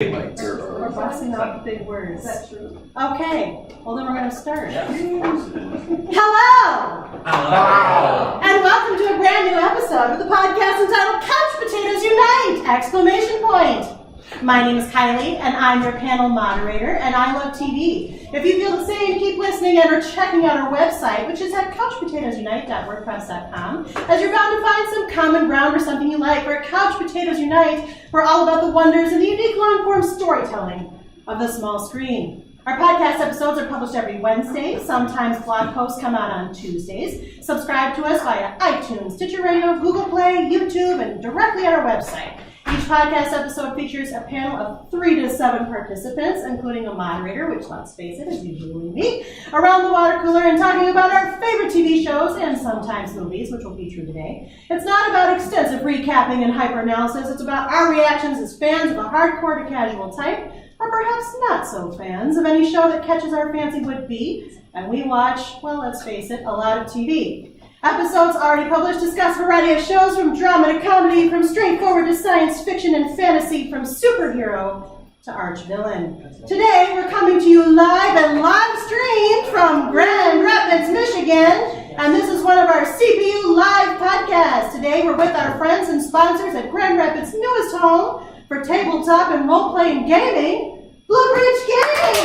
We're busting out the big words. That's true. Okay, well then we're going to start. Hello! Hello! And welcome to a brand new episode of the podcast entitled Couch Potatoes Unite! Exclamation point! My name is Kylie, and I'm your panel moderator, and I love TV. If you feel the same, keep listening and or checking out our website, which is at couchpotatoesunite.wordpress.com, as you're bound to find some common ground or something you like. For at Couch Potatoes Unite, we're all about the wonders and the unique long-form storytelling of the small screen. Our podcast episodes are published every Wednesday. Sometimes blog posts come out on Tuesdays. Subscribe to us via iTunes, Stitcher Radio, Google Play, YouTube, and directly at our website. Each podcast episode features a panel of 3 to 7 participants, including a moderator, which, let's face it, is usually me, around the water cooler and talking about our favorite TV shows and sometimes movies, which will be true today. It's not about extensive recapping and hyper-analysis. It's about our reactions as fans of a hardcore to casual type, or perhaps not so fans of any show that catches our fancy would-be. And we watch, well, let's face it, a lot of TV. Episodes already published discuss a variety of shows, from drama to comedy, from straightforward to science fiction and fantasy, from superhero to arch-villain. Today, we're coming to you live and live-streamed from Grand Rapids, Michigan, and this is one of our CPU Live podcasts. Today, we're with our friends and sponsors at Grand Rapids' newest home for tabletop and role-playing gaming, Blue Bridge Games!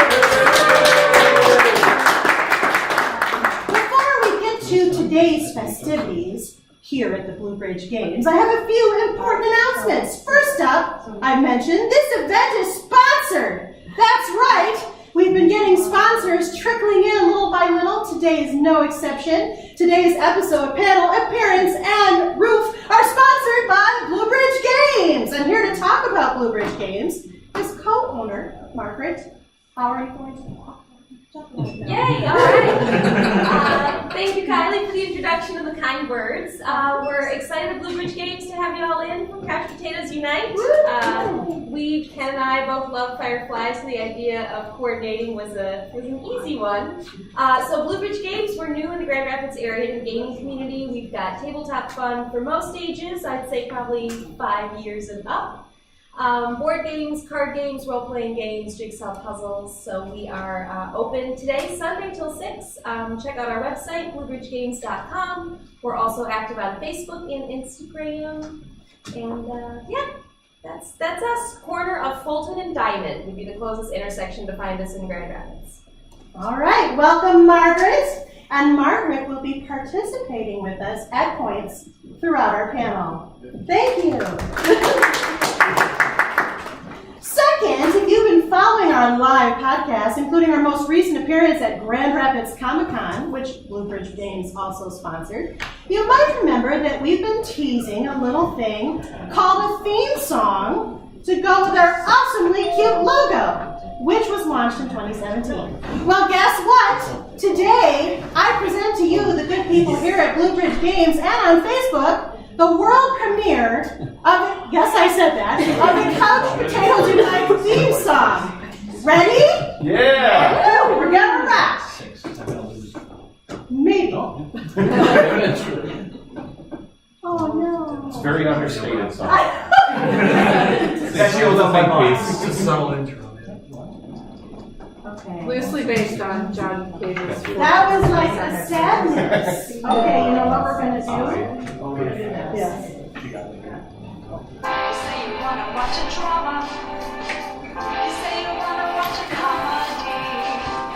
To today's festivities here at the Blue Bridge Games, I have a few important announcements. First up, I mentioned this event is sponsored. That's right. We've been getting sponsors trickling in little by little. Today is no exception. Today's episode, panel, appearance, and roof are sponsored by Blue Bridge Games. And here to talk about Blue Bridge Games is co-owner Margaret. How are you going to talk? Yay, all right. Thank you, Kylie, for the introduction and the kind words. We're excited at Blue Bridge Games to have you all in from Couch Potatoes Unite. Ken and I both love Firefly, so the idea of coordinating was an easy one. So Blue Bridge Games, we're new in the Grand Rapids area in the gaming community. We've got tabletop fun for most ages, I'd say probably 5 years and up. Board games, card games, role-playing games, jigsaw puzzles. So we are open today, Sunday till 6. Check out our website, bluebridgegames.com. We're also active on Facebook and Instagram. And that's us. Corner of Fulton and Diamond would be the closest intersection to find us in Grand Rapids. All right, welcome, Margaret. And Margaret will be participating with us at points throughout our panel. Thank you. Second, if you've been following our live podcast, including our most recent appearance at Grand Rapids Comic-Con, which Blue Bridge Games also sponsored, you might remember that we've been teasing a little thing called a theme song to go with our awesomely cute logo, which was launched in 2017. Well, guess what? Today, I present to you, the good people here at Blue Bridge Games and on Facebook, the world premiere of, yes, I said that, of the Couch Potatoes Unite theme song. Ready? Yeah! We're gonna rock. Maybe. Oh no. It's very understated song. That shields up my piece. It's a subtle intro. Okay. Loosely based on John Cage's. That was like a sadness. Okay, you know what we're gonna do? We're gonna do this. Yes. You say you wanna watch a drama. You say you wanna watch a comedy.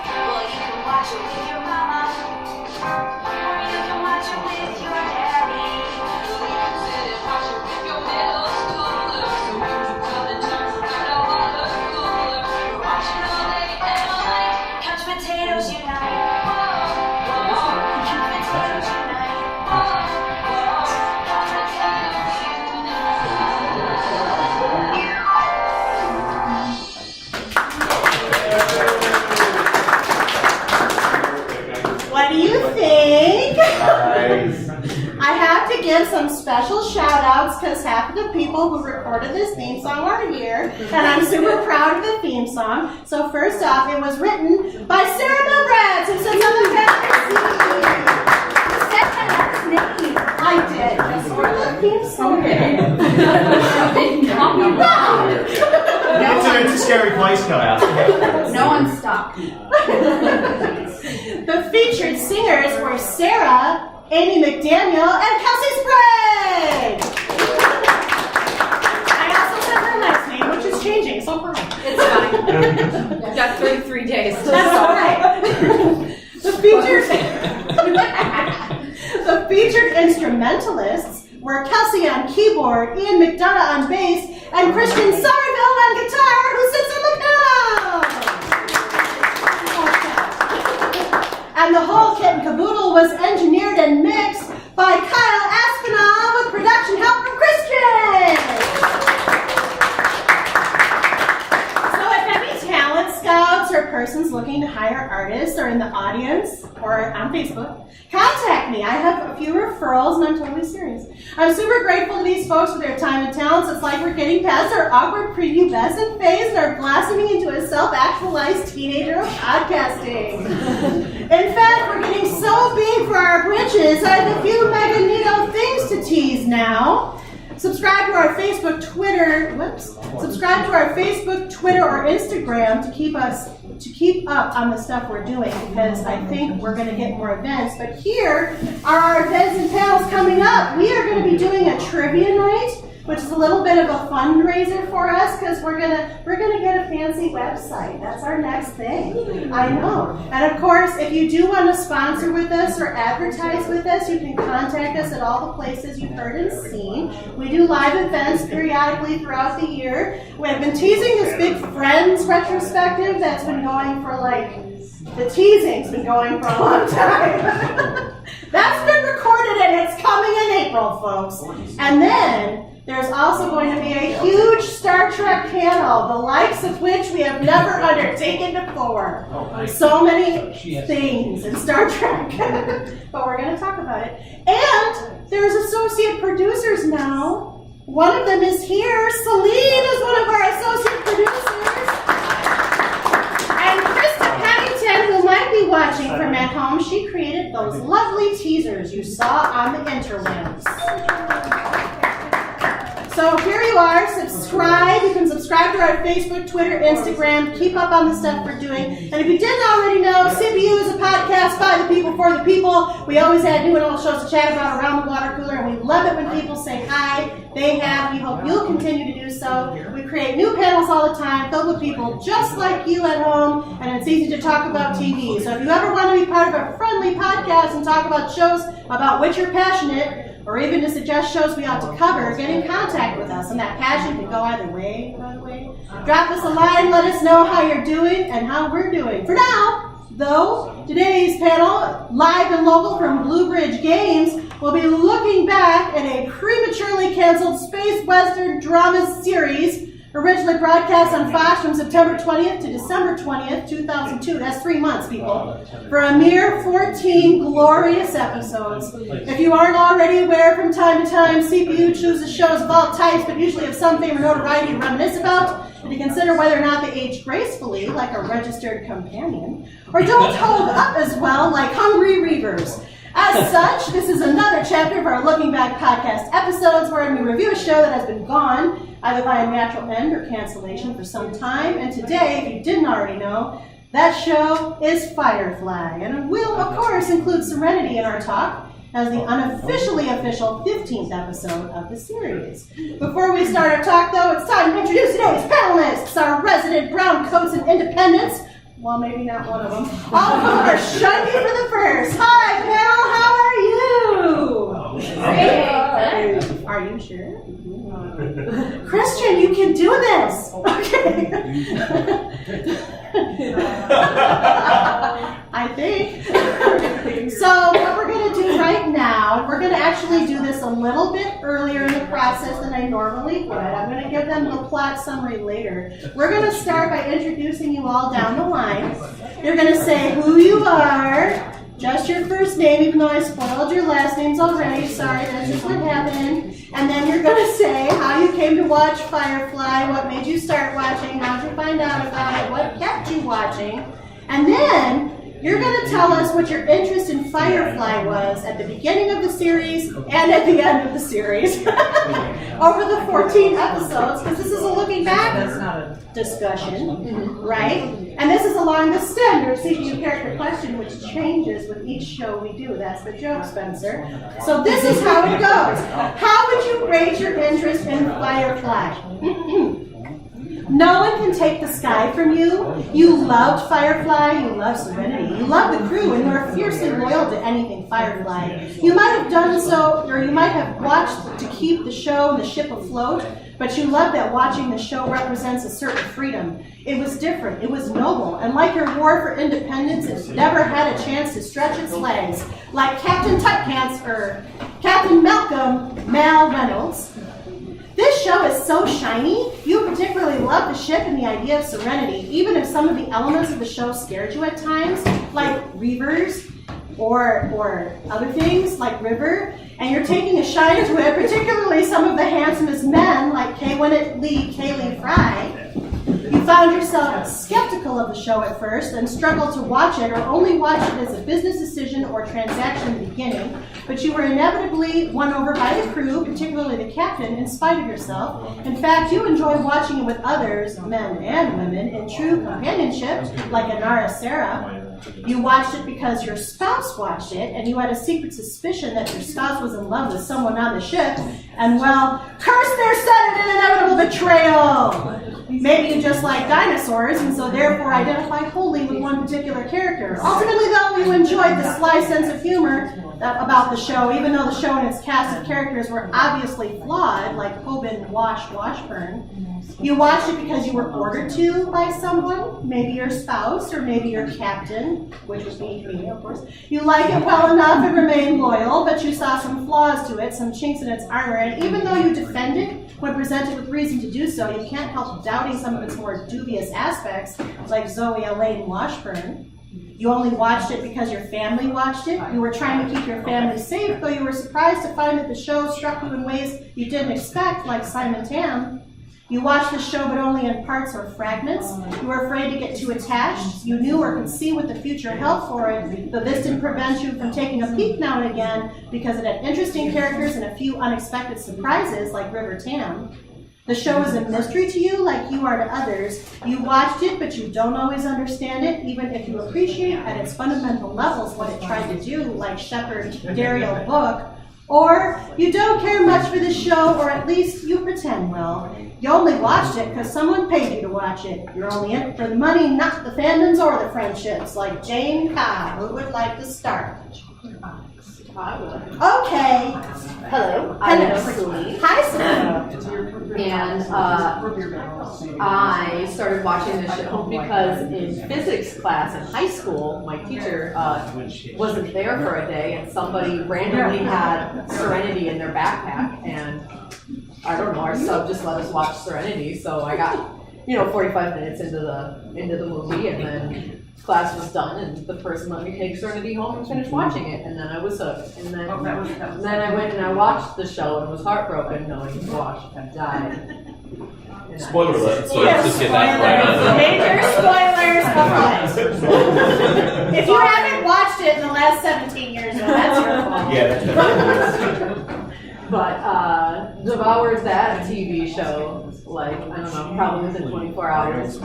Well, you can watch it with your mama, or you can watch it with your daddy. You can sit and watch it with your middle schooler. So you can come and turn right on the cooler. You're watching all day and all night. Couch Potatoes Unite. Whoa, whoa. Couch Potatoes Unite. Whoa, whoa. Couch Potatoes Unite. What do you think? I have to give some special shout outs because half of the people who recorded this theme song are here, and I'm super proud of the theme song. So first off, it was written by Sarah Milbratz, who sits on the fantasy. Said my last name. I did. That's where the theme song is. It's a scary place, guys. No one's stopped. The featured singers were Sarah, Amy McDaniel, and Kelsey Sprague. I also said her last name, which is changing, so far. It's fine. We've got 33 days to That's all solve. right. The featured instrumentalists were Kelsey on keyboard, Ian McDonough on bass, and Christian Somerville on guitar, who sits on the piano. And the whole kit and caboodle was engineered and mixed by Aspinall with production help from Christian. So if any talent scouts or persons looking to hire artists are in the audience or on Facebook, contact me. I have a few referrals and I'm totally serious. I'm super grateful to these folks for their time and talents. It's like we're getting past our awkward prepubescent phase and are blossoming into a self-actualized teenager of podcasting. In fact, we're getting so big for our britches, I have a few magneto things to tease now. Subscribe to our Facebook, Twitter, or Instagram to keep up on the stuff we're doing, because I think we're going to get more events. But here are our events and panels coming up. We are going to be doing a trivia night, which is a little bit of a fundraiser for us, because we're gonna get a fancy website. That's our next thing. I know. And of course, if you do want to sponsor with us or advertise with us, you can contact us at all the places you've heard and seen. We do live events periodically throughout the year. We've been teasing this big Friends retrospective that's been going for the teasing's been going for a long time. That's been recorded and it's coming in April, folks. And then there's also going to be a huge Star Trek panel, the likes of which we have never undertaken before. So many things in Star Trek, but we're going to talk about it. And there's associate producers now. One of them is here. Selene is one of our associate producers. And Krista Pennington, who might be watching from at home, she created those lovely teasers you saw on the interwebs. So here you are, subscribe. You can subscribe to our Facebook, Twitter, Instagram. Keep up on the stuff we're doing. And if you didn't already know, CPU is a podcast by the people for the people. We always add new and old shows to chat about around the water cooler, and we love it when people say hi. They have. We hope you'll continue to do so. We create new panels all the time, filled with people just like you at home, and it's easy to talk about TV. So if you ever want to be part of a friendly podcast and talk about shows about which you're passionate, or even to suggest shows we ought to cover, get in contact with us. And that passion can go either way, by the way. Drop us a line, let us know how you're doing and how we're doing. For now, though, today's panel, live and local from Blue Ridge Games, will be looking back at a prematurely canceled space western drama series originally broadcast on Fox from September 20th to December 20th, 2002. That's 3 months, people. For a mere 14 glorious episodes. If you aren't already aware, from time to time, CPU chooses shows of all types, but usually of some fame or notoriety to reminisce about, and to consider whether or not they age gracefully, like a registered companion, or don't hold up as well, like Hungry Reavers. As such, this is another chapter of our Looking Back podcast episodes, where we review a show that has been gone, either by a natural end or cancellation for some time. And today, if you didn't already know, that show is Firefly. And we'll, of course, include Serenity in our talk as the unofficially official 15th episode of the series. Before we start our talk, though, it's time to introduce today's panelists, our resident brown coats and independents. Well, maybe not one of them. All of them are shunky for the first. Hi, panel. How are you? Great. Are you sure? Christian, you can do this. Okay. I think. So what we're going to do right now, we're going to actually do this a little bit earlier in the process than I normally would. I'm going to give them the plot summary later. We're going to start by introducing you all down the line. You're going to say who you are, just your first name, even though I spoiled your last names already. Sorry, that's just what happened. And then you're going to say how you came to watch Firefly, what made you start watching, how did you find out about it, what kept you watching. And then You're going to tell us what your interest in Firefly was at the beginning of the series and at the end of the series over the 14 episodes, because this is a looking back discussion, right? And this is along the standard CPU character question, which changes with each show we do. That's the joke, Spencer. So this is how it goes. How would you rate your interest in Firefly? No one can take the sky from you. You loved Firefly, you loved Serenity, you loved the crew, and you were fiercely loyal to anything Firefly. You might have done so, or you might have watched to keep the show and the ship afloat, but you loved that watching the show represents a certain freedom. It was different, it was noble, and like your war for independence, it never had a chance to stretch its legs. Like Captain Tutpants, or Captain Malcolm Mal Reynolds. This show is so shiny. You particularly love the ship and the idea of Serenity, even if some of the elements of the show scared you at times, like Reavers or other things like River, and you're taking a shine to it, particularly some of the handsomest men like Kylie Fry. You found yourself skeptical of the show at first and struggled to watch it or only watch it as a business decision or transaction in the beginning, but you were inevitably won over by the crew, particularly the captain, in spite of yourself. In fact, you enjoy watching it with others, men and women, in true companionship, like Anara Sarah. You watched it because your spouse watched it, and you had a secret suspicion that your spouse was in love with someone on the ship, and well, curse their sudden and inevitable betrayal! Maybe you just like dinosaurs, and so therefore identify wholly with one particular character. Ultimately, though, you enjoyed the sly sense of humor about the show, even though the show and its cast of characters were obviously flawed, like Hoban Washburn. You watched it because you were ordered to by someone, maybe your spouse or maybe your captain, which would be me, of course. You like it well enough and remain loyal, but you saw some flaws to it, some chinks in its armor, and even though you defend it when presented with reason to do so, you can't help doubting some of its more dubious aspects, like Zoe Elaine Washburn. You only watched it because your family watched it. You were trying to keep your family safe, though you were surprised to find that the show struck you in ways you didn't expect, like Simon Tam. You watched the show, but only in parts or fragments. You were afraid to get too attached. You knew or could see what the future held for it, though this didn't prevent you from taking a peek now and again, because it had interesting characters and a few unexpected surprises, like River Tam. The show is a mystery to you, like you are to others. You watched it, but you don't always understand it, even if you appreciate at its fundamental levels what it tried to do, like Shepard Daryl Book. Or you don't care much for the show, or at least you pretend well. You only watched it because someone paid you to watch it. You're only in it for the money, not the fandoms or the friendships, like Jane Cobb. Who would like to start? Okay. Hello, I'm Selene. Hi, Selene. And I started watching this show because in physics class in high school, my teacher wasn't there for a day, and somebody randomly had Serenity in their backpack, and I don't know, our sub just let us watch Serenity, so I got 45 minutes into the movie, and then class was done, and the person let me take Serenity home and finish watching it, and then I was hooked. And then, then I went and I watched the show and was heartbroken knowing Wash had died. Spoiler alert, so let's just get that right Major spoilers. If you haven't watched it in the last 17 years, though, that's your fault. Yeah, that's But devoured that TV show, like, I don't know, probably within 24 hours.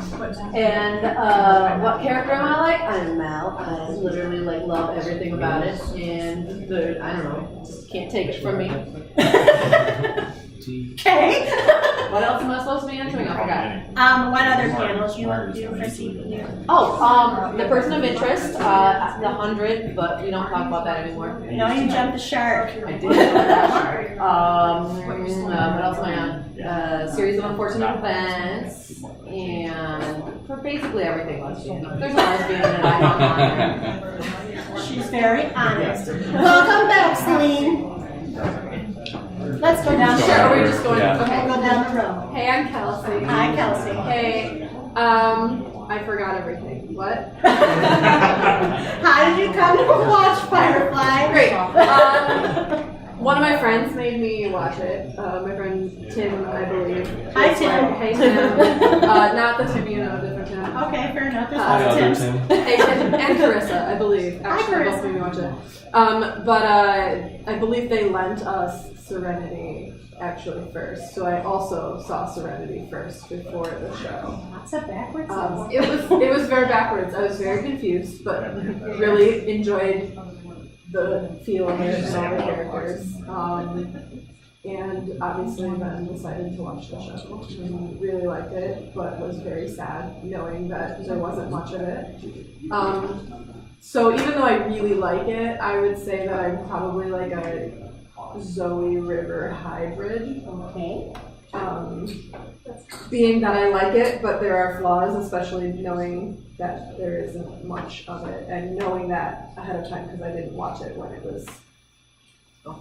And what character am I like? I'm Mal. I literally love everything about it. And I don't know, just can't take it from me. Okay. What else am I supposed to be answering? I forgot. What other panels you want to do for TV? Oh, the person of interest, the 100, but we don't talk about that anymore. No, you jumped the shark. I did jump that shark. What else am I on? Series of unfortunate events, and for basically everything lesbian. There's a lesbian that I'm on. She's very honest. Welcome back, Selene. Let's go down the Sure, road. we're just going. Yeah. We'll Okay. go down the road. Hey, I'm Kelsey. Hi, Kelsey. Hey, I forgot everything. What? How did you come to watch Firefly? Great. One of my friends made me watch it. My friend Tim, I believe. Hi, Tim. Hey, Tim. Not the Tim, different Tim. Okay, fair enough. There's Hi, lots of other Tims. Tim. And Carissa, I believe. Hi, Actually, Carissa. both made me watch it. But I believe they lent us Serenity actually first. So I also saw Serenity first before the show. Lots of backwards. It was very backwards. I was very confused, but really enjoyed the feel of it and all the characters. And obviously then decided to watch the show. And really liked it, but was very sad knowing that there wasn't much of it. So even though I really like it, I would say that I'm probably like a Zoe River hybrid. Okay. Being that I like it, but there are flaws, especially knowing that there isn't much of it, and knowing that ahead of time because I didn't watch it when it was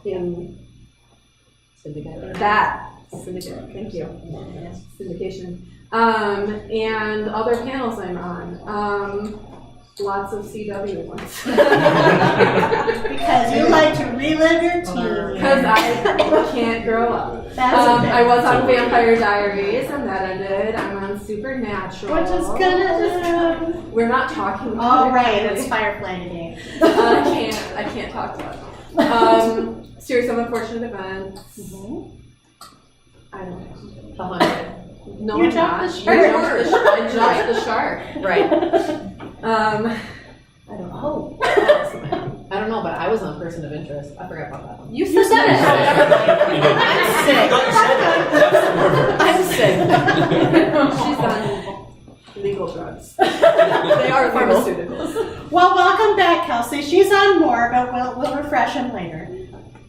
in Syndicate. Syndicate. Thank you. Syndication. And other panels I'm on. Lots of CW ones. Because you like to relive your teen. Because I can't grow up. That's okay. I was on Vampire Diaries and that ended. I'm on Supernatural. We're just gonna We're not talking about All it. right, it's Firefly today. I can't talk about it. Series of Unfortunate Events. I don't know. 100. No, You I'm jumped not. the shark. I jumped the shark. Right. I don't know. I don't know, but I was on Person of Interest. I forgot about that one. You You said it. I'm sick. She's on legal drugs. They are pharmaceuticals. Well, welcome back, Kelsey. She's on more, but we'll refresh him later.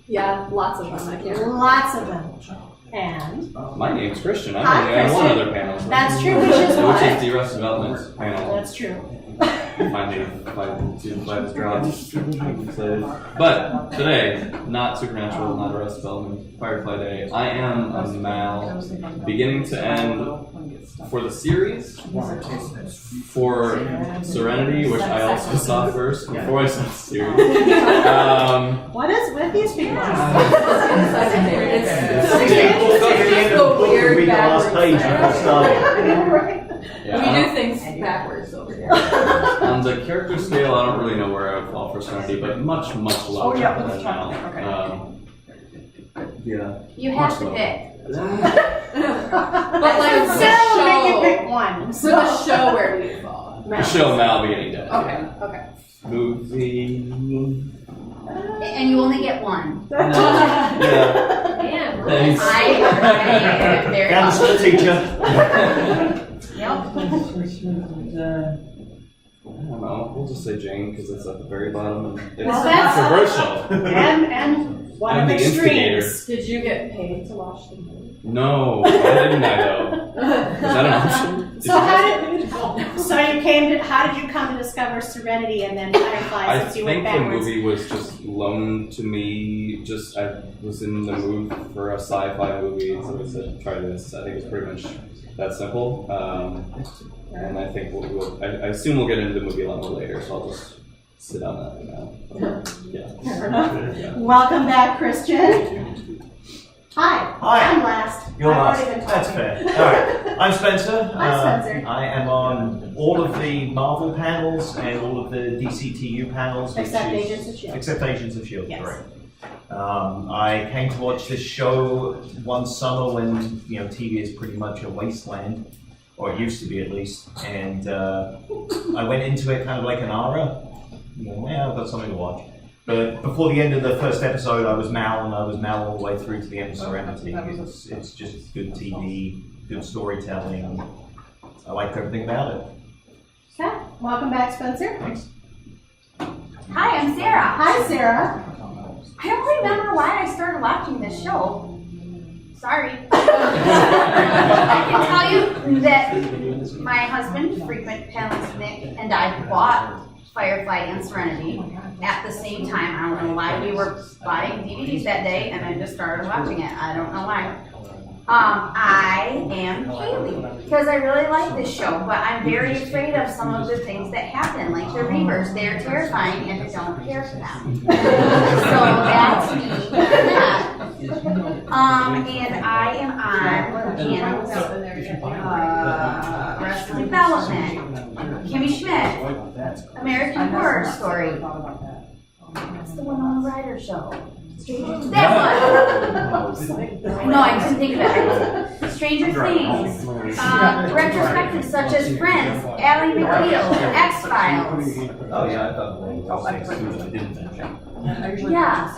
Yeah, lots of them. I can't remember. Lots of them. And My name's Christian. I'm Hi, only on one Christian. other panel. that's true, which is Which is what? the Arrested Development panel. That's true. Finally, season 5 is dropped. I'm excited. But today, not Supernatural, not Arrested Development, Firefly Day. I am a Mal, beginning to end for the series, for Serenity, which I also saw first before I saw the series. What is with these people? Go to the end of the book and read the last page before starting. Yeah, We do things backwards over here. on the character scale, I don't really know where I would fall for Serenity, but much, much lower yeah, than let's Mal. talk. Okay. Yeah. You Much have to lower. pick. But like for the Sarah will make you show, pick one. for the show, where do you fall? The show Mal beginning day. Okay, okay. Movie. And you only get one. Yeah. Damn. Thanks. I am very Down the school teacher. Yep. I don't know. We'll just say Jane because it's at the very bottom and it's Well, that's- controversial. And one I'm of the instigator. extremes. Did you get paid to watch the movie? No, why didn't I though? Is that an option? Did So you how guys- how did you come to discover Serenity and then Firefly I since you went think the backwards? movie was just loaned to me. Just I was in the mood for a sci-fi movie, so I said try this. I think it's pretty much that simple. And I think I assume we'll get into the movie a lot more later, so I'll just sit on that now. Yeah. Fair enough. Yeah. Welcome back, Christian. Hi. Hi. I'm last. You're I've last. already been That's talking. fair. All right. I'm Spencer. Hi, Spencer. I am on all of the Marvel panels and all of the DCTU panels. which Except is- Agents of S.H.I.E.L.D. Except Agents of S.H.I.E.L.D., Yes. correct. I came to watch this show one summer when TV is pretty much a wasteland, or it used to be at least. And I went into it kind of like an aura. Yeah, I've got something to watch. But before the end of the first episode, I was Mal, and I was Mal all the way through to the end of Serenity. It's just good TV, good storytelling. I liked everything about it. Okay. Welcome back, Spencer. Thanks. Hi, I'm Sarah. Hi, Sarah. I don't remember why I started watching this show. Sorry. I can tell you that my husband, frequent panelist Nick, and I bought Firefly and Serenity at the same time. I don't know why we were buying DVDs that day, and I just started watching it. I don't know why. I am Kylie because I really like this show, but I'm very afraid of some of the things that happen, like the Reavers. They're terrifying, and I don't care for them. So that's me. Yeah. And I am on panels, Arrested Development, Kimmy Schmidt, American Horror Story. What's the one on the Ryder Show? That one! No, I couldn't think of it. Stranger Things. Retrospectives such as Friends, Ally McDaniel, X-Files. Oh, yeah, I thought I didn't mention. Yeah.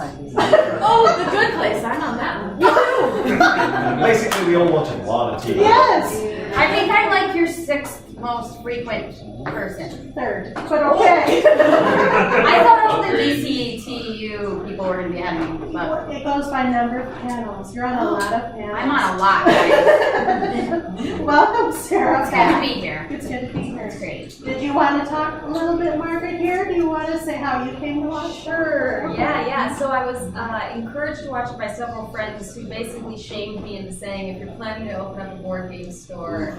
Oh, The Good Place, I'm on that one. Basically, we all watch a lot of TV. Yes. I think I'm like your sixth most frequent person. Third, but okay. I thought all the DCTU people were going to be ahead of me, but It goes by number of panels. You're on a lot of panels. I'm on a lot, guys. Welcome, Sarah. It's good to be here. It's good to be here. It's great. Did you want to talk a little bit, Margaret, here? Do you want to say how you came to watch? Sure. Yeah. So I was encouraged to watch it by several friends who basically shamed me into saying, if you're planning to open up a board game store,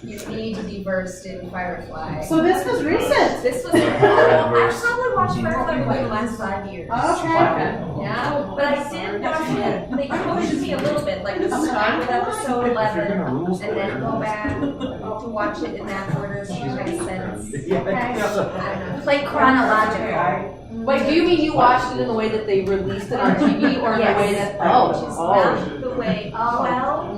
you need to be versed in Firefly. So this was recent. This was, I've probably watched Firefly within the last 5 years. Okay. Yeah, but I did watch it. They pushed me a little bit, like start with episode 11 and then go back to watch it in that order so it makes sense. Okay. I don't know. Like chronological. Wait, do you mean you watched it in the way that they released it on TV or in the way that? Which is not the way. Well,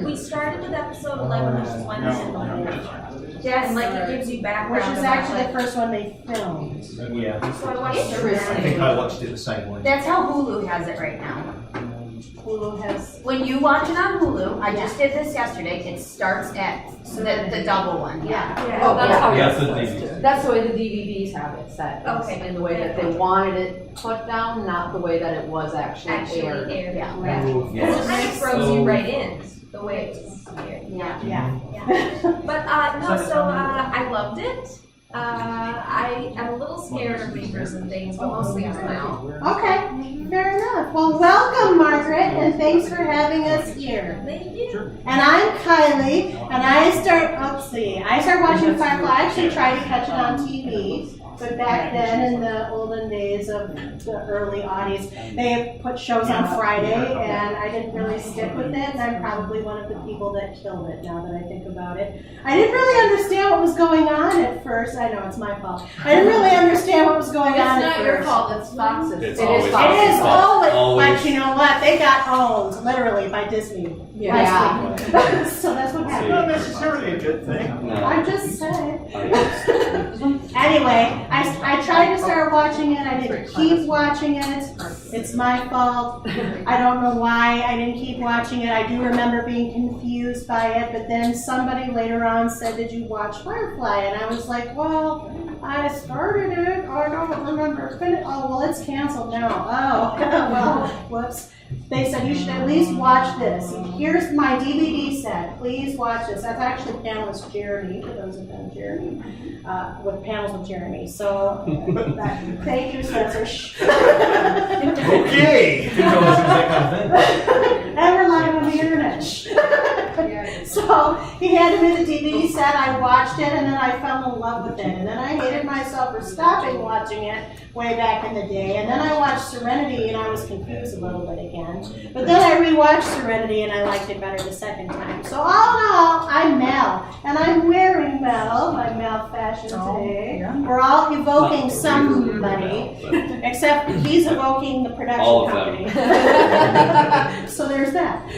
we started with episode 11, which is when it's in the movie. Yes, And like it gives you background. Which is about, actually the like, first one they filmed. Yeah. So I watched I think I watched it the same way. That's how Hulu has it right now. Hulu has. When you watch it on Hulu, I just did this yesterday, it starts at the double one, yeah. Oh, that's how Yeah, it's it's a supposed DVD. to. That's the way the DVDs have it set. It's Okay. in the way that they wanted it put down, not the way that it was actually aired. aired. Yeah. It kind of throws you right in the way it's aired. Yeah. Yeah. But I loved it. I am a little scared of reapers and things, but mostly I'm now. Okay, fair enough. Well, welcome, Margaret, and thanks for having us here. Thank you. And I'm Kylie, and I started watching Firefly. I actually tried to catch it on TV, but back then in the olden days of the early aughties, they put shows on Friday, and I didn't really stick with it, and I'm probably one of the people that killed it now that I think about it. I didn't really understand what was going on at first. I know, it's my fault. I didn't really understand what was going It's on at not first. your fault, it's Fox's. It's It always is Fox's It is Fox's. always, Always. but you know what? They got owned, literally, by Disney. Yeah. last week. So that's what happened. Not necessarily a good thing. No. I'm just saying. Anyway, I tried to start watching it. I didn't keep watching it. It's my fault. I don't know why I didn't keep watching it. I do remember being confused by it, but then somebody later on said, "Did you watch Firefly?" And I was like, "Well, I started it. I don't remember finish. Oh, well, it's canceled now. Oh, well, whoops." They said, "You should at least watch this. Here's my DVD set. Please watch this." That's actually panelist Jeremy, for those of them, Jeremy, with panels with Jeremy. So, thank you, Spencer. Okay. Didn't know this was that kind of thing. And we're live on the internet. So, he handed me the DVD set. I watched it, and then I fell in love with it. And then I hated myself for stopping watching it way back in the day. And then I watched Serenity, and I was confused a little bit again. But then I rewatched Serenity, and I liked it better the second time. So all in all, I'm Mel, and I'm wearing Mel, my Mel fashion today. We're all evoking somebody, except he's evoking the production All of company. them. So there's that.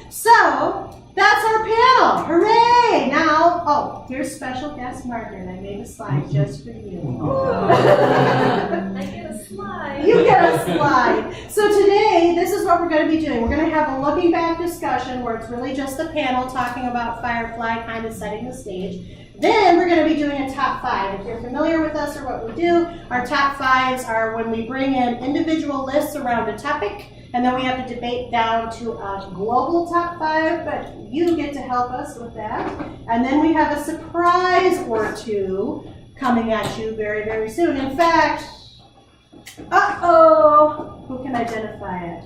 So that's our panel. Hooray! Now, oh, here's special guest Margaret. I made a slide just for you. I get a slide. You get a slide. So today, this is what we're going to be doing. We're going to have a looking back discussion where it's really just the panel talking about Firefly, kind of setting the stage. Then we're going to be doing a top five. If you're familiar with us or what we do, our top fives are when we bring in individual lists around a topic, and then we have to debate down to a global top five, but you get to help us with that. And then we have a surprise or two coming at you very, very soon. In fact, who can identify it?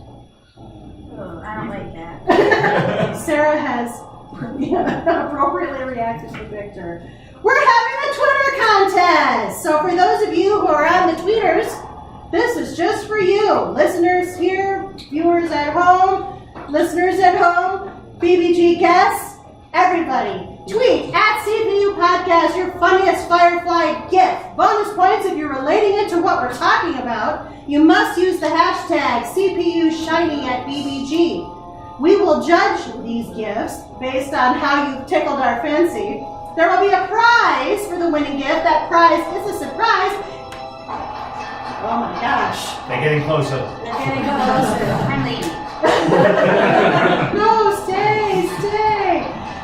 Oh, I don't like that. Sarah has appropriately reacted to Victor. We're having a Twitter contest! So for those of you who are on the tweeters, this is just for you. Listeners here viewers at home, listeners at home, BBG guests, everybody. Tweet at CPU Podcast your funniest Firefly GIF. Bonus points if you're relating it to what we're talking about. You must use the hashtag CPUShiny at BBG. We will judge these GIFs based on how you've tickled our fancy. There will be a prize for the winning gift. That prize is a surprise. Oh my gosh. They're getting closer. They're getting closer. I'm leaving. No, stay.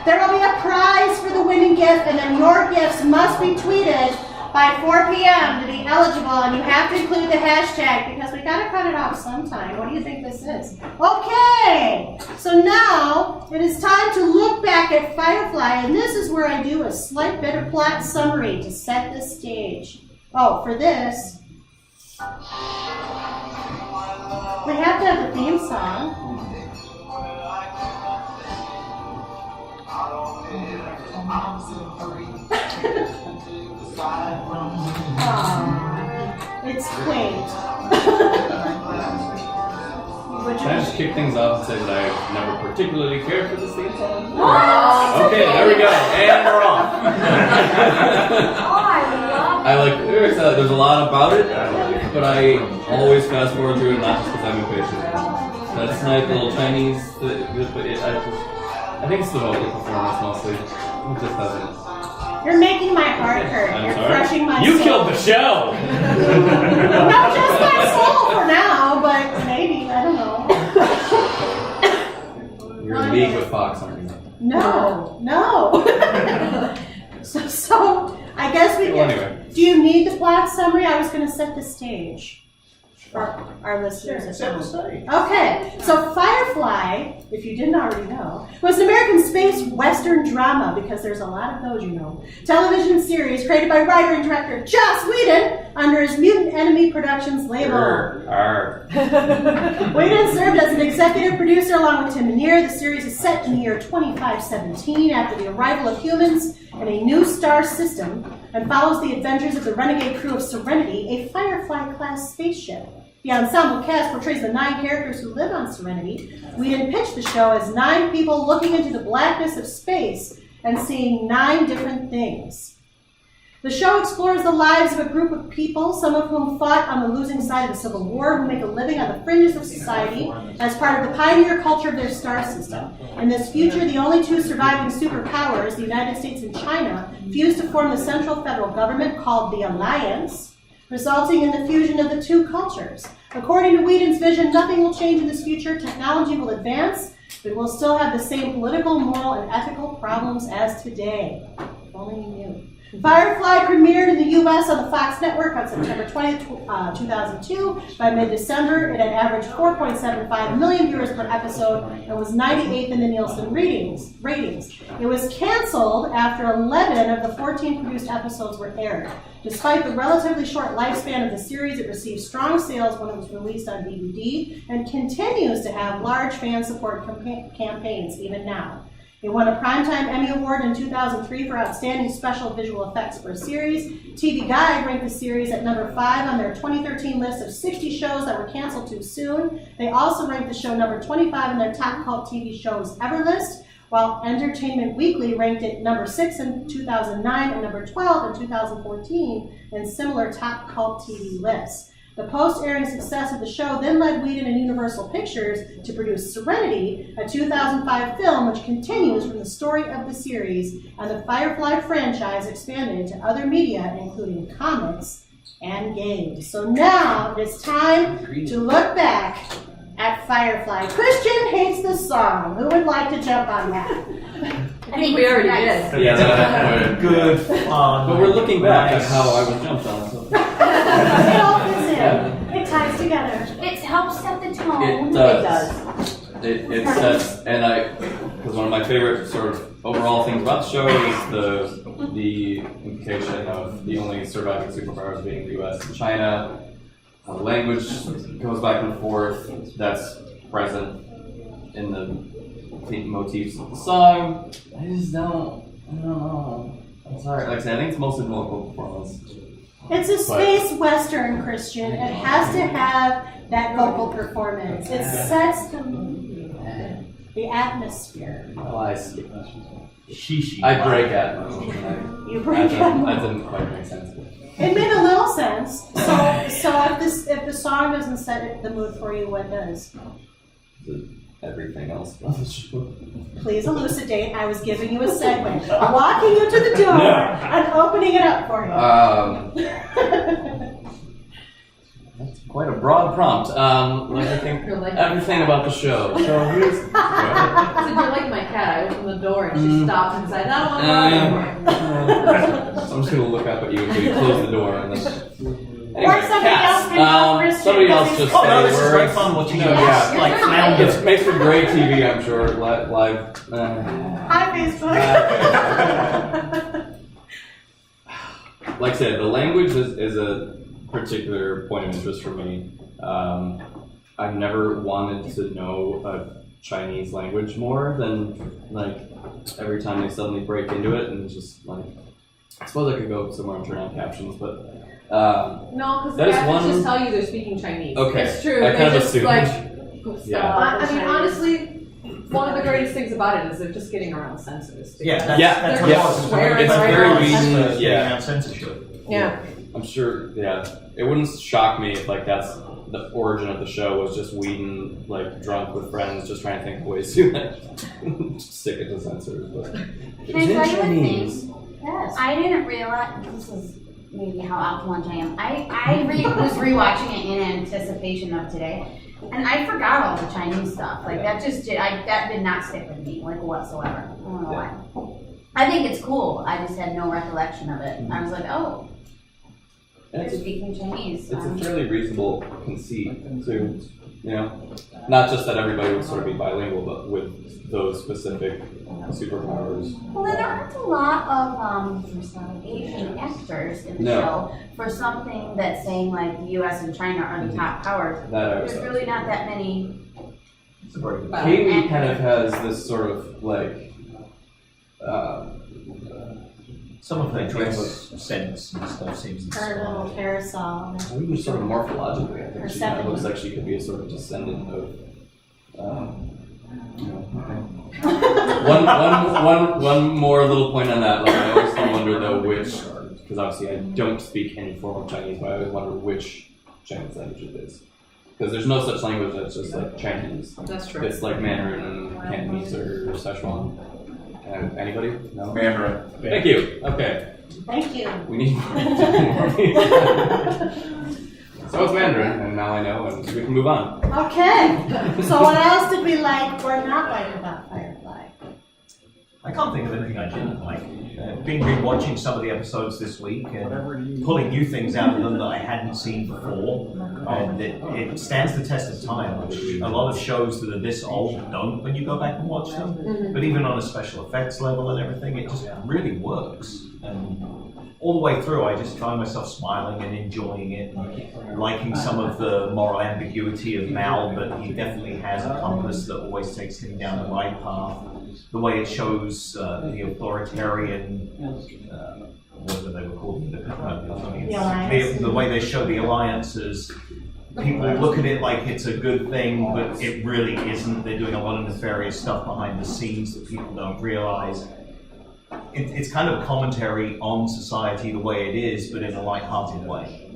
There will be a prize for the winning gift, and then your gifts must be tweeted by 4 p.m. to be eligible, and you have to include the hashtag because we gotta cut it off sometime. What do you think this is? Okay, so now it is time to look back at Firefly, and this is where I do a slight bit of plot summary to set the stage. Oh, for this, we have to have the theme song. It's quaint. Can I just kick things off and say that I've never particularly cared for this theme song? What? Okay, there we go. And we're off. I love There's a lot about it, but I always fast forward through it, not just because I'm impatient. That's nice little Chinese, I think it's the vocal performance mostly. It just doesn't. You're making my heart hurt. I'm You're sorry. crushing my You soul. killed the show! Not just my soul for now, but maybe, I don't know. You're in league with Fox, aren't you? No. So I guess we Well, can. anyway. Do you need the plot summary? I was going to set the stage for our listeners at home. Okay, so Firefly, if you didn't already know, was an American space western drama, because there's a lot of those, you know. Television series created by writer and director Joss Whedon under his Mutant Enemy Productions label. Whedon served as an executive producer along with Tim Minear. The series is set in the year 2517 after the arrival of humans in a new star system and follows the adventures of the renegade crew of Serenity, a Firefly-class spaceship. The ensemble cast portrays the 9 characters who live on Serenity. Whedon pitched the show as 9 people looking into the blackness of space and seeing 9 different things. The show explores the lives of a group of people, some of whom fought on the losing side of the Civil War, who make a living on the fringes of society as part of the pioneer culture of their star system. In this future, the only 2 surviving superpowers, the United States and China, fuse to form the central federal government called the Alliance, resulting in the fusion of the 2 cultures. According to Whedon's vision, nothing will change in this future. Technology will advance, but we'll still have the same political, moral, and ethical problems as today. If only you knew. Firefly premiered in the U.S. on the Fox network on September 20th, 2002. By mid-December, it had averaged 4.75 million viewers per episode and was 98th in the Nielsen ratings. It was canceled after 11 of the 14 produced episodes were aired. Despite the relatively short lifespan of the series, it received strong sales when it was released on DVD and continues to have large fan support campaigns even now. It won a Primetime Emmy Award in 2003 for Outstanding Special Visual Effects for a Series. TV Guide ranked the series at number 5 on their 2013 list of 60 shows that were canceled too soon. They also ranked the show number 25 in their Top Cult TV Shows Ever list, while Entertainment Weekly ranked it number 6 in 2009 and number 12 in 2014 in similar Top Cult TV lists. The post-airing success of the show then led Whedon and Universal Pictures to produce Serenity, a 2005 film which continues from the story of the series, and the Firefly franchise expanded to other media, including comics and games. So now it is time to look back at Firefly. Christian hates the song. Who would like to jump on that? I think we already did. Yeah, that would. Good fun. But we're looking back at how I was jumped on. So. It all fits in. It ties together. It helps set the tone. It does. It sets, and because one of my favorite sort of overall things about the show is the implication of the only surviving superpowers being the U.S. and China. The language goes back and forth. That's present in the motifs of the song. I don't know. I'm sorry. Like I said, I think it's mostly the local performance. It's a space western, Christian. It has to have that vocal performance. It sets the mood, the atmosphere. Oh, I see. Shishi. I break at them. You break at That didn't quite make sense. It made a little sense. So if the song doesn't set the mood for you, what does? Everything else about the show. Please elucidate. I was giving you a segue. I'm walking you to the door and opening it up for you. That's quite a broad prompt. Everything about the show. So here's. So you're like my cat. I open the door and she stops and says, "I don't want to go anymore." I'm just gonna look up at you until you close the door and then. Or somebody else can go first. Somebody else just Oh no, say this is words. great fun watching you Yeah. like It flounder. makes for great TV, I'm sure. Live. Hi, Facebook. Like I said, the language is a particular point of interest for me. I've never wanted to know a Chinese language more than like every time they suddenly break into it and just like. I suppose I could go somewhere and turn on captions, but. No, because That the is captions one- just tell you they're speaking Chinese. Okay. It's true. I They kind of just assumed. like. Yeah. I mean, honestly, one of the greatest things about it is they're just getting around censors. Yeah, that's They're what it just was. swearing It's right very now. reasonable. Yeah. Censorship. Yeah. I'm sure, yeah. It wouldn't shock me if like that's the origin of the show was just Whedon like drunk with friends just trying to think of ways to like stick it to censors. But Can I tell you a thing? Yes. I didn't realize, this is maybe how out to lunch I am. I was rewatching it in anticipation of today, and I forgot all the Chinese stuff. Like that just that did not stick with me like whatsoever. I don't know why. I think it's cool. I just had no recollection of it. I was like, oh, And they're it's speaking Chinese. a fairly reasonable conceit too, you know? Not just that everybody would sort of be bilingual, but with those specific superpowers. Well, then there aren't a lot of Asian actors in the No. show for something that's saying like the U.S. and China are the top powers. That I There's was really not that many. It's a very good Kylie kind of has this sort of like Some of the dress sense and stuff seems Her little parasol. I think sort of morphologically, I think she kind of looks like she could be a sort of descendant of. One more little point on that. Like, I always wonder though which, because obviously I don't speak any form of Chinese, but I always wonder which Chinese language it is. Because there's no such language that's just like Chinese. That's true. It's like Mandarin and Cantonese or Szechuan. Anybody? No. Mandarin. Thank you. Okay. Thank you. We need more people. So it's Mandarin, and now I know, and we can move on. Okay. So what else did we like or not like about Firefly? I can't think of anything I didn't like. Been rewatching some of the episodes this week and pulling new things out of them that I hadn't seen before. And it stands the test of time, which a lot of shows that are this old don't when you go back and watch them. But even on a special effects level and everything, it just really works. And all the way through, I just find myself smiling and enjoying it, and liking some of the moral ambiguity of Mal, but he definitely has a compass that always takes him down the right path. The way it shows the authoritarian, whatever they were called, the way they show the alliances. People look at it like it's a good thing, but it really isn't. They're doing a lot of nefarious stuff behind the scenes that people don't realize. It's kind of a commentary on society the way it is, but in a light-hearted way.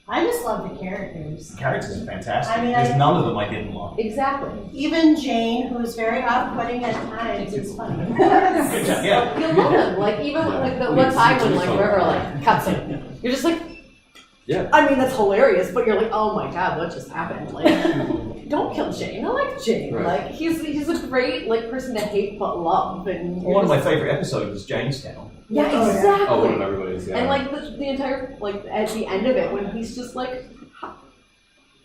I just love the characters. The characters are fantastic. I mean, There's none of them I didn't like. Exactly. Even Jane, who's very off-putting at times, is funny. Yeah. You love him. Like even when, like the one time when like River like cuts him, you're just like, Yeah. I mean that's hilarious, but you're like, oh my god, what just happened? Like, don't kill Jane. I like Jane. Right. Like he's a great like person to hate but love. And One of my favorite episodes was Jamestown. yeah, exactly. Oh, one of everybody's, yeah. And like the entire like at the end of it when he's just like,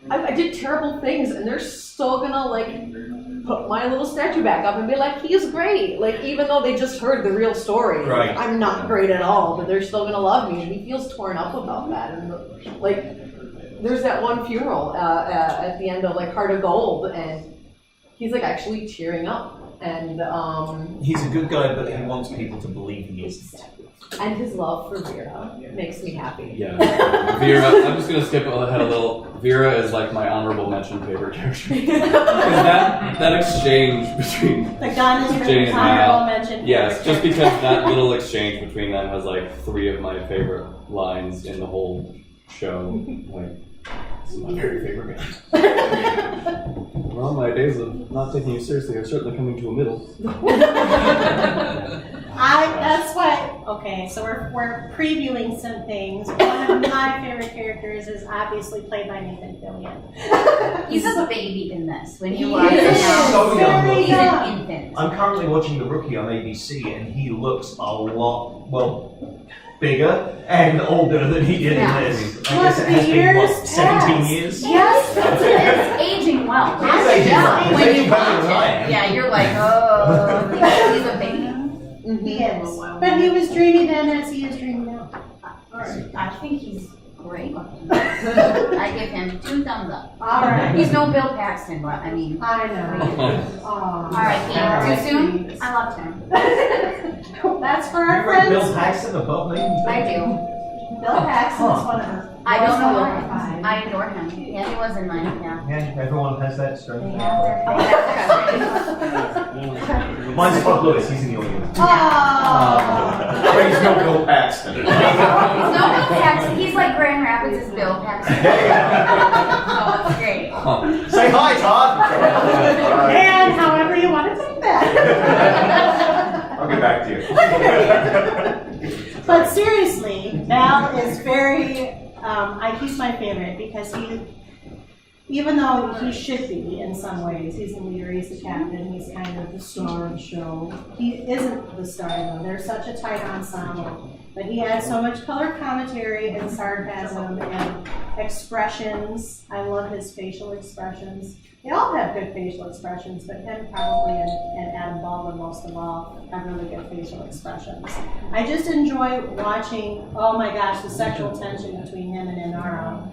I did terrible things and they're still gonna like put my little statue back up and be like, he's great. Like even though they just heard the real story, Right. like, I'm not great at all, but they're still gonna love me. And he feels torn up about that. And like there's that one funeral at the end of like Heart of Gold, and he's like actually cheering up. And He's a good guy, but he wants people to believe he isn't. And his love for Vera makes me happy. Yeah. Vera, I'm just gonna skip ahead a little. Vera is like my honorable mention favorite character. that exchange between The gun is Jane your and honorable Mal. mention. Yes, just because that little exchange between them has like 3 of my favorite lines in the whole show. Like, this is my very favorite game. Well, my days of not taking you seriously are certainly coming to a middle. That's what, okay, so we're previewing some things. One of my favorite characters is obviously played by Nathan Fillion. He's a baby in this. When you He watch is. him, So young Very looking. he's young. an infant. I'm currently watching The Rookie on ABC, and he looks a lot, bigger and older than he did Yeah. in this. I Look, guess it the has been, years 17 passed. years? Yes, it's aging well. It is aging well. It's When aging you better watch than I am. it, yeah, you're like, oh, he's a baby. He is. But he was dreamy then as he is dreamy now. I think he's great looking. I give him 2 thumbs up. All right. He's no Bill Paxton, but I mean, I know. all right, too soon? I loved him. That's for You our rate Bill friends. Paxton above me? I do. Bill Paxton is one of them. I don't know why. Fine. I adore him. Yeah, he was in mine, yeah. Yeah, everyone has that strength. They have their favorites. Mine's Bob Lewis, he's in the audience. Oh. But he's no Bill Paxton. He's no Bill Paxton. He's like Grand Rapids is Bill Paxton. Oh, it's great. Say hi, Todd! And however you want to take that. I'll get back to you. But seriously, Val is very, he's my favorite because even though he should be in some ways, he's the leader, he's the captain, he's kind of the star of the show. He isn't the star though, they're such a tight ensemble. But he adds so much color commentary and sarcasm and expressions. I love his facial expressions. They all have good facial expressions, but him probably and Adam Baldwin most of all have really good facial expressions. I just enjoy watching, oh my gosh, the sexual tension between him and Inara.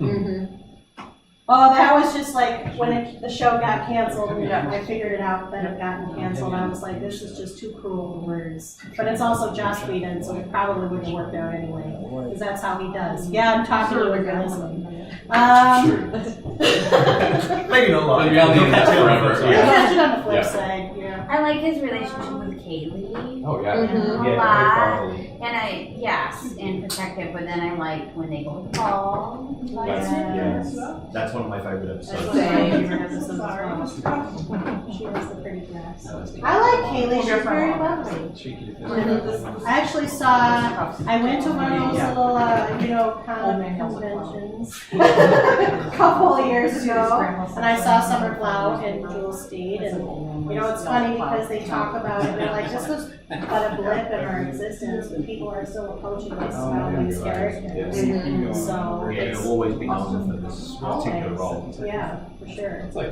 Oh, that was just like when the show got canceled and I figured it out that it gotten canceled. I was like, this is just too cruel for words. But it's also Joss Whedon, so it probably wouldn't work out anyway, because that's how he does. Yeah, I'm talking to you if you're listening. Maybe not long. But you're on the internet forever. I'll Yeah. catch it on the flip Yeah. side, yeah. I like his relationship with Kylie. Oh yeah. A Yeah, lot. very fatherly. And and protective, but then I like when they go to ball. Yes. That's one of my favorite That's episodes. one of my favorite episodes as well. She has the pretty dress. I like Kaylee, she's very lovely. I actually I went to one of those little, comic conventions a couple of years ago, and I saw Somerville and Jewel Steed, and it's funny because they talk about it, they're like, this was but a blip in our existence, but people are still approaching us about these characters. So, Yeah, it's it'll always be known for this particular role. yeah, for sure. It's like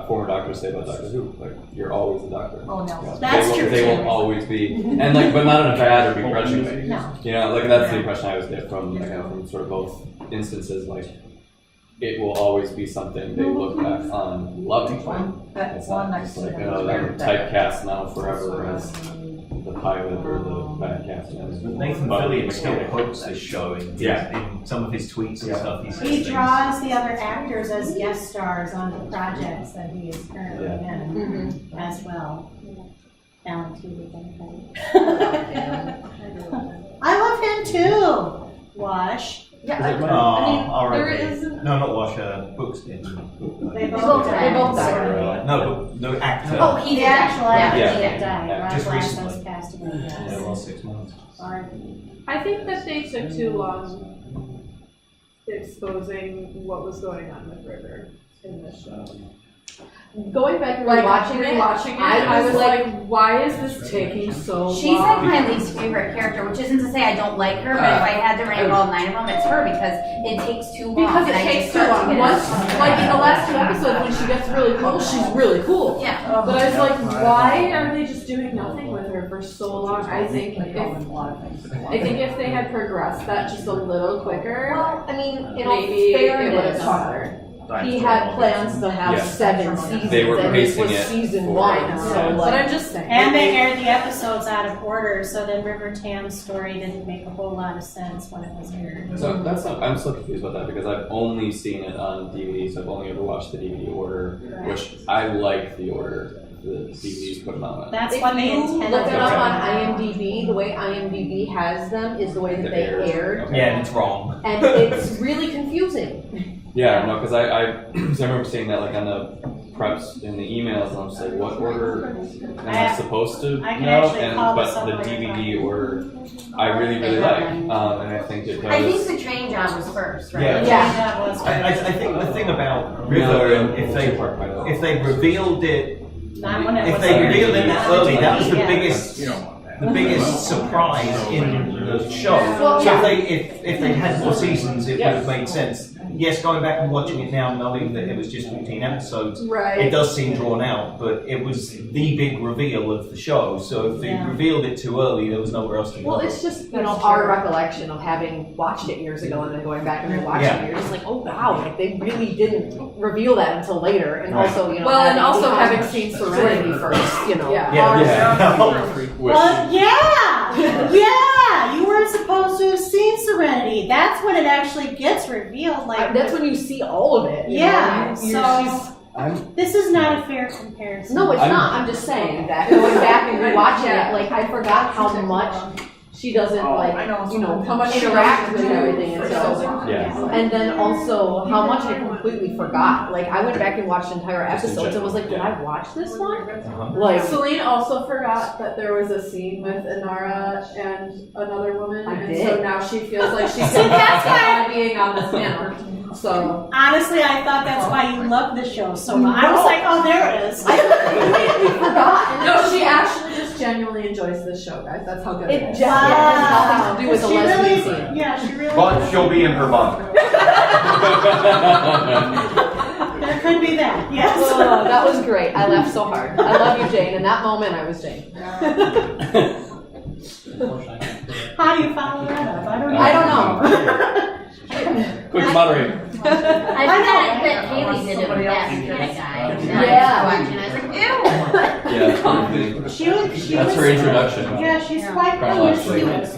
former doctors say about Doctor Who, like you're always a doctor. Oh, no. That's true, They too. will always be, and but not in a bad or begrudging way. No. That's the impression I always get from sort of both instances. Like it will always be something they look back on loving. It's not just like they're typecast now forever as the pilot or the bad captain. Nathan Fillion still quotes this show in some of his tweets and stuff. He says He things. draws the other actors as guest stars on the projects that he is currently in as well. Alan TV, I love him too. Wash. Yeah, All there right. isn't- No, not Wash. Brooks did. They both died. died. Sorry. No, the actor. Oh, he The did actual that. actor Yeah. did die. Yeah, Rob just Glass recently. was passed away. Yeah, well, 6 months. Sorry. I think that they took too long exposing what was going on with River in this show. Going back and Like watching it, I was like, why is this taking so She's long? like my least favorite character, which isn't to say I don't like her, but if I had to rank all 9 of them, it's her because it takes too long. because it and I takes just too start to long. get Once, like in the last 2 episodes, when she gets really cool, she's really cool. Yeah. But I was like, why are they just doing nothing with her for so long? I think if they had progressed that just a little quicker, Well, I mean, maybe it would have caught her. he had plans to have Yeah. 7 seasons, They were and this was pacing it season for- 1, so But like. I'm just saying. And they aired the episodes out of order, so then River Tam's story didn't make a whole lot of sense when it was aired. So that's not, I'm still confused about that because I've only seen it on DVD, so I've only ever watched the DVD order, which I like the order the DVDs put them on. That's If what they you intended. look it up Okay. on IMDb, the way IMDb has them is the way that they aired, Okay. Yeah, and it's wrong. and it's really confusing. Yeah, no, because I remember seeing that like on the preps in the emails, and I'm just like, what order am I supposed to I can know? actually call And this but up the later. DVD order, I really like, and I think it does. I think the train job was first, right? Yeah. Yeah. That was I think the thing about River, No, if Park by the way. they revealed it, not when it if was they aired. revealed it that early, that was the Yeah. biggest. The biggest surprise in the show. Well, So yeah. if they had more seasons, it would have made sense. Yes, going back and watching it now, knowing that it was just 14 episodes, it Right. does seem drawn out. But it was the big reveal of the show. So if they Yeah. revealed it too early, there was nowhere else to go. Well, it's just, you know, That's our true. recollection of having watched it years ago and then going back and rewatching Yeah. it, you're just like, oh wow, like they really didn't reveal that until later, and Right. also, you know, Well, and also having having seen Serenity first, you know. Yeah. Which, Well, yeah, you weren't supposed to have seen Serenity. That's when it actually gets revealed. Like That's when you see all of it. you yeah. know? You're- So this is not a fair comparison. No, it's I'm- not. I'm just saying that going back and rewatching it, like I forgot how much she doesn't like, you know, How much she interact doesn't with do. everything, and so. yeah. And then also how much I completely forgot. Like I went back and watched entire episodes and was like, did I watch this one? Like Celine also forgot that there was a scene with Inara and another woman, I and did. so now she feels like she's See, that's why- by being on this panel. So Honestly, I thought that's why you love the show so much. I was like, oh, there it is. I completely forgot. no, she actually just genuinely enjoys this show, guys. That's how good it It is. just has nothing to do with the She lesbian really, scene. yeah, she really. But she'll be in her bunk. There could be that. Yes. Oh, that was great. I laughed so hard. I love you, Jane. In that moment, I was Jane. How do you follow that up? I don't know. Quick moderate. I bet that Haley did it with that mechanic guy. Yeah. Watching, I was like, ew. Yeah, probably. She was. That's her introduction. Yeah, she's quite Chronologically. promiscuous.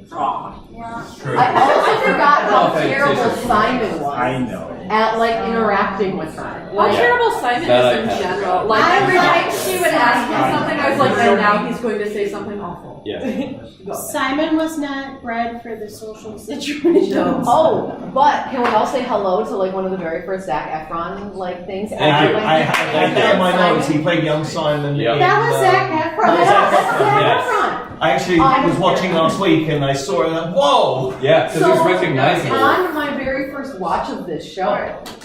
True. I also forgot how Okay, terrible seriously. Simon was I know. at like interacting with her. How Like, terrible Simon That is in I have. general. Like I every know. time she would ask me something, I was like, and now he's going to say something awful. Yeah. Simon was not bred for the social situation. Oh, but can we all say hello to like one of the very first Zac Efron like things? And I had in my notes, he played young Simon. Yeah. in, That was Zac Efron. that was Zac That's Efron, Zac yes. Efron. I actually was watching last week and I saw it and I went, whoa! Yeah, because it's recognizable. On my very first watch of this show,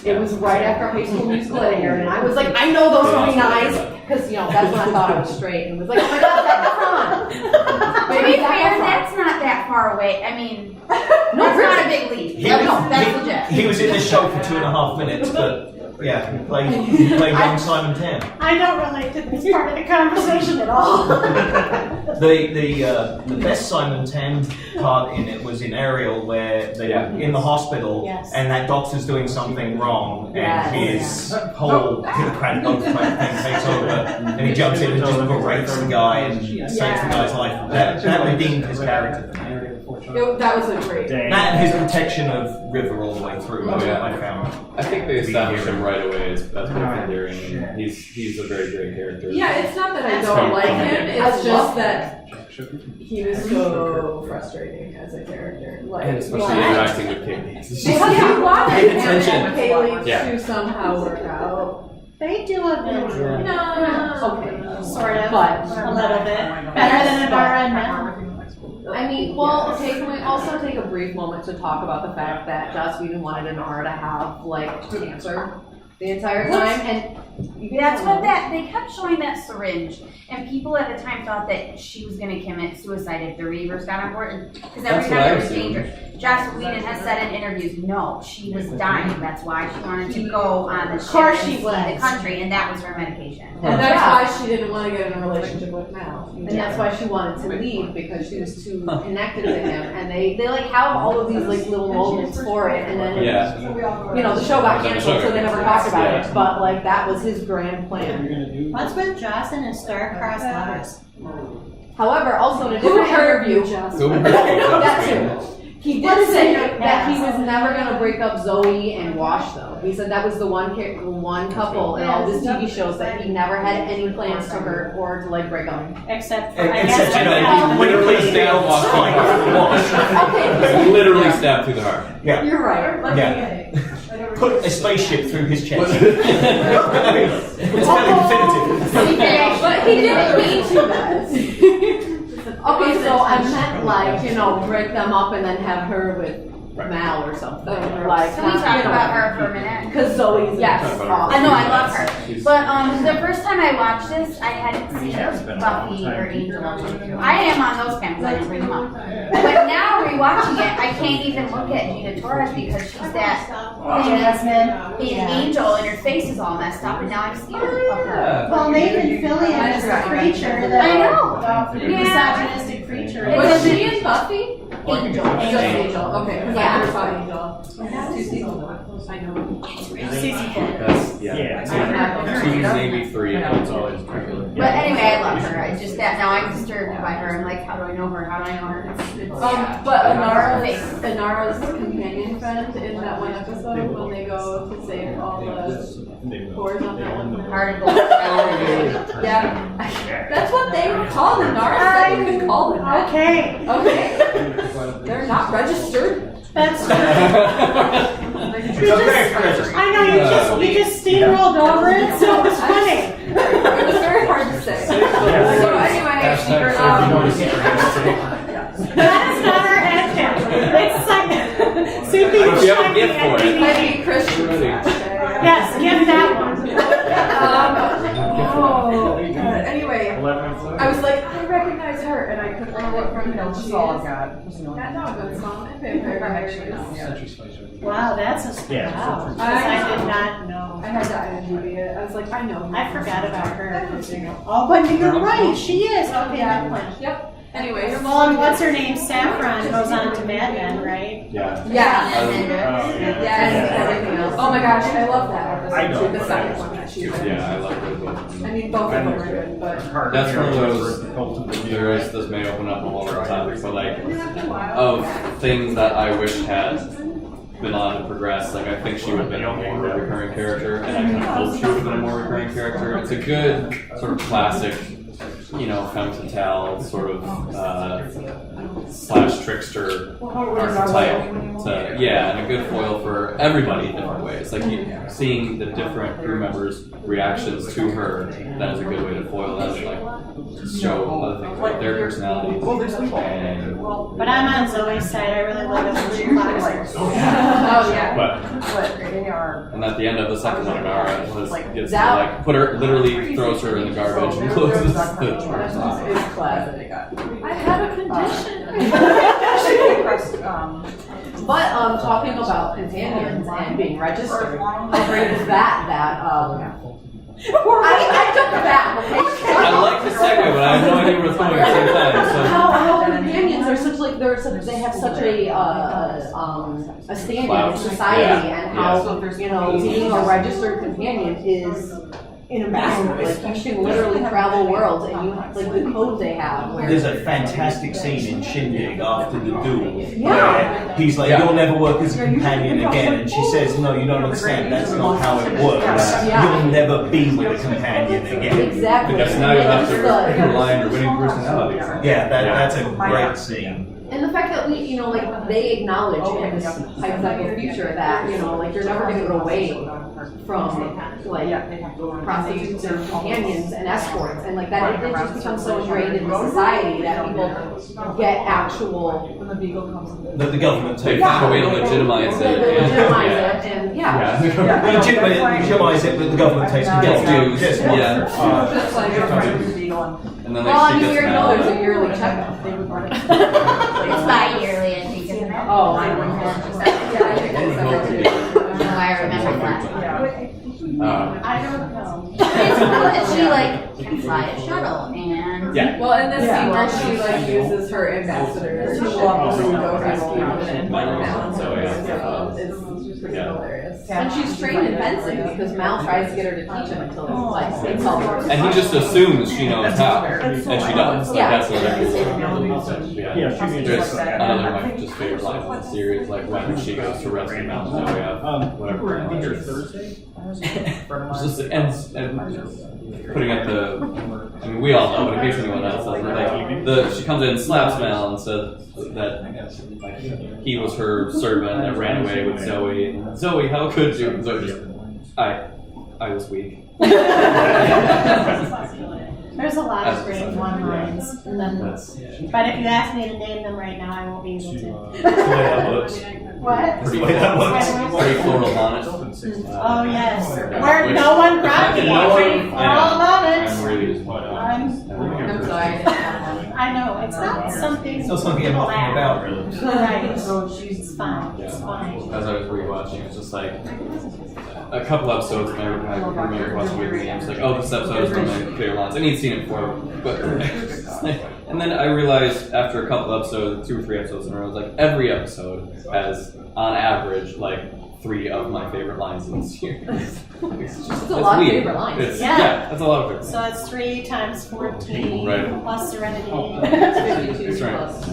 it was right after High School Musical had aired, and I was like, I know those green eyes, because you know that's when I thought I was straight, and was like, oh my god, Zac Efron. To be fair, that's not that far away. I mean, that's not a big leap. He That's legit. he was in the show for 2.5 minutes, but yeah, he played young Simon Tan. I don't relate to this part of the conversation at all. The best Simon Tan part in it was in Ariel, where they're in the hospital Yes. and that doctor's doing something wrong, Yes. and his whole Hippocratic oath type thing takes over, and he jumps in and just berates the guy and saves the guy's life. That redeemed his character for me. That was a great. That and his protection of River all the way through, Oh, yeah. I found. I think they established him right away as both endearing, and he's a very great character. Yeah, it's not that I don't From- like from him. the- It's just that he was so frustrating as a character. Like, And especially like- interacting with Kaylee. because you wanted Pay him attention. and Haley Yeah. to somehow work out. They do a bit. Okay. Sort of. But- a little bit. Better than Inara and Mel. I mean, well, okay, can we also take a brief moment to talk about the fact that Joss Whedon wanted Inara to have, like, cancer? the entire time, and That's what they kept showing that syringe, and people at the time thought that she was going to commit suicide if the Reavers got on board, because every That's time what I there was assumed. danger. Joss Whedon has said in interviews, no, she was dying. That's why she wanted to go on the ship course and she see was. the country, and that was her medication. And that's why she didn't want to get in a relationship with Mal. and that's why she wanted to leave, because she was too connected to him, and they like have all of these like little moments for it, and then Yeah. you know, the show got canceled, so they never talked about Yeah. it, but like that was his grand plan. What's with Jocelyn and star-crossed lovers? However, also in a Who different hurt you, interview, Jess? Who hurt that you? too. He What did is say it? that he was never gonna break up Zoe and Wash though. He said that was the one couple in all his TV shows that he never had any plans to hurt or to like break up. Except for, I guess, Except, you know, like, when he Literally plays stabbed down Wash. Okay, Literally stabbed through the heart. Yeah, you're right. yeah. Put a spaceship through his chest. It's very definitive. But he didn't mean to that. Okay, so I meant like, you know, break them up and then have her with Mal or something. Like, Can we talk about her for a minute? Because Zoe's Yes. awesome. I know, I love her. She's- But the first time I watched this, I hadn't seen Buffy or Angel. I am on those camps, I didn't bring them up. But now rewatching it, I can't even look at Gina Torres because she's that Jasmine. big angel and her face is all messed up, and now I'm scared of her. Well, Nathan Fillion is a creature that. I know. Misogynistic creature. It Was doesn't- she in Buffy? Angel. Just Angel. Okay, because I Yeah. never saw Angel. Two seasons. I know. Season 4. That's, yeah. 2, maybe 3, but it's always regular. But anyway, I love her. It's just that now I'm disturbed by her. I'm like, how do I know her? How do I know her? But Inara's companion friend in that one episode when they go to save all the boards on that one. Article. Yeah, that's what they were called. Inara said you could call them that. Okay, Okay. They're not registered. that's true. It's a very pleasure. I know, you just steamrolled over it, so it was funny. It was very hard to say. So anyway, That is not our head count. It's like, Sophie But if you have a Shiny gift for it. and maybe Krista. Yes, give that one. Anyway, I was like, I recognize her, and I couldn't remember what from Hill she is. That dog was small and very Wow, that's a wow. I I did not know. I had to IMDb it. I was like, I know. I forgot about her. Oh, but you're right, she is. Okay, good point. Yep. Anyway, your Well, and what's her name? Saffron goes on to Mad Men, right? Yeah. Yeah. Yeah. And everything else. Oh my gosh, I love that I know, episode too. The but second one that she's in. Yeah, I like it. I mean, both of them are good, but. That's one of those, this may open up a whole other topic, but like, of things that I wish had been on to progress, like I think she would have been a more recurring character, and I kind of hope she would have been a more recurring character. It's a good, sort of classic, you know, femme fatale, sort of, slash trickster archetype to, yeah, and a good foil for everybody in different ways. Like seeing the different crew members' reactions to her, that is a good way to foil that, like show other things about their personalities. And, But I'm on Zoe's side. I really love it when she clocks her. Oh, yeah. and at the end of the second one, Inara gets to like put her, literally throws her in the garbage and closes the door. It's classic. I have a condition. But talking about companions and being registered, how great is that? I took that. Okay. I like the segue, but I have no idea where it's going at the same time. So. How companions are such like they have such a standing in society, and how you know being a registered companion is an ambassador. Like you can literally travel worlds, and you have like the code they have. Where There's a fantastic scene in Shindig after the duel Yeah. where he's like, "You'll never work as a companion again," and she says, "No, you don't understand. That's not how it works. Yeah. You'll never be with a companion again." Exactly. Because now you have to Like, rely on your winning personality. Yeah, that's a great scene. and the fact that we, you know, like they acknowledge in this hypothetical future that, you know, like you're never going to go away from like prostitutes and companions and escorts, and like that it just becomes so ingrained in society that people get actual. That the government They takes. found a way to legitimize it. Legitimize and- it, and yeah. Legitimize it, but the government takes Gets dues. Yes. Yeah. Just like, And then well, I she mean, gets you already mad. know there's a yearly checkup. It's bi-yearly, I think, isn't it? Oh, I know. Yeah, I think it's several too. No, I remember that. I don't know. It's cool that she like can fly a shuttle and Yeah. Well, in this scene where she like uses her ambassador to walk through go rescue and balance So, yeah. is pretty Yeah. hilarious. And she's trained in fencing because Mal tries to get her to teach him until it's like it's all over. And he just assumes she knows how, and she does. Like, Yeah. that's what There's another of my just favorite lines in the series, like when she goes to rescue Mount Zoya, whatever. It's just and putting up the. I mean, we all know, but in case anyone else doesn't, like she comes in, slaps Mal, and says that he was her servant that ran away with Zoe. And Zoe, how could you? And Zoe just, I was weak. There's a lot of great one-lines. And then, That's but if you ask me to name them right now, I won't be able to. That's the way that works. What? Pretty floral bonnet. Oh, yes. Where no one grabs me. We're all about it. I'm really disappointed. I'm sorry. I know, it's not something. It's not something I'm talking about, really. Right. It's fine. It's fine. As I was rewatching, it's just like a couple episodes. My roommate was watching with me, and I was like, "Oh, this episode is one of my favorite lines." And he'd seen it before, but and then I realized after a couple episodes, 2 or 3 episodes in a row, I was like, every episode has, on average, like 3 of my favorite lines in the series. It's a lot of favorite lines. Yeah. That's a lot of favorite So it's 3 times 14 Right. plus Serenity. 52 That's right. plus.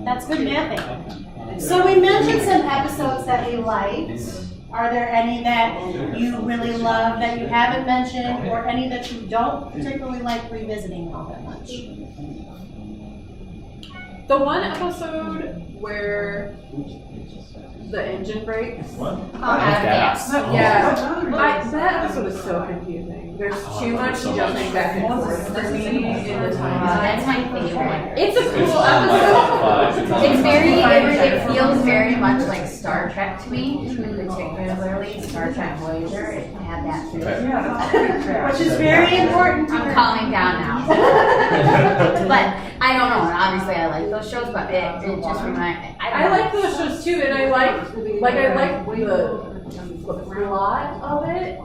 That's good mathing. So we mentioned some episodes that we liked. Are there any that you really love that you haven't mentioned, or any that you don't particularly like revisiting all that much? The one episode where the engine breaks. Gas. Yeah, that episode is so confusing. There's too much jumping back and forth for me in the time. that's my favorite. It's a cool on my episode. top 5. It's it feels very much like Star Trek to me, particularly Star Trek Voyager. It had that feel. Which is very important to I'm your- calming down now. But I don't know, and obviously I like those shows, but it just reminds I like those shows too, and I like the plot of it.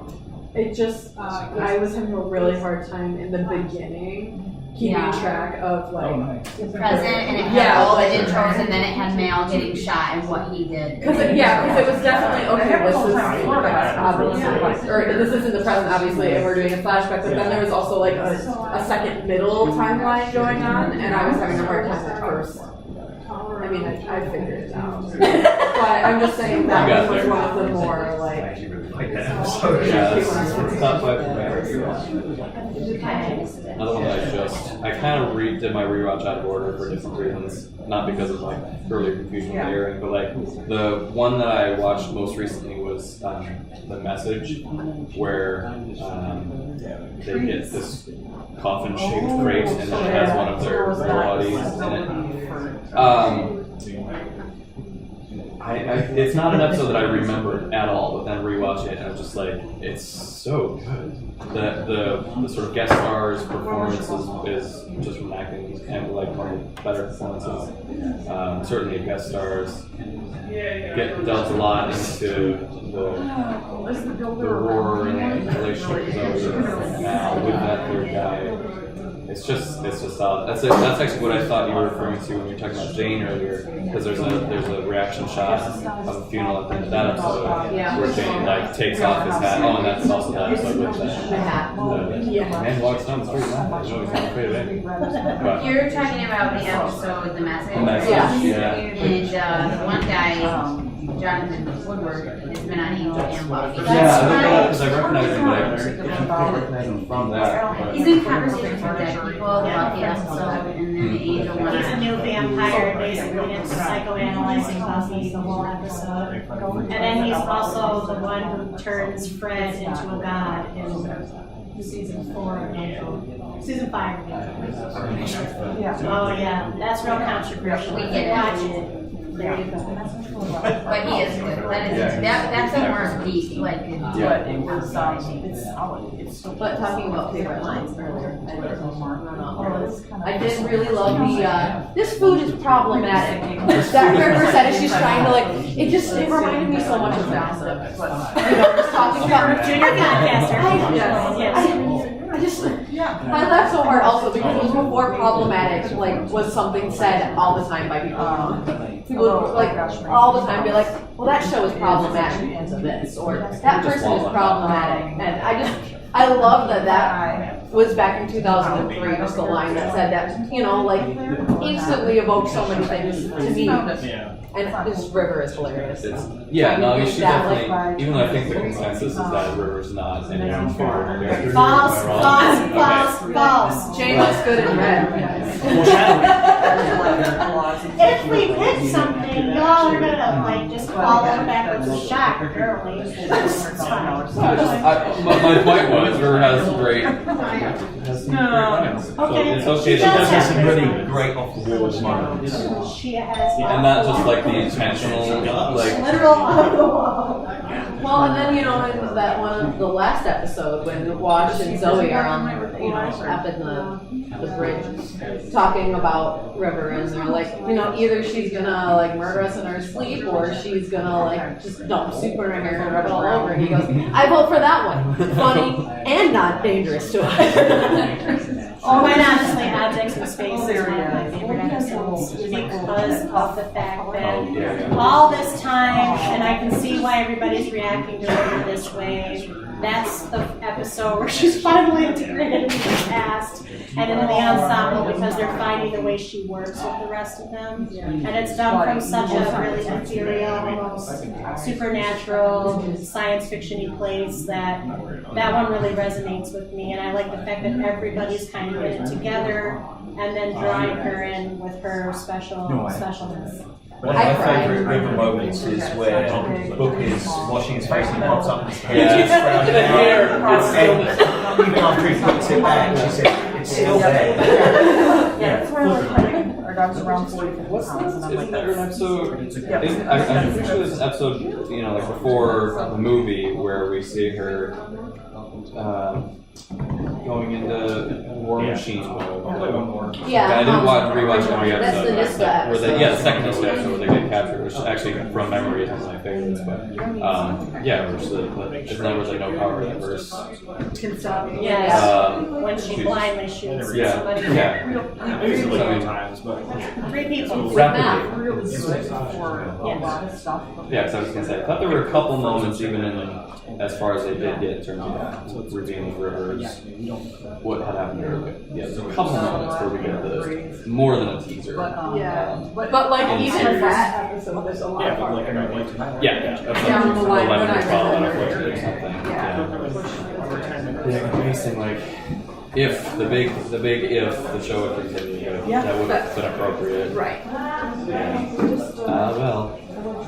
It just I was having a really hard time in the beginning keeping track of like present, and it had all the intros, and then it had Mal getting shot and what he did. because it was definitely okay. This is obviously, or this is in the present, obviously, and we're doing a flashback. But then there was also like a second middle timeline going on, and I was having a hard time at first. I mean, I figured it out, but I'm just saying that was one of the more like. Like that episode. Yeah, that's top 5 for me. Another one that I kind of did my rewatch out of order for different reasons, not because of like earlier confusion with the airing, but like the one that I watched most recently was The Message, where they get this coffin-shaped crate and it has one of their bodies in it. It's not an episode that I remembered at all, but then rewatch it and I was just like, it's so good. The sort of guest stars performance is just from acting and like one of the better performances. Certainly guest stars delves a lot into the war and the relationship with Mal with that third guy. It's just solid. That's actually what I thought you were referring to when you were talking about Jane earlier, because there's a reaction shot of a funeral at the end of that episode where Jane like takes off his hat. Oh, and that's also that episode with the hat. The man walks down the street. I know he's not afraid of anything. But You're talking about the episode, The Message? The Message, yeah. And the one guy Jonathan Woodward has been on Angel and Buffy. Yeah, I looked it up because I recognize him, but I recognize him from that. But He's in conversations with dead people, Buffy episode, and then Angel one. He's a new vampire, basically, it's psychoanalyzing Buffy the whole episode. And then he's also the one who turns Fred into a god in season 4 of Angel. Season 5 of Angel. Oh yeah, that's real controversial. We get it. Watch it. There you go. But he is good. That's a more deep, like, But it was, but talking about favorite lines earlier, I did really love the, this food is problematic. That River said it, she's trying to like, it reminded me so much of Gossip. You know, just talking about Junior podcaster. I laughed so hard also because it was before problematic, like, was something said all the time by people. People would, like, all the time be like, well, that show is problematic because of this, or that person is problematic. And I love that was back in 2003, just a line that said that, you know, like, instantly evoked so many things to me. And this River is hilarious. Yeah, no, I mean, she definitely, even though I think the consensus is that River's not an inferior character. False. Jane looks good in red. If we pick something, y'all are gonna like just fall over backwards with shock, girly. It's fine. My point was, River has great lines. So Okay. it's okay She She does have to, some really great off-the-wall moments. She has. and not just like the intentional, like, Literal off the wall. Well, and then, you know, in that one of the last episode, when Wash and Zoe are on, you know, up in the bridge, talking about River, and they're like, you know, either she's gonna, like, murder us in her sleep, or she's gonna, like, just dump soup in her hair and rub it all over, and he goes, I vote for that one. Funny and not dangerous to us. Quite honestly, Objects in Space is one of my favorite episodes because of the fact that all this time, and I can see why everybody's reacting to her this way, that's the episode where she's finally integrated into the cast and into the ensemble because they're finding the way she works with the rest of them. And it's done from such a really ethereal, almost supernatural, science fiction-y place that one really resonates with me. And I like the fact that everybody's kind of getting together and then drawing her in with her specialness. One of my favourite River moments is where Book is washing his face and he pops up his hair. And even after he puts it back, she said, it's still there. That's where I was around 45 pounds and I'm like, Isn't there an episode, I'm pretty sure there's an episode, you know, like before the movie where we see her going into War Machine mode. Yeah, I didn't rewatch every that's the episode. Niska Where they, episode. yeah, the second Niska episode where they get captured, which actually from memory is one of my favorites. But yeah, which isn't that where they no power that verse? Yes, when she blindly shoots somebody. Yeah. Maybe it's like 3 times, but 3 people. Rapidly. really slick for a lot of stuff. Yeah, because I was gonna say, I thought there were a couple moments even in as far as they did get in terms of revealing Rivers, what had happened earlier. Yeah, there's a couple moments where we get the more than a teaser. But like in the even series. that episode, there's a lot Yeah, of but fun. like, I mean, like, Yeah, Down the line, 11 when or I 12 read out of it. 14 or something. over 10 minutes. Yeah, amazing. Like, if the big if the show had continued, that would have been appropriate. Right. Well,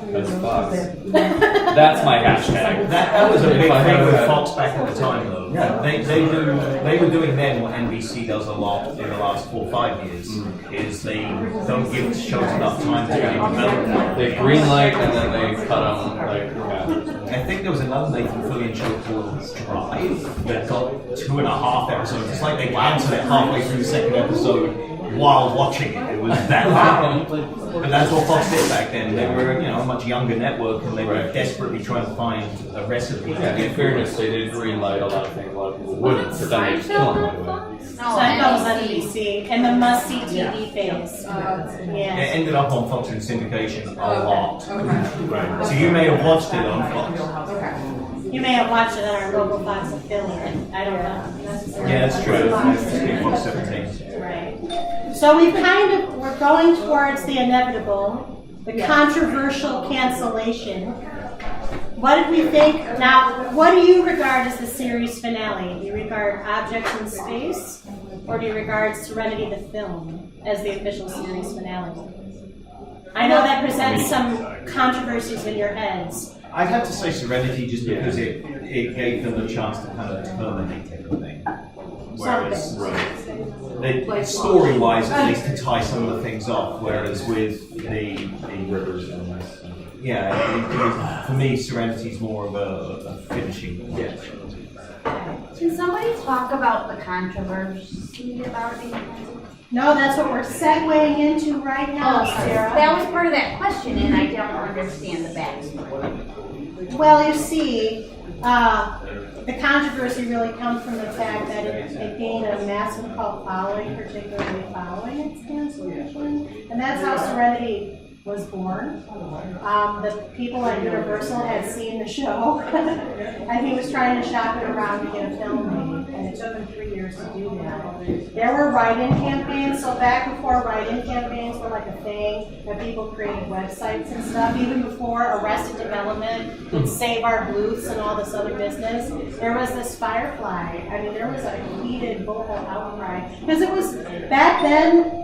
because Fox. That's my hashtag. That was a big If I thing had with that- Fox back at the time, though. Yeah. They were doing then what NBC does a lot in the last 4 or 5 years, is they don't give shows enough time to really develop. They green light and then they cut them. Like, yeah. I think there was another Nathan Fillion show called Drive that got 2.5 episodes. It's like they cancelled it halfway through the second episode while watching it. It was that bad. But that's what Fox did back then. They were, a much younger network, and they were desperately trying to find a recipe. Yeah, in fairness, they did green light a lot of things a lot of people wouldn't, but then they just kill them right away. Seinfeld was on NBC in the must-see TV phase. It Yes. ended up on Fox in syndication a lot. So you may have watched it on Fox. You may have watched it on our local Fox affiliate. I don't know necessarily. Yeah, that's true. It's Fox 17. Right. So we're going towards the inevitable. the controversial cancellation. What did we think? Now, what do you regard as the series finale? Do you regard Objects in Space, or do you regard Serenity the film as the official series finale? I know that presents some controversies in your heads. I'd have to say Serenity just because it gave them a chance to kind of terminate everything. Whereas, story-wise, at least to tie some of the things off. Whereas with the Rivers and this. for me, Serenity's more of a finishing point. Yeah. Can somebody talk about the controversy about it? No, that's what we're segueing into right now, Sarah. That was part of that question, and I don't understand the backstory. Well, you see, the controversy really comes from the fact that it gained a massive cult following, particularly following its cancellation. And that's how Serenity was born. The people at Universal had seen the show, and he was trying to shop it around to get a film made, and it took him 3 years to do that. There were write-in campaigns, so back before write-in campaigns were like a thing, that people created websites and stuff, even before Arrested Development, Save Our Bluths, and all this other business, there was this Firefly. I mean, there was a heated vocal outcry, because it was, back then,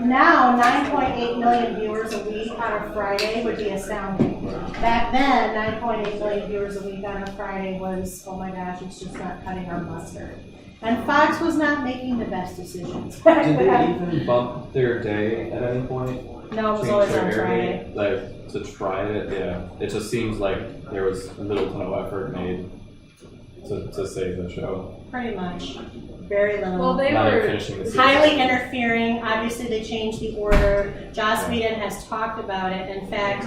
now 9.8 million viewers a week on a Friday would be astounding. Back then, 9.8 million viewers a week on a Friday was, oh my gosh, it's just not cutting our mustard. And Fox was not making the best decisions. Did they even bump their day at any point? No, it was Change always their on air Friday. date? Like, to try it, yeah. It just seems like there was little to no effort made to save the show. Pretty much. Very little. Well, they Now they're were finishing the season. Highly interfering. Obviously, they changed the order. Joss Whedon has talked about it. In fact,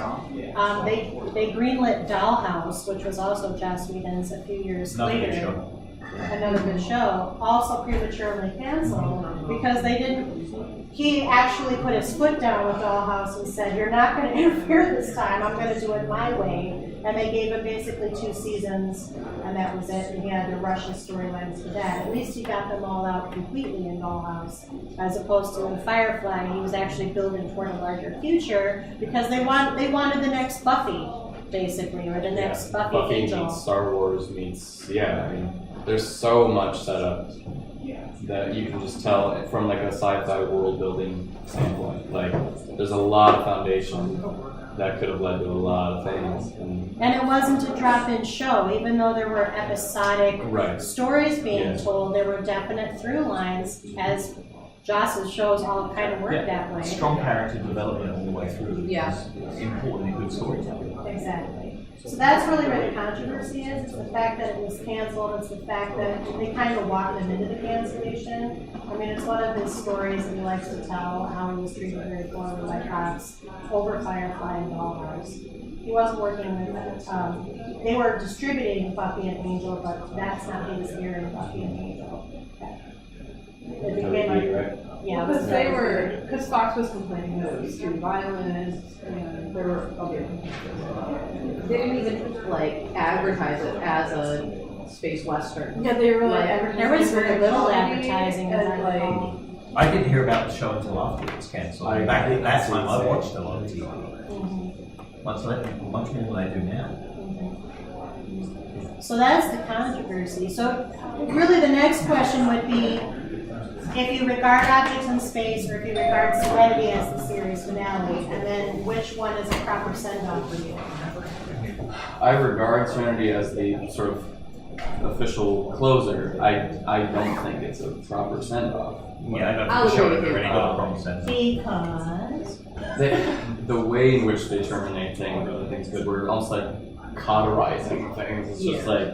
they greenlit Dollhouse, which was also Joss Whedon's a few years Another later. good show. Another good show. Also prematurely canceled because they didn't. He actually put his foot down with Dollhouse and said, "You're not going to interfere this time. I'm going to do it my way." And they gave him basically 2 seasons, and that was it. And he had to rush his storylines for that. At least he got them all out completely in Dollhouse, as opposed to in Firefly. He was actually building toward a larger future because they wanted the next Buffy, basically, or the next Buffy Angel. Meets Star Wars meets, I mean, there's so much set up that you can just tell from like a sci-fi world building standpoint. Like, there's a lot of foundation that could have led to a lot of things. And it wasn't a drop-in show, even though there were episodic stories being told. There were definite through lines, as Joss's shows all kind of work that way. Strong character development all the way through. Yeah. Is important in good storytelling. Exactly. So that's really where the controversy is. It's the fact that it was canceled. It's the fact that they kind of walked him into the cancellation. I mean, it's one of his stories that he likes to tell, how he was treated very poorly by cops over Firefly and Dollhouse. He wasn't working with them. They were distributing Buffy and Angel, but that's not who was airing Buffy and Angel. It became because Fox was complaining that it was too violent, and there were other complaints. They didn't even like advertise it as a space western. Yeah, they were like advertising. There was very little quality, advertising, as I and recall. I didn't hear about the show until after it was cancelled. Back at that time, I watched a lot of TV. Much more than I do now. So that's the controversy. So really the next question would be, if you regard Objects in Space or if you regard Serenity as the series finale, and then which one is a proper send-off for you? I regard Serenity as the sort of official closer. I don't think it's a proper send-off. Yeah, I don't I'll think the show agree had with really you. got a proper sense. Because The way in which they terminate things, I think is good. We're almost like cauterizing things. It's just like,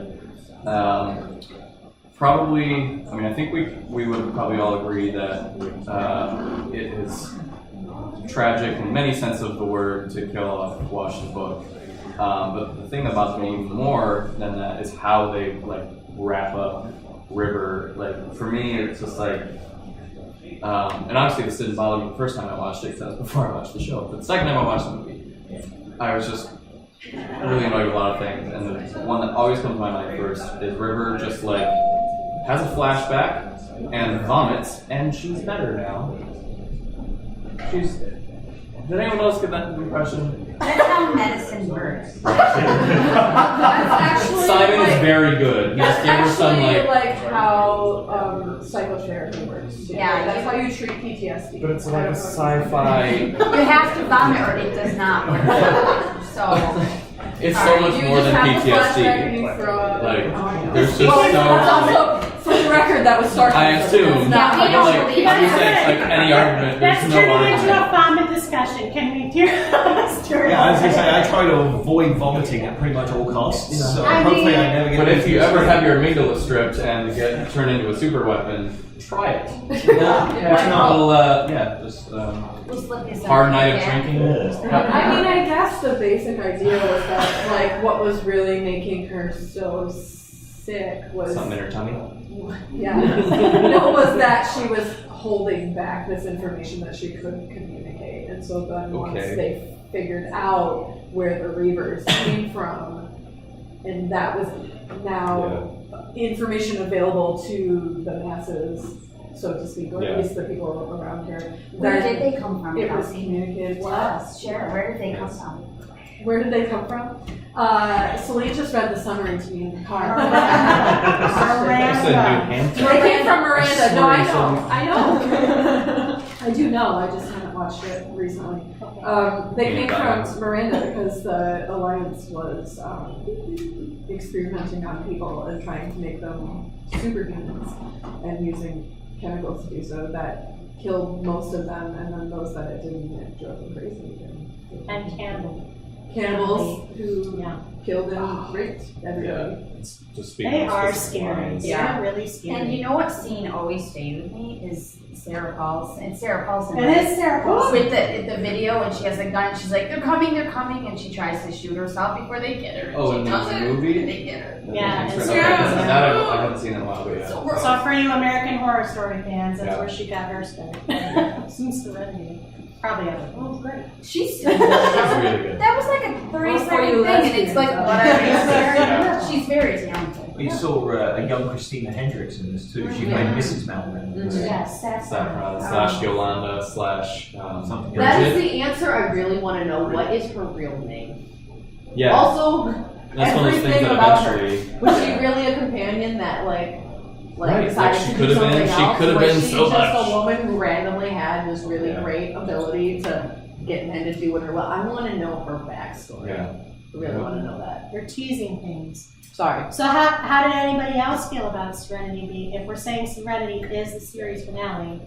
probably, I mean, I think we would probably all agree that it is tragic in many sense of the word to kill off Wash's book. But the thing about me more than that is how they like wrap up River. Like, for me, it's just like, and obviously this didn't bother me the first time I watched it because that was before I watched the show. But the second time I watched the movie, I was just really annoyed with a lot of things. And the one that always comes to my mind first is River just like has a flashback and vomits, and she's better now. Did anyone else get that impression? That's how medicine works. That's actually Simon like, is very good. He just gave her some actually like. like how psychotherapy works. Too. Yeah, That's how you treat PTSD. But it's like a sci-fi. You have to vomit or it does not work. So, It's so much You more just than have a flashback and PTSD. you throw up. Like, there's just Well, so. also, for the record, that was sarcasm. I assume. It's not Yeah, we don't Like, believe I'm just it. saying, like any argument, That's there's no turning into a argument. vomit discussion. Can we do this? Yeah, I was gonna say I try to avoid vomiting at pretty much all costs. So I hopefully mean- I never get. But if you into ever this. have your amygdala stripped and get turned into a super weapon, try it. Yeah. Why not? Well, yeah, just we'll slip you some. hard night of Yeah. drinking. I mean, I guess the basic idea was that, like, what was really making her so sick was, Something in her tummy. yeah, no, was that she was holding back this information that she couldn't communicate, and so then once Okay. they figured out where the Reavers came from, and that was now information available to the masses, so to speak, or Yeah. at least the people around her. Where then did they come from, it was Kelsey? communicated To to us, sure. Where did they come from? Where did they come from? Selene just read the summary to me in the car. I said New Hampshire. They came from Miranda. No, I Sorry, know. I know. I do know. I just haven't watched it recently. They came from Miranda because the Alliance was experimenting on people and trying to make them superhumans and using chemicals to do so that killed most of them, and then those that it didn't, it drove them crazy. And Cannibals who Yeah. killed and raped everybody. It's just They are scary. Yeah. They're really scary. And you know what scene always stayed with me is Sarah Paulson. And Sarah Paulson. It is Sarah Paulson. With the video, and she has a gun, she's like, they're coming, and she tries to shoot herself before they get her. Oh, she in the doesn't, movie? and they get her. Yeah, Okay, it's okay. Sarah. That I haven't seen in a while, but yeah. So for you American Horror Story fans, that's Yeah. where she got her start. Some Serenity. Probably other. Oh, great. She's It's really good. that was like a 30-second thing, and it's like Yeah. She's very talented. We saw a young Christina Hendricks in this too. She played Mrs. Malvin. Yes, that's Saffron / Yolanda / Something. That is Bridget. the answer I really want to know. What is her real name? Yeah, Also, that's one of those things everything that about her. eventually. Was she really a companion that like Right, decided like she to could do have been- something she else? could have Was been she so just much. a woman who randomly had this really Yeah. great ability to get men to do whatever? Well, I want to know her backstory. Yeah. I really want to know that. You're teasing things. Sorry. So how did anybody else feel about Serenity being, if we're saying Serenity is the series finale?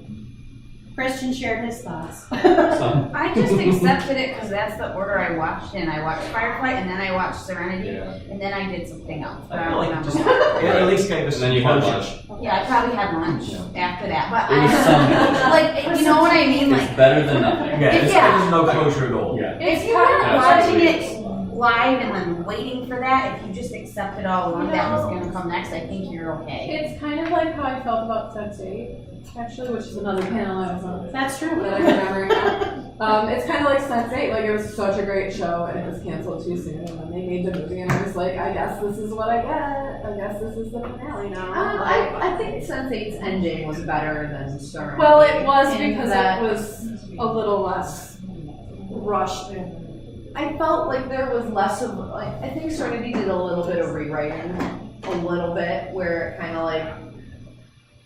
Christian shared his thoughts. Some. I just accepted it because that's the order I watched in. I watched Firefly, and then I watched Serenity, Yeah. and then I did something else. But I I feel don't like it remember. just it at least gave us And then you had closure. lunch. Yeah, I probably had lunch after that. But It was some. like, you know what I mean? It's Like, better than nothing. Yeah, it's, Yeah. there's no closure at all. Yeah. if you weren't Absolutely. watching it live and then waiting for that, if you just accepted all along that was going to come next, I think you're okay. It's kind of like how I felt about Sense8, actually, which is another panel I was on That's true. that I'm remembering now. It's kind of like Sense8, like it was such a great show and it was canceled too soon, and then they made the movie and I was like, I guess this is what I get. I guess this is the finale now. I think Sense8's ending was better than Serenity. Well, it was in because that it was a little less rushed. I felt like there was less of like I think Serenity did a little bit of rewriting, a little bit where it kind of like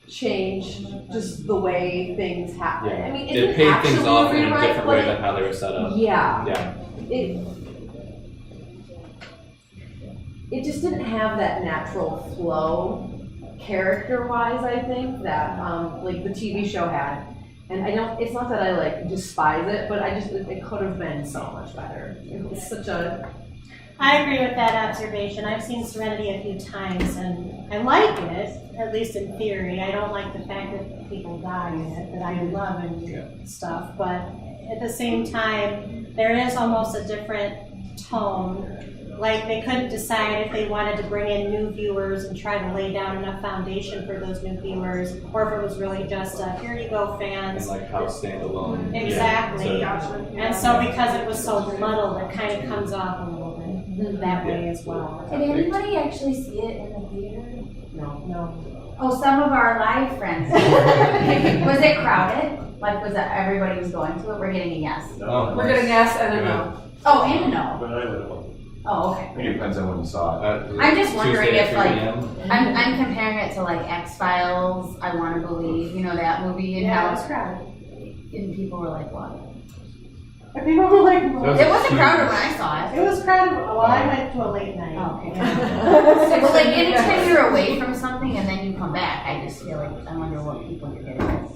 changed just the way things happen. Yeah. I mean, It didn't paid actually things off in a rewrite, different but way than how they were set up. yeah, Yeah. it just didn't have that natural flow character-wise. I think that like the TV show had. And I don't, it's not that I like despise it, but I just, it could have been so much better. It was such a, I agree with that observation. I've seen Serenity a few times and I like it, at least in theory. I don't like the fact that people die in it, that I love and stuff, but at the same time, there is almost a different tone. Like they couldn't decide if they wanted to bring in new viewers and try to lay down enough foundation for those new viewers, or if it was really just a, here you go, fans. And like how standalone. Exactly. Yeah. So- And so because it was so muddled, it kind of comes off a little bit that way as well. Did anybody actually see it in the theater? no. No. Oh, some of our live friends. Was it crowded? Like, was that everybody was going to it? We're getting a yes. Oh, We're getting yes and a no. Oh, and a no. Oh, okay. I think it depends on when you saw it. I'm just wondering Tuesday at if, 3 like, p.m. I'm comparing it to like X-Files, I Want to Believe, you know, that movie, and Yeah, it how was crowded. and people were like, what? And people were like, It wasn't crowded when I saw it. it was crowded. Well, I went to a late night. Oh, okay. Yeah. But like anytime you're away from something and then you come back, I just feel like I wonder what people you're getting at.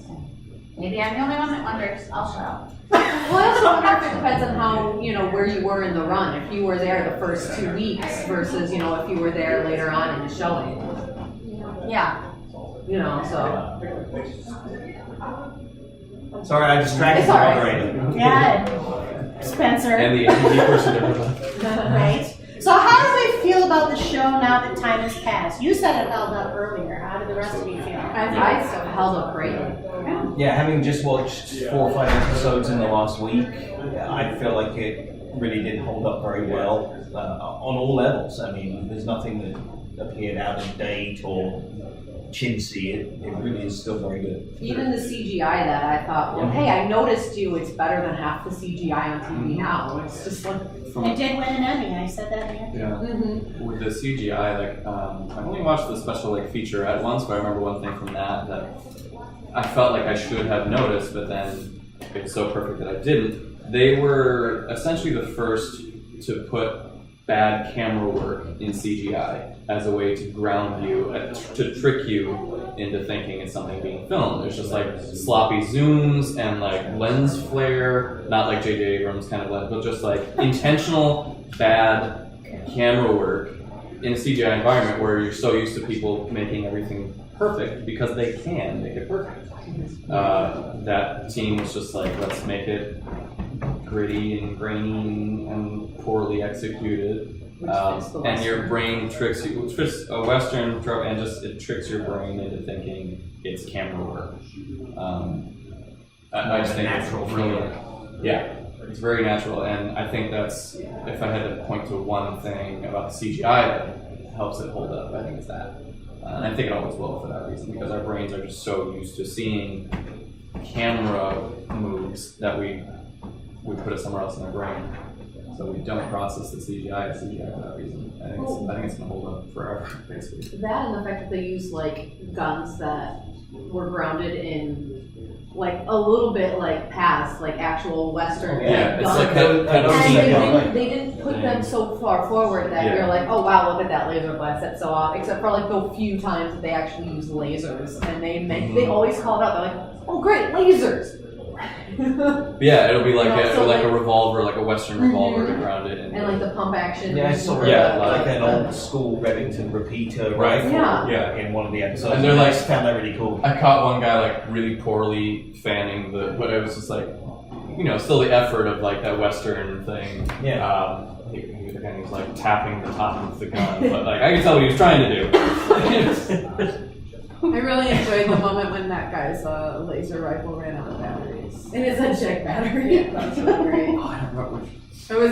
Maybe I'm the only one that wonders. I'll shut up. Well, I also wonder if it depends on how, where you were in the run. If you were there the first 2 weeks versus, if you were there later on in the showing. Yeah. So. Sorry, I distracted It's the all right. moderator. Yeah, Spencer. And the ATV person everybody. Right. So how do we feel about the show now that time has passed? You said it held up earlier. How did the rest of you feel? I still held up great. Yeah, having just watched 4 or 5 episodes in the last week, I feel like it really did hold up very well on all levels. I mean, there's nothing that appeared out of date or chintzy. It really is still very good. Even the CGI that I thought, well, hey, I noticed you. It's better than half the CGI on TV now. It's just like. It did win an Emmy. I said that in the Yeah. Mm-hmm. With the CGI, I only watched the special featurette once, but I remember one thing from that I felt like I should have noticed, but then it's so perfect that I didn't. They were essentially the first to put bad camera work in CGI as a way to ground you, to trick you into thinking it's something being filmed. There's just sloppy zooms and lens flare, not like J.J. Abrams kind of lens, but just intentional bad camera work in a CGI environment where you're so used to people making everything perfect because they can make it perfect. That team was just let's make it gritty and grainy and poorly executed. And your brain tricks you. It's a Western trope, and it tricks your brain into thinking it's camera work. I just think natural it's really, yeah, it's very natural, and I think that's, if I had to point to one thing about the CGI that helps it hold up, I think it's that. And I think it always will for that reason, because our brains are just so used to seeing camera moves that we put it somewhere else in our brain. So we don't process the CGI as CGI for that reason. I think it's gonna hold up forever, basically. That and the fact that they use guns that were grounded in a little bit past actual Western Yeah, it's guns. that They didn't put them so far forward that you're oh wow, look at that laser blast, that's so off. Except for the few times that they actually use lasers, and they always call it out. They're oh great, lasers. Yeah, it'll be a revolver, a Western revolver to ground it in. And the pump action. Yeah, I saw an old school Remington repeater rifle in one of the episodes. And they're I found that really cool. I caught one guy really poorly fanning but it was just still the effort of that Western thing. Yeah. He was tapping the top of the gun, but I could tell what he was trying to do. I really enjoyed the moment when that guy's laser rifle ran out of batteries. And it's a check battery. Yeah, that was really great. Oh, I don't remember which.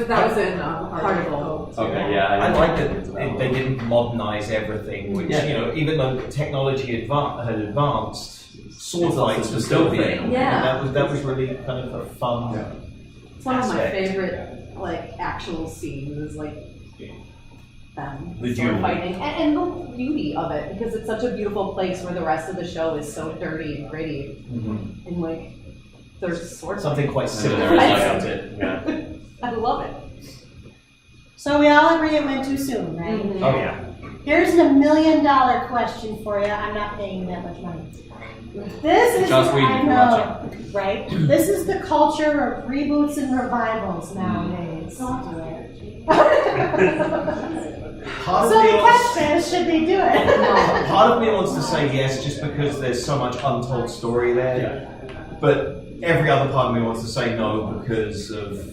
That was in Particle. Okay, yeah. I like that they didn't modernize everything, which, even though technology had advanced, sword fights were still being. Yeah. That was really kind of a fun Some of my aspect. favorite actual scenes is them The sword duel. fighting and the beauty of it, because it's such a beautiful place where the rest of the show is so dirty and gritty and there's sword Something quite similar I about it. Yeah. I love it. So we all agree it went too soon, right? Mhm. Oh yeah. Here's a $1 million question for you. I'm not paying that much money. This is Joss Whedon, I if you're know, right? This is the culture of reboots and revivals nowadays. Part So of the me catch wants, fans should be doing it. part of me wants to say yes, just because there's so much untold story there. But every other part of me wants to say no because of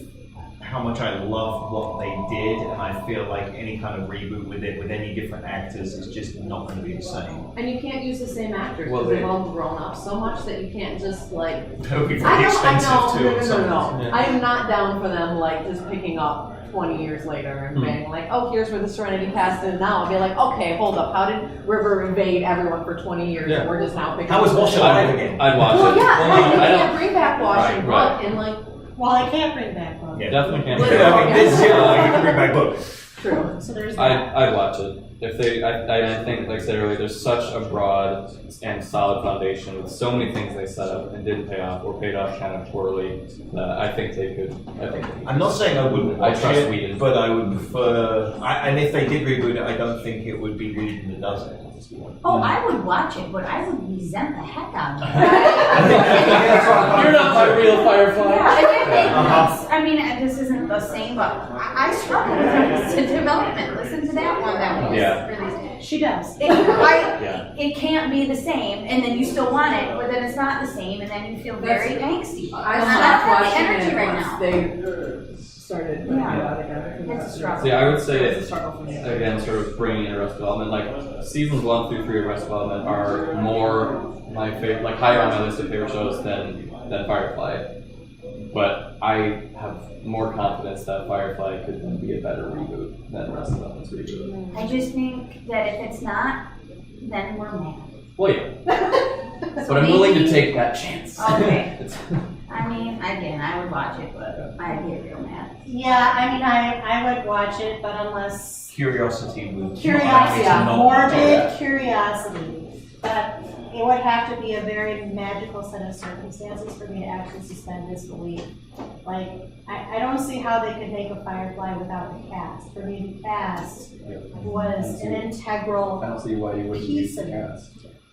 how much I love what they did, and I feel like any kind of reboot with it, with any different actors, is just not going to be the same. And you can't use the same actors Well, because they've they- all grown up so much that you can't just like. That would be very expensive too. or something. Yeah. I am not down for them like just picking up 20 years later and being like, oh, here's where the Serenity cast is now. I'll be like, okay, hold up. How did River invade everyone for 20 years and we're just now picking How was up? Wash Alive again? I'd watch Well, it. yeah, Well, you I can't don't. bring back Wash and Right, Book and like, Well, I can't bring back Book. Yeah. Definitely can't. Literally. I mean, there's zero. You can bring back Book. true. So there's that. I'd watch it. If they, I think, like I said earlier, there's such a broad and solid foundation with so many things they set up and didn't pay off, or paid off kind of poorly, that I think they could. I'm not saying I wouldn't I watch trust it, Whedon. but I would prefer. And if they did reboot it, I don't think it would be Whedon that does it. Oh, I would watch it, but I would resent the heck out of it. You're not my real Firefly. I mean, this isn't the same, but I struggle with Arrested Development. Listen to that one that was released. She does. It can't be the same, and then you still want it, but then it's not the same, and then you feel very angsty. I And stopped don't have watching the energy it right once now. they started putting it out again. It's a struggle. See, I would say It's a struggle for me. again, sort of bringing in Arrested Development, like seasons 1 through 3 of Arrested Development are more my favorite, like higher on my list of favorite shows than Firefly. But I have more confidence that Firefly could then be a better reboot than Arrested Development's reboot. I just think that if it's not, then we're mad. Well, yeah. But I'm willing to take that chance. Okay. It's- I mean, again, I would watch it, but I'd get real mad. Yeah, I mean, I would watch it, but unless Curiosity would. curiosity, not- morbid curiosity, but it would have to be a very magical set of circumstances for me to actually suspend disbelief. Like, I don't see how they could make a Firefly without the cast. For me, the cast was an integral I don't see why you wouldn't piece use of the it. cast.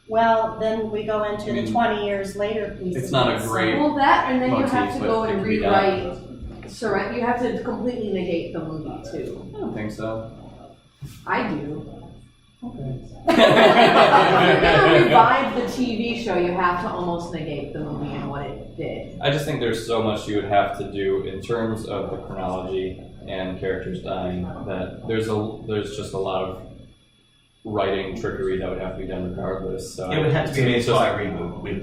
Well, then we go into the 20 years later piece. It's of not it, a so- great- Well, that, and then you motif, have to but go it and could be done. rewrite you have to completely negate the movie too. I don't think so. I do. If you're gonna revive the TV show, you have to almost negate the movie and what it did. I just think there's so much you would have to do in terms of the chronology and characters dying that there's just a lot of writing trickery that would have to be done regardless. So It would have to be an it's just- entire reboot with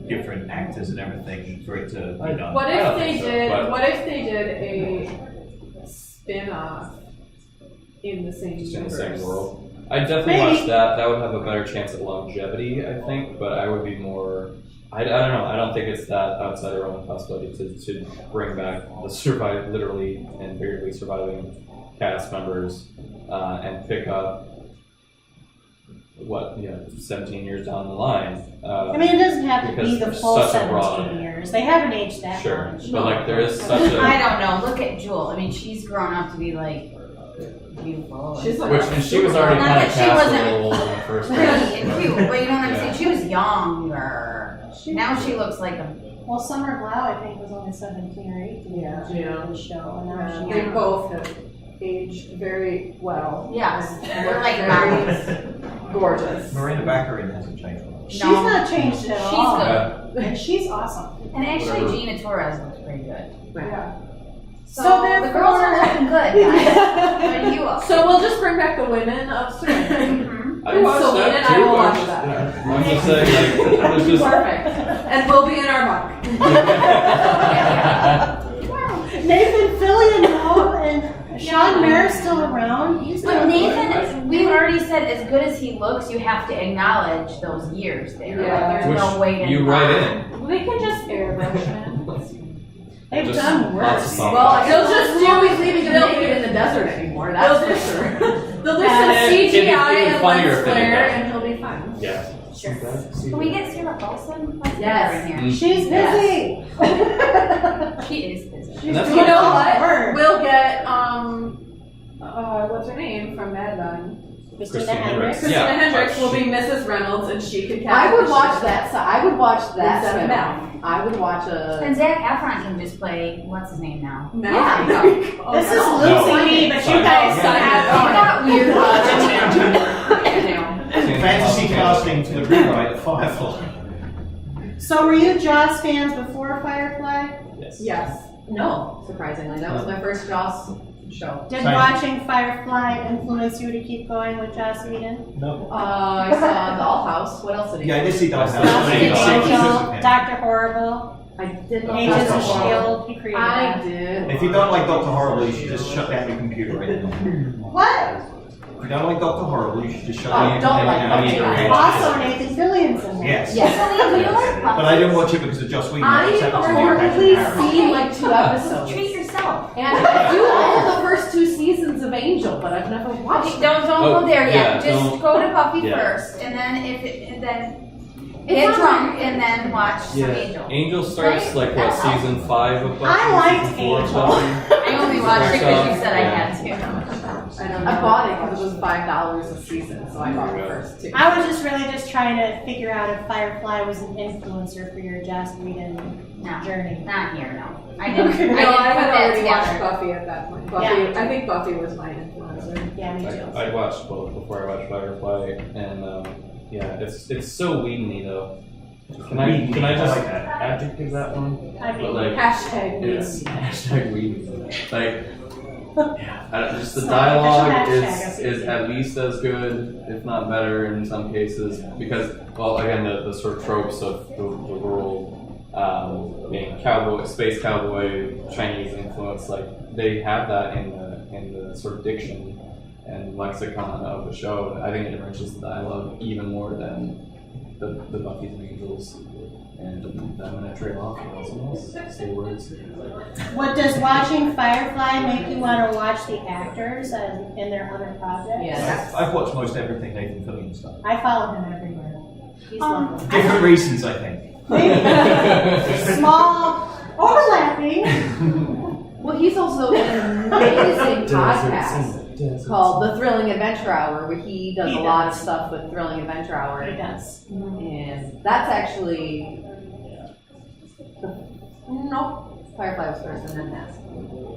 different actors and everything for it to be done. What I if don't they think so, did? but- What if they did a spin-off in the same just in the universe? same world. I'd definitely Maybe. watch that. That would have a better chance at longevity, I think. But I would be more. I don't know. I don't think it's that outside the realm of possibility to bring back the literally and figuratively surviving cast members and pick up 17 years down the line. I mean, it doesn't have to be because the there's full such a 17 broad- years. They haven't aged that Sure, much. but like there is such I a don't know. Look at Jewel. I mean, she's grown up to be like beautiful. She's like which and she was already Not kind that of she cast wasn't a little in the first pretty place. and cute, but you know what I'm Yeah. saying? She was younger. Now she looks like a. Well, Summer Glau, I think, was only 17 or 18 Yeah. in the show, and now They she's both have aged very well. Yes, And they're like very mountains. gorgeous. Miranda Baccarin hasn't changed much. she's No. not changed at She's all. good. And she's awesome. And actually, Whatever. Gina Torres looks pretty good. Yeah. So, So the therefore- girls are looking good, guys. What do you all So we'll just bring back the women of Serenity. Mhm. I watched Selene that and too. I will I'm watch just- that. yeah. I'm just saying, like, it was just. Perfect. And we'll be in our bunk. Nathan Fillion, though, and Sean Maher's still around. He's But doing Nathan, we've already said as good as he looks, you have to acknowledge those years there. Yeah. Like, there's no way to. You write in. They can just airbrush him. They've Just done lots of worse. songs. Well, They'll just do- always leaving to make it in the desert anymore. That's for sure. They'll do some It'd be CGI even and funnier lens if they did flare, that. and he'll be fine. Yeah. Sure. Can we get Sarah Paulson? Let's get Yes. her in here. She's busy. She is busy. She's that's You doing know all what? the work. We'll get what's her name from Mad Men? Christina Christina Hendricks. Hendricks. Yeah. Christina Hendricks will be Mrs. Reynolds, and she could. I would watch that. I would watch that Instead of spin-off. I would watch a. And Zac Efron can just play what's his name now? Yeah. This is no. losing me, but you Sorry. guys You have got weird. Fantasy casting to the rewrite of Firefly. So were you Jaws fans before Firefly? Yes. Yes. No, surprisingly, that was my first Joss show. Did Same. watching Firefly influence you to keep going with Joss Whedon? No. I saw Dollhouse. What else did he Yeah, I did see Dollhouse. Angel, Dr. Horrible, I did not Agents of Dr. Horrible. S.H.I.E.L.D. He created I that. did. If you don't like Dr. Horrible, you should just shut down your computer right now. What? If you don't like Dr. Horrible, you should just shut Oh, down your don't computer. like and Dr. your Also, Nathan Fillion's in there. Yes. Yes. Selene, do you like But I didn't watch it because of Joss Whedon. I except for the reportedly Patrick seen like 2 episodes. Treat yourself. And I do all the first 2 seasons of Angel, but I've never watched Okay, it. don't Oh, go there yet. yeah, Just don't- go to Buffy yeah. first, and then get It's drunk, not- and then watch some Yeah, Angel. Angel starts Right? like what, That's all. season 5 of Buffy? I liked season 4 of Angel. Buffy? I only watched it because you said I had to. I bought it because it was $5 a season, so I bought the first 2. I was just trying to figure out if Firefly was an influencer for your Joss Whedon No, journey. not here, no. I didn't. Okay. No, I I had didn't already put that watched together. Buffy at that point. Buffy, Yeah. I think Buffy was my influencer. Yeah, me too. I watched both before I watched Firefly, and yeah, it's so Whedon-y though. Can I just like that. adjective that one? I But mean, like, Hashtag it's hashtag Whedon. Like, just the So, dialogue official hashtag, is at least as good, if not better, in some cases. Because, well, again, the sort of tropes of the world being cowboy, space cowboy, Chinese influence, like they have that in the sort of diction and lexicon of the show. I think it enriches the dialogue even more than the Buffy's and Angels. And I'm gonna trade off for someone else say words. What does watching Firefly make you want to watch the actors and in their other projects? Yes. I've watched most everything Nathan Fillion stuff. I follow him everywhere. He's lovely. Different reasons, I think. Maybe small overlapping. Well, he's also in an amazing podcast called The Thrilling Adventure Hour, where he does He a lot of does. stuff with Thrilling Adventure Hour. He does. And that's actually no, Firefly was first and then that.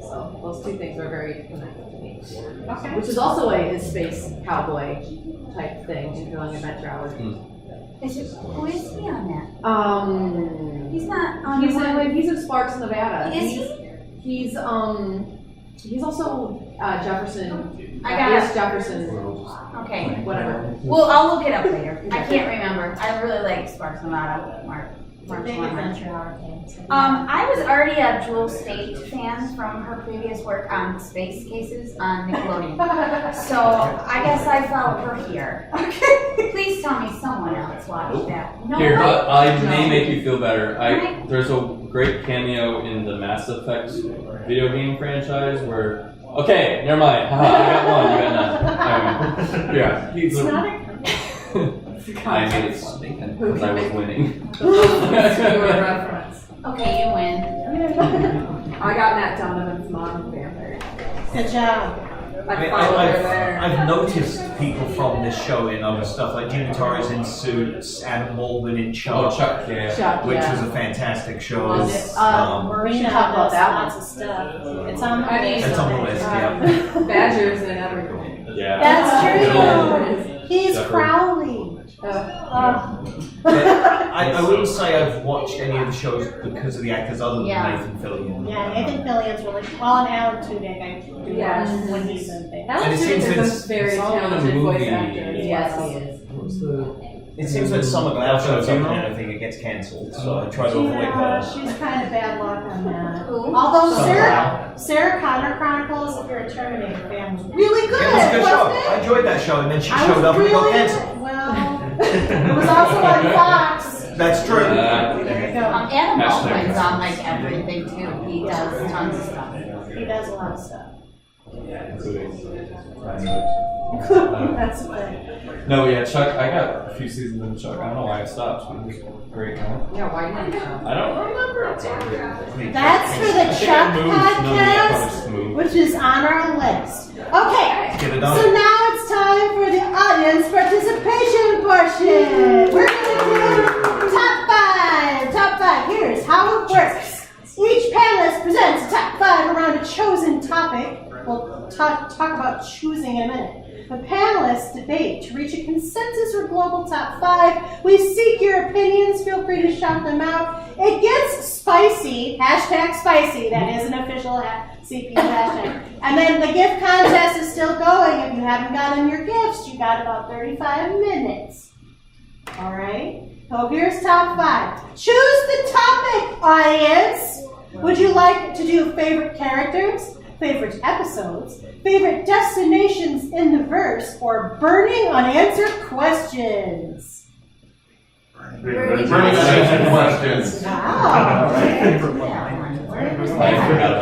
So those 2 things are very connected to me. Okay. Which is also a space cowboy type thing in Thrilling Adventure Hour. Who is he on that? He's He's not on he's in Sparks, Nevada. Is he? He's also Jefferson. I got East it. Jefferson. Okay. Whatever. Well, I'll look it up later. I can't remember. I really like Sparks Nevada. Mark Big Lemon. Adventure Hour fans. I was already a Jewel State fan from her previous work on Space Cases on Nickelodeon. So I guess I followed her here. Okay. Please tell me someone else watched that. No Here, one? I may make you feel better. Right. There's a great cameo in the Mass Effect video game franchise where, okay, never mind. Haha, I got one, you got none. Yeah, he's It's a, not a I made it stinking because I was winning. reference. Okay, you win. I got Nat Donovan's mom vampire. good job. I followed her there. I've noticed people from this show in other stuff, like Gina Torres in Suits, Adam Baldwin in Oh, Chuck, Chuck, yeah. Chuck, which yeah. was a fantastic show. Loved it. Marina talk about does that lots one. of stuff. It's on the I mean, list. It's on the list, yeah. Badgers and everything. Yeah. That's true. He's Shepherd. Crowley. But I wouldn't say I've watched any of the shows because of the actors other than Yeah. Nathan Fillion. Yeah, Nathan Fillion's really well, and Alan Tudyk. I do Yes. watch when he's in things. And it seems Alan Tudyk it's- is a very it's all in a talented voice movie. actor. as Yes, well. he is. What's the? It seems when Summer Glau shows up in anything, it gets cancelled, so I try to avoid Yeah, her. she's kind of bad luck on that. Who? Although Summer Sarah Connor Chronicles, if you're a Terminator fan, was really good. It was a good show. wasn't I it? enjoyed that show, and then she I showed was up and it got really- cancelled. Well, it was also on Fox. That's true. There you go. Adam Hashtag Baldwin's on like everything too. He does tons of stuff. He does a lot of stuff. That's the thing. No, yeah, Chuck. I got a few seasons of Chuck. I don't know why I stopped. It was great. Huh? Yeah, why didn't you? I don't remember. That's for the I think Chuck I moved. No, yeah, I podcast, just moved. which is on our list. Okay, Get it so done. now it's time for the audience participation portion. We're going to do top five. Top five. Here's how it works. Each panelist presents a top 5 around a chosen topic. We'll talk about choosing in a minute. The panelists debate to reach a consensus or global top 5. We seek your opinions. Feel free to shout them out. It gets spicy. Hashtag spicy. That is an official CP hashtag. And then the gift contest is still going. If you haven't gotten your gifts, you got about 35 minutes. All right? So here's top 5. Choose the topic, audience. Would you like to do favorite characters, favorite episodes, favorite destinations in the verse, or burning unanswered questions? Burning unanswered questions. Wow. I forgot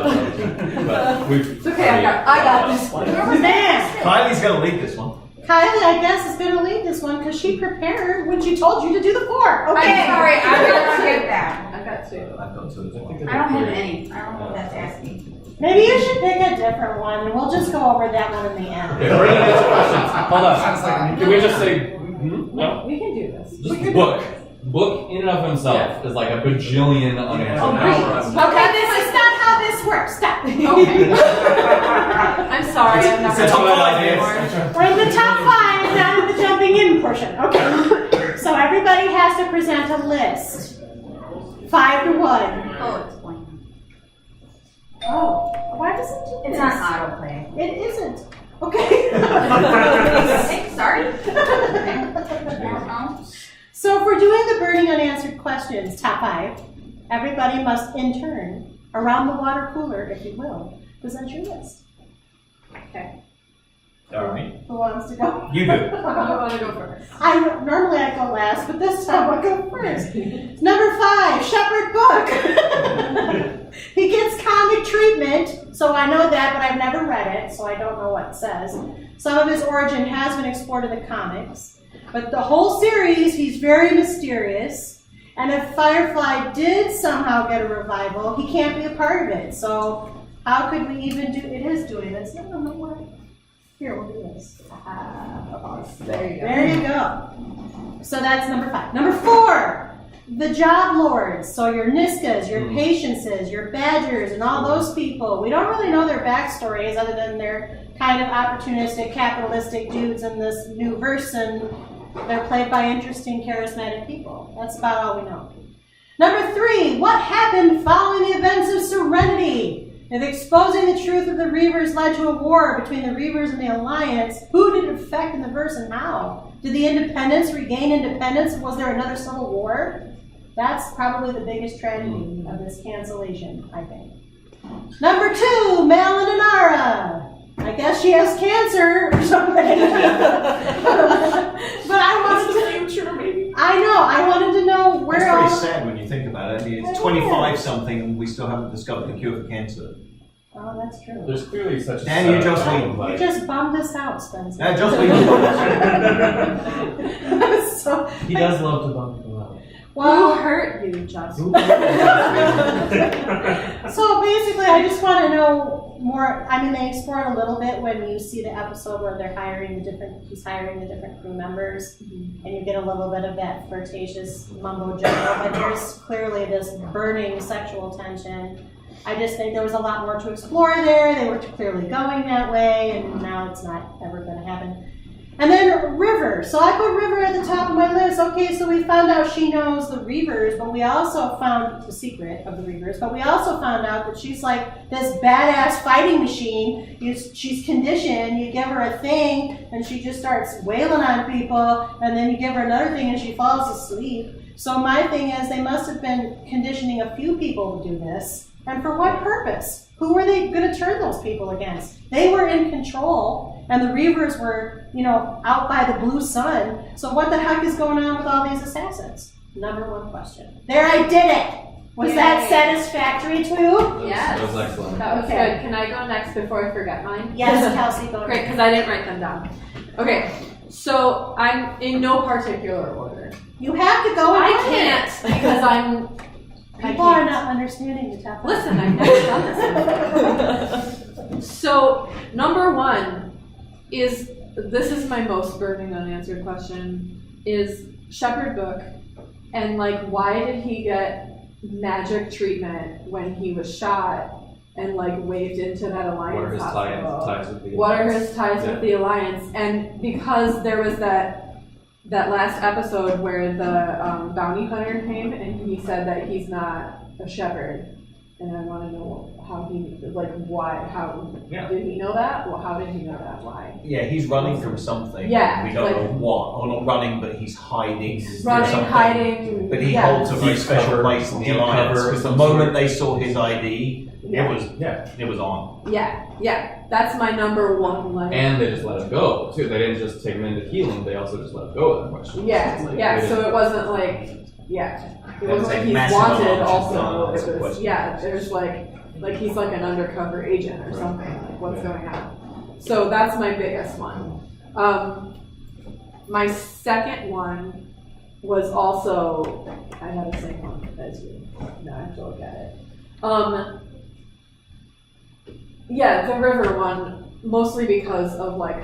about that. But we've. It's okay, I got this one. Man, Kylie's gonna lead this one. Kylie, I guess, is going to lead this one because she prepared when she told you to do the 4. Okay. I'm sorry, I don't get that. I got 2. I've got two. I don't have any. I don't know what that's asking. Maybe you should pick a different one, and we'll just go over that one in the end. Okay, we're gonna answer questions. Hold on. Can we just say no? We can do this. Just book. Book in and of himself is like a bajillion unanswered questions. Okay, this is not how this works. Stop. Okay. I'm sorry, I'm not It's a gonna top do it 5 anymore. answer. We're in the top 5, now in the jumping in portion. Okay. So everybody has to present a list. 5 to 1. Oh, it's blank. Oh, why does it do It's this? on autoplay. It isn't. Okay. Hey, sorry. Okay. So if we're doing the burning unanswered questions, top 5, everybody must in turn, around the water cooler, if you will, present your list. Okay. All right. Who wants to go? You do. I want to go first. Normally I go last, but this time I'll go first. Number 5, Shepherd Book. He gets comic treatment, so I know that, but I've never read it, so I don't know what it says. Some of his origin has been explored in the comics, but the whole series, he's very mysterious. And if Firefly did somehow get a revival, he can't be a part of it. So how could we even do? It is doing this. No, no, what? Here, we'll do this. There you go. There you go. So that's number 5. Number 4, the job lords. So your Niskas, your Patiences, your Badgers, and all those people. We don't really know their backstories other than they're kind of opportunistic, capitalistic dudes in this new verse, and they're played by interesting, charismatic people. That's about all we know. Number 3, what happened following the events of Serenity? If exposing the truth of the Reavers led to a war between the Reavers and the Alliance, who did it affect in the verse and how? Did the Independents regain independence? Was there another civil war? That's probably the biggest tragedy of this cancellation, I think. Number 2, Mal and Inara. I guess she has cancer or something. But I wanted to. Future, maybe. I know. I wanted to know where It's pretty all. sad when you think about it. I mean, it's 25 something and we still haven't discovered the cure for cancer. Oh, that's true. There's clearly such a Dan, you just leave. You just bummed us out, Spencer. Just leave. So, He does love to bump people out. Who well, hurt you, Justin? so basically, I just want to know more. I mean, they explore it a little bit when you see the episode where they're hiring he's hiring the different crew members, and you get a little bit of that flirtatious mumbo jumbo, but there's clearly this burning sexual tension. I just think there was a lot more to explore there. They were clearly going that way, and now it's not ever going to happen. And then River. So I put River at the top of my list. Okay, so we found out she knows the Reavers, but we also found the secret of the Reavers, but we also found out that she's like this badass fighting machine. She's conditioned. You give her a thing, and she just starts wailing on people, and then you give her another thing, and she falls asleep. So my thing is they must have been conditioning a few people to do this. And for what purpose? Who were they going to turn those people against? They were in control, and the Reavers were, out by the blue sun. So what the heck is going on with all these assassins? Number 1 question. There, I did it! Was that satisfactory to you? Yes. That was excellent. That was Okay. good. Can I go next before I forget mine? Yes, Kelsey, go Great, because I didn't write them down. Okay, so I'm in no particular order. You have to go in I order. can't because I People are can't. not understanding the topic. Listen, I've never done this. So, number 1 is, this is my most burning unanswered question, is Shepherd Book, and why did he get magic treatment when he was shot and like waved into that alliance What are his hospital. ties with the What are his ties Yeah. with the alliance? And because there was that last episode where the bounty hunter came and he said that he's not a shepherd, and I want to know how he, like, why, how Yeah. did he know that? Well, how did he know that? Why? Yeah, he's running from something. Yeah, We don't like- know what. Or not running, but he's hiding. from Running, something. hiding. But he yeah. holds a very Deep special cover, place in the deep alliance. cover, Because the some moment sort. they saw his ID, Yeah. it was on. Yeah. That's my number one. Like, And they just let him go too. They didn't just take him into healing. They also just let him go with that question. yeah. They So didn't- it wasn't like, yeah. It That was wasn't like like he's massive wanted. amounts of Also, violence it and was questions. yeah. There's like he's like an undercover agent or something. Like what's going on? So that's my biggest one. My second one was also I had the same one as you. Now I have to look at it. Yeah, the river one, mostly because of like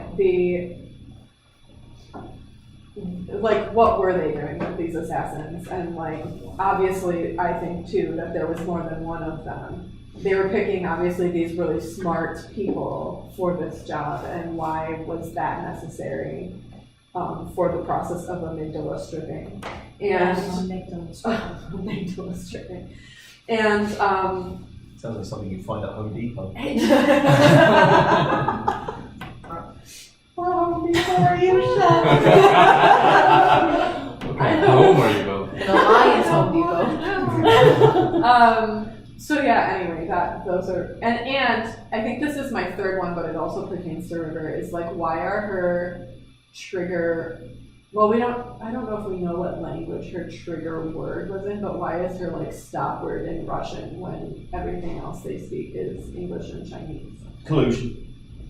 what were they doing with these assassins? And like, obviously, I think too that there was more than one of them. They were picking obviously these really smart people for this job, and why was that necessary for the process of amygdala stripping? And amygdala stripping. And Sounds like something you'd find at Home Depot. Well, before you shut. Okay, home or you go? An alliance Home Depot. So yeah, anyway, those are and I think this is my third one, but it also pertains to River, is like why are her trigger well I don't know if we know what language her trigger word was in, but why is her like stop word in Russian when everything else they speak is English and Chinese? Collusion.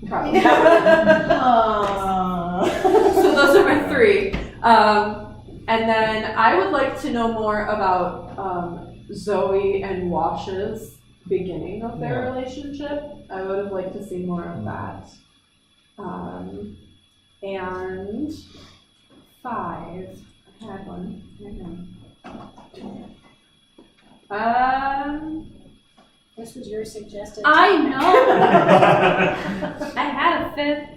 Probably. Aww. So those are my three. And then I would like to know more about Zoe and Wash's beginning of their relationship. I would have liked to see more of that. And 5, I had one. This was your suggested. I know. I had a fifth.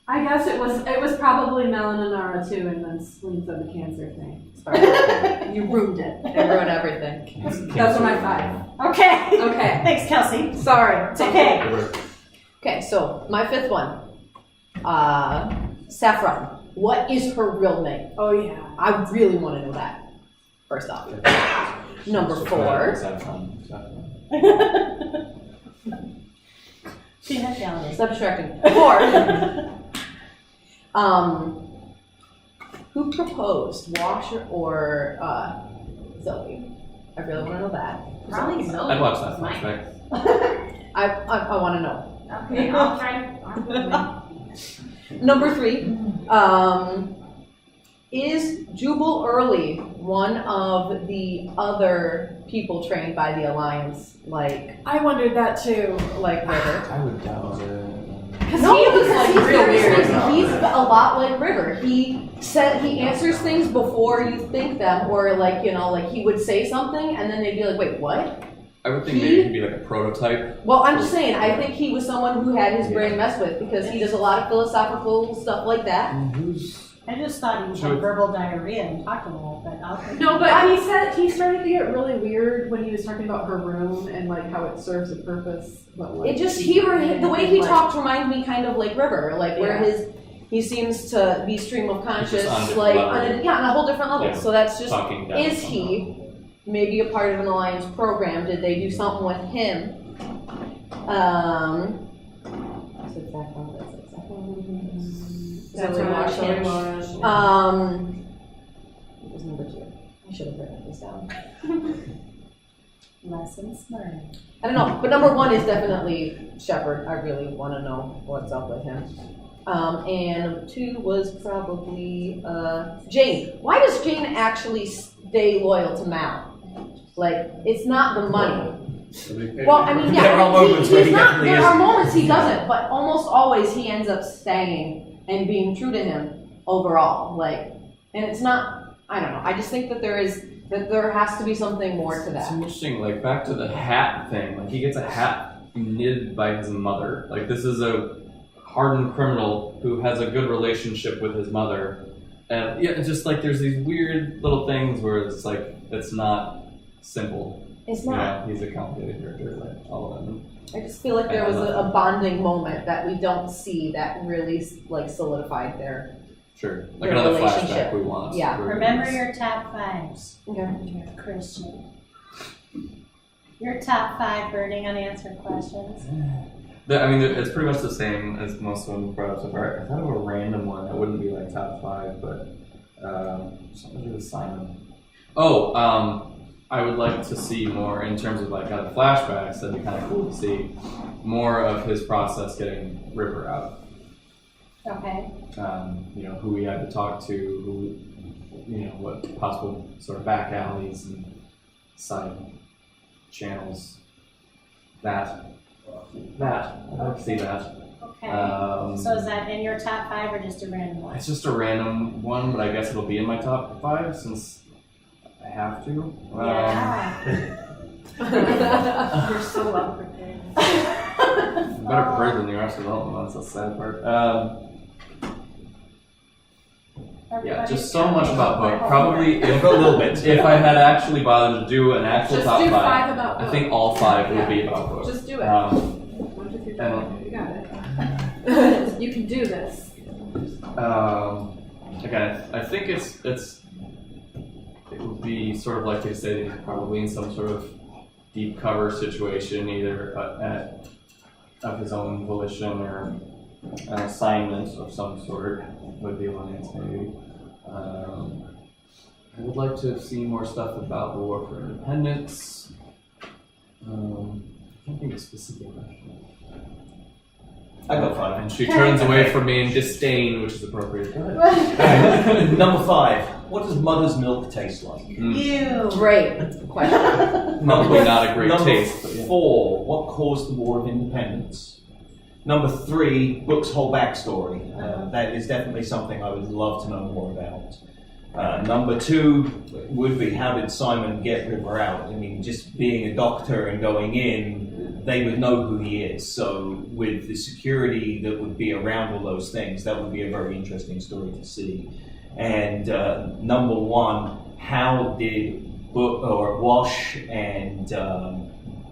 I guess it was probably Mel and Inara too, and then Selene said the cancer thing. Sorry. You ruined it. They ruined everything. Those are my 5. Okay. Okay. Thanks, Kelsey. Sorry. It's okay. Okay, so my fifth one. Saffron. What is her real name? Oh yeah. I really want to know that. First off. Number 4. Peanut gallery. Stop distracting. 4. Who proposed, Washer or Zoe? I really want to know that. Probably Zoe. I'd watch that Mine. flashback. I want to know. Okay, I'll try. Number 3. Is Jubal Early one of the other people trained by the Alliance, like I wondered that too. River? I would doubt it. Because No, he was because like he's real very weird. smart. He's a lot like River. He said he answers things before you think them, or like he would say something and then they'd be like, "Wait, what?" I would think maybe he'd be like a prototype. Well, I'm just saying. I think he was someone who had his brain messed with because he does a lot of philosophical stuff like that. I just thought he was Sure. on verbal diarrhea and talked a lot, but I'll No, but he said he started to get really weird when he was talking about her room and like how it serves a purpose. But like It just the way he talks reminds me kind of like River, like where he seems to be stream of conscious, on a different like level. on a whole different level. Yeah. So that's just Talking down is somehow. he maybe a part of an Alliance program? Did they do something with him? That's Zoe right, Wash Zoe him. Wash. What was number 2? I should have written this down. Lessons learned. I don't know, but number 1 is definitely Shepard. I really want to know what's up with him. And number 2 was probably Jane. Why does Jane actually stay loyal to Mal? Like, it's not the money. Well, I mean, yeah, There are moments where he definitely there are isn't. moments he doesn't, but almost always he ends up staying and being true to him overall. Like, and it's not I don't know. I just think that there has to be something more to It's that. interesting, like back to the hat thing. Like he gets a hat knitted by his mother. Like this is a hardened criminal who has a good relationship with his mother. And yeah, it's just like there's these weird little things where it's like it's not simple. It's You not. know, he's a complicated character, like all of them. I just feel like there was a bonding moment that we don't see that really like solidified there. Sure. Like Their another relationship. flashback we want. Yeah. where Remember it's- your top 5s. Okay. Christian. Your top 5 burning unanswered questions. I mean, it's pretty much the same as most of them brought up so far. I thought of a random one that wouldn't be like top 5, but something to do with Simon. I would like to see more in terms of like the flashbacks. That'd be kind of cool to see more of his process getting River out. Okay. Who he had to talk to, who, what possible sort of back alleys and side channels. I'd like to see that. Okay. So is that in your top 5 or just a random one? It's just a random one, but I guess it'll be in my top 5 since I have to. You're so well prepared. Better prepared than the Arrested Development ones, that's the sad part. Just so much about book. Probably if a little bit. If I had actually bothered to do an actual Just top do 5, five about I book. think all 5 would be about book. Just do it. 1, 2, 3, 4. You got it. You can do this. Again, I think it would be sort of like they say, probably in some sort of deep cover situation, either of his own volition or an assignment of some sort would be Lance maybe. I would like to see more stuff about the War for Independence. I can't think of a specific question. I got 5. And she turns away from me in disdain, which is appropriate. Go ahead. Number 5. What does mother's milk taste like? You. Great question. Probably not a great Number taste. But yeah. 4. What caused the War of Independence? Number 3. Book's whole backstory. That is definitely something I would love to know more about. Number 2 would be, how did Simon get River out? I mean, just being a doctor and going in, they would know who he is. So with the security that would be around all those things, that would be a very interesting story to see. And number 1, how did Wash and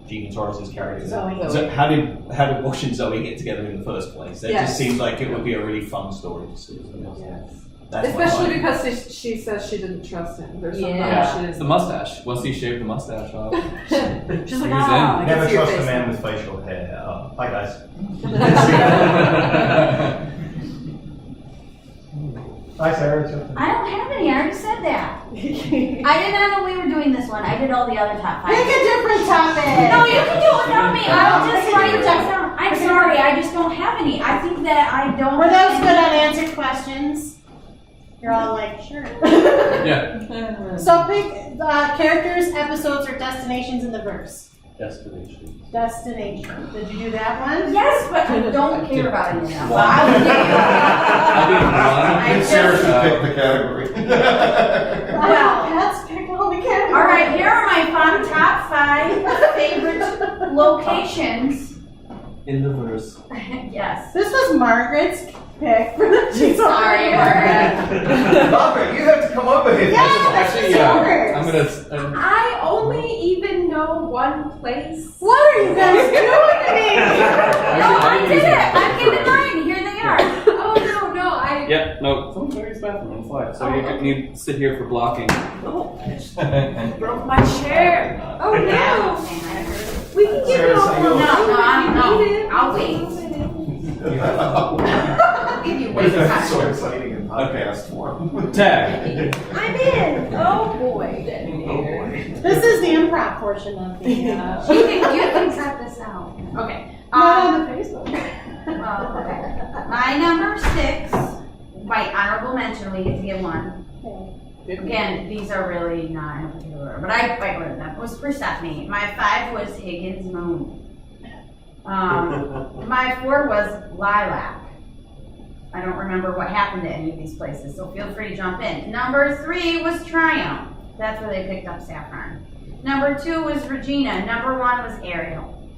Jean Torres's character, Zoe. so how did Wash and Zoe get together in the first place? That just seems like it would be a really fun story to see. Yes. That's Especially because she says she didn't trust him. There's something Yeah, she it's the mustache. Once he shaved the mustache off, She's like, He was oh, in. I can Never see your trust a face man now." with facial hair. Hi guys. Hi Sarah. I don't have any, I already said that. I did not know we were doing this one. I did all the other top 5. Pick a different topic. No, you can do it without me. I'll just write it down. I'm sorry, I just don't have any. I think that I don't. Were those good unanswered questions? You're all like, sure. yeah. So pick characters, episodes, or destinations in the verse. Destination. Destination. Did you do that one? Yes, but I don't care about it now. Well, I will give you. I Sarah should pick the category. Well, let's pick all the categories. All right, here are my top 5 favorite locations. In the verse. Yes. This was Margaret's pick for the Sorry, Margaret. Margaret, you have to come over here. Yeah, that's Actually, yours. I'm gonna. I only even know one place. What are you guys doing to me? No, I did it. I'm getting mine. Here they are. Oh no, I. Yeah, no. Someone's going to use the bathroom on the fly, so you need to sit here for blocking. Broke my chair. Oh no. We can give you a Sarah, No, whole. I'll wait. I'll give you wait That's time. so exciting in podcast form. Tag. I'm in. Oh boy. This is the improv portion of the. You can cut this out. Okay. Not on the Facebook. Okay. My number 6, by honorable mention, we get to get one. Again, these are really not in particular, but I ordered them. It was Persephone. My 5 was Higgins Moon. My 4 was Lilac. I don't remember what happened to any of these places, so feel free to jump in. Number 3 was Triumph. That's where they picked up Saffron. Number 2 was Regina. Number 1 was Ariel.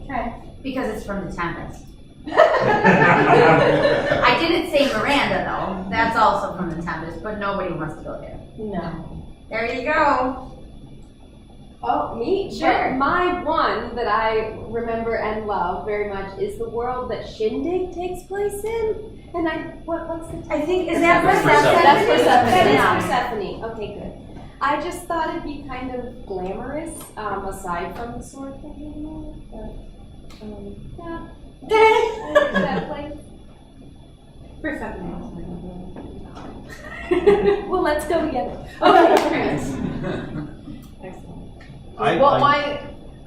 Okay. Because it's from The Tempest. I didn't say Miranda, though. That's also from The Tempest, but nobody wants to go there. No. There you go. Oh, me? Sure. My one that I remember and love very much is the world that Shindig takes place in. And what's the I think, is that Persephone? That's Persephone. That Yeah. is Persephone. Okay, good. I just thought it'd be kind of glamorous, aside from the sword thing, but, yeah. I like that place. Persephone. Well, let's go together. Okay. Excellent.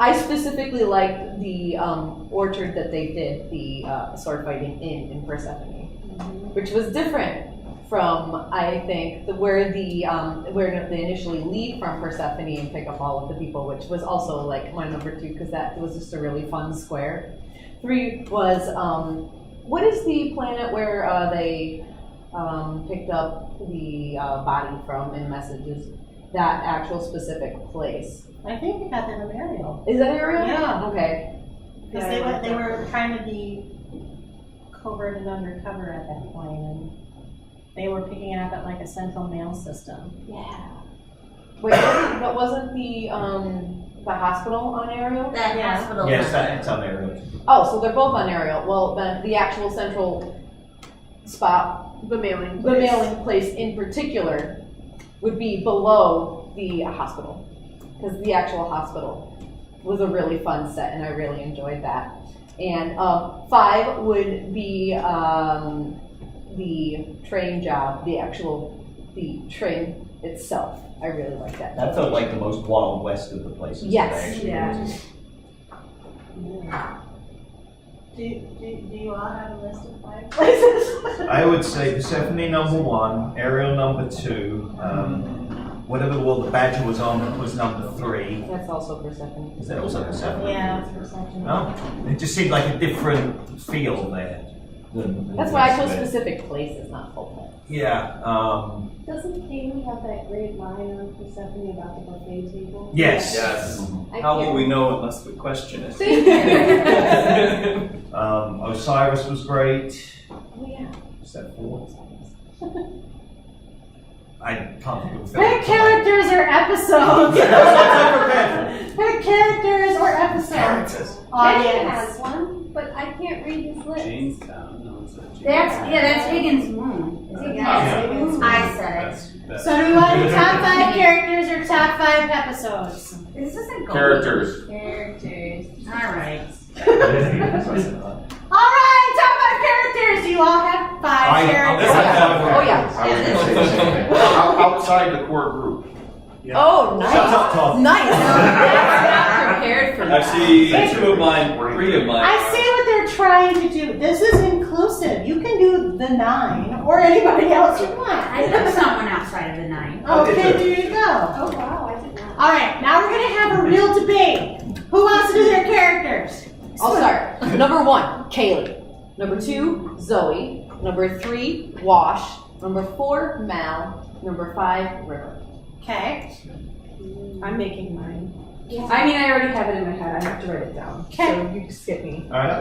I specifically liked the orchard that they did the sword fighting in Persephone, which was different from, I think, where they initially leave from Persephone and pick up all of the people, which was also like my number 2 because that was just a really fun square. 3 was what is the planet where they picked up the body from in Messages? That actual specific place. I think we got that from Ariel. Is that Ariel? Yeah. Okay. Because they were trying to be covert and undercover at that point, and they were picking it up at like a central mail system. Yeah. Wait, but wasn't the hospital on Ariel? That hospital. Yes, it's on Ariel. Oh, so they're both on Ariel. Well, then the actual central spot, the mailing place in particular, would be below the hospital, because the actual hospital was a really fun set, and I really enjoyed that. And 5 would be the train job, the train itself. I really like that. That felt like the most Wild West of the places. Yes. Yeah. Do you all have a list of 5 places? I would say Persephone number 1, Ariel number 2, whatever world the Badger was on was number 3. That's also Persephone. Is that also Persephone? Yeah, it's Persephone. No? It just seemed like a different feel there. Than That's the why I rest chose of it. specific places, not full places. Yeah. Doesn't Kylie have that great line on Persephone about the buffet table? Yes. Yes. I How will can't- we know unless we question it? Osiris was great. Oh, yeah. Is that 4? I can't think of Pick characters or episodes. Pick characters or episodes. Characters. Kenny Audience. has one, but I can't read his list. Jamestown. No, it's not That's Higgins' moon. It's Higgins' Higgins' moon. I said it. So do we want to do top 5 characters or top 5 episodes? This isn't gold. Characters. Characters. All right. All right, top 5 characters. You all have 5 characters. Oh, yeah. Outside the core group. Oh, nice. Shut up, Todd. Nice. That's not prepared for I that. see 2 of mine, 3 of mine. I see what they're trying to do. This is inclusive. You can do the 9 or anybody else you want. I put someone outside of the 9. Okay, there you go. Oh, wow, I did not. All right, now we're going to have a real debate. Who wants to do their characters? I'll start. Number 1, Kylie. Number 2, Zoe. Number 3, Wash. Number 4, Mal. Number 5, River. Okay. I'm making mine. Yeah. I mean, I already have it in my head. I have to write it down. Okay. So you skip me. All right,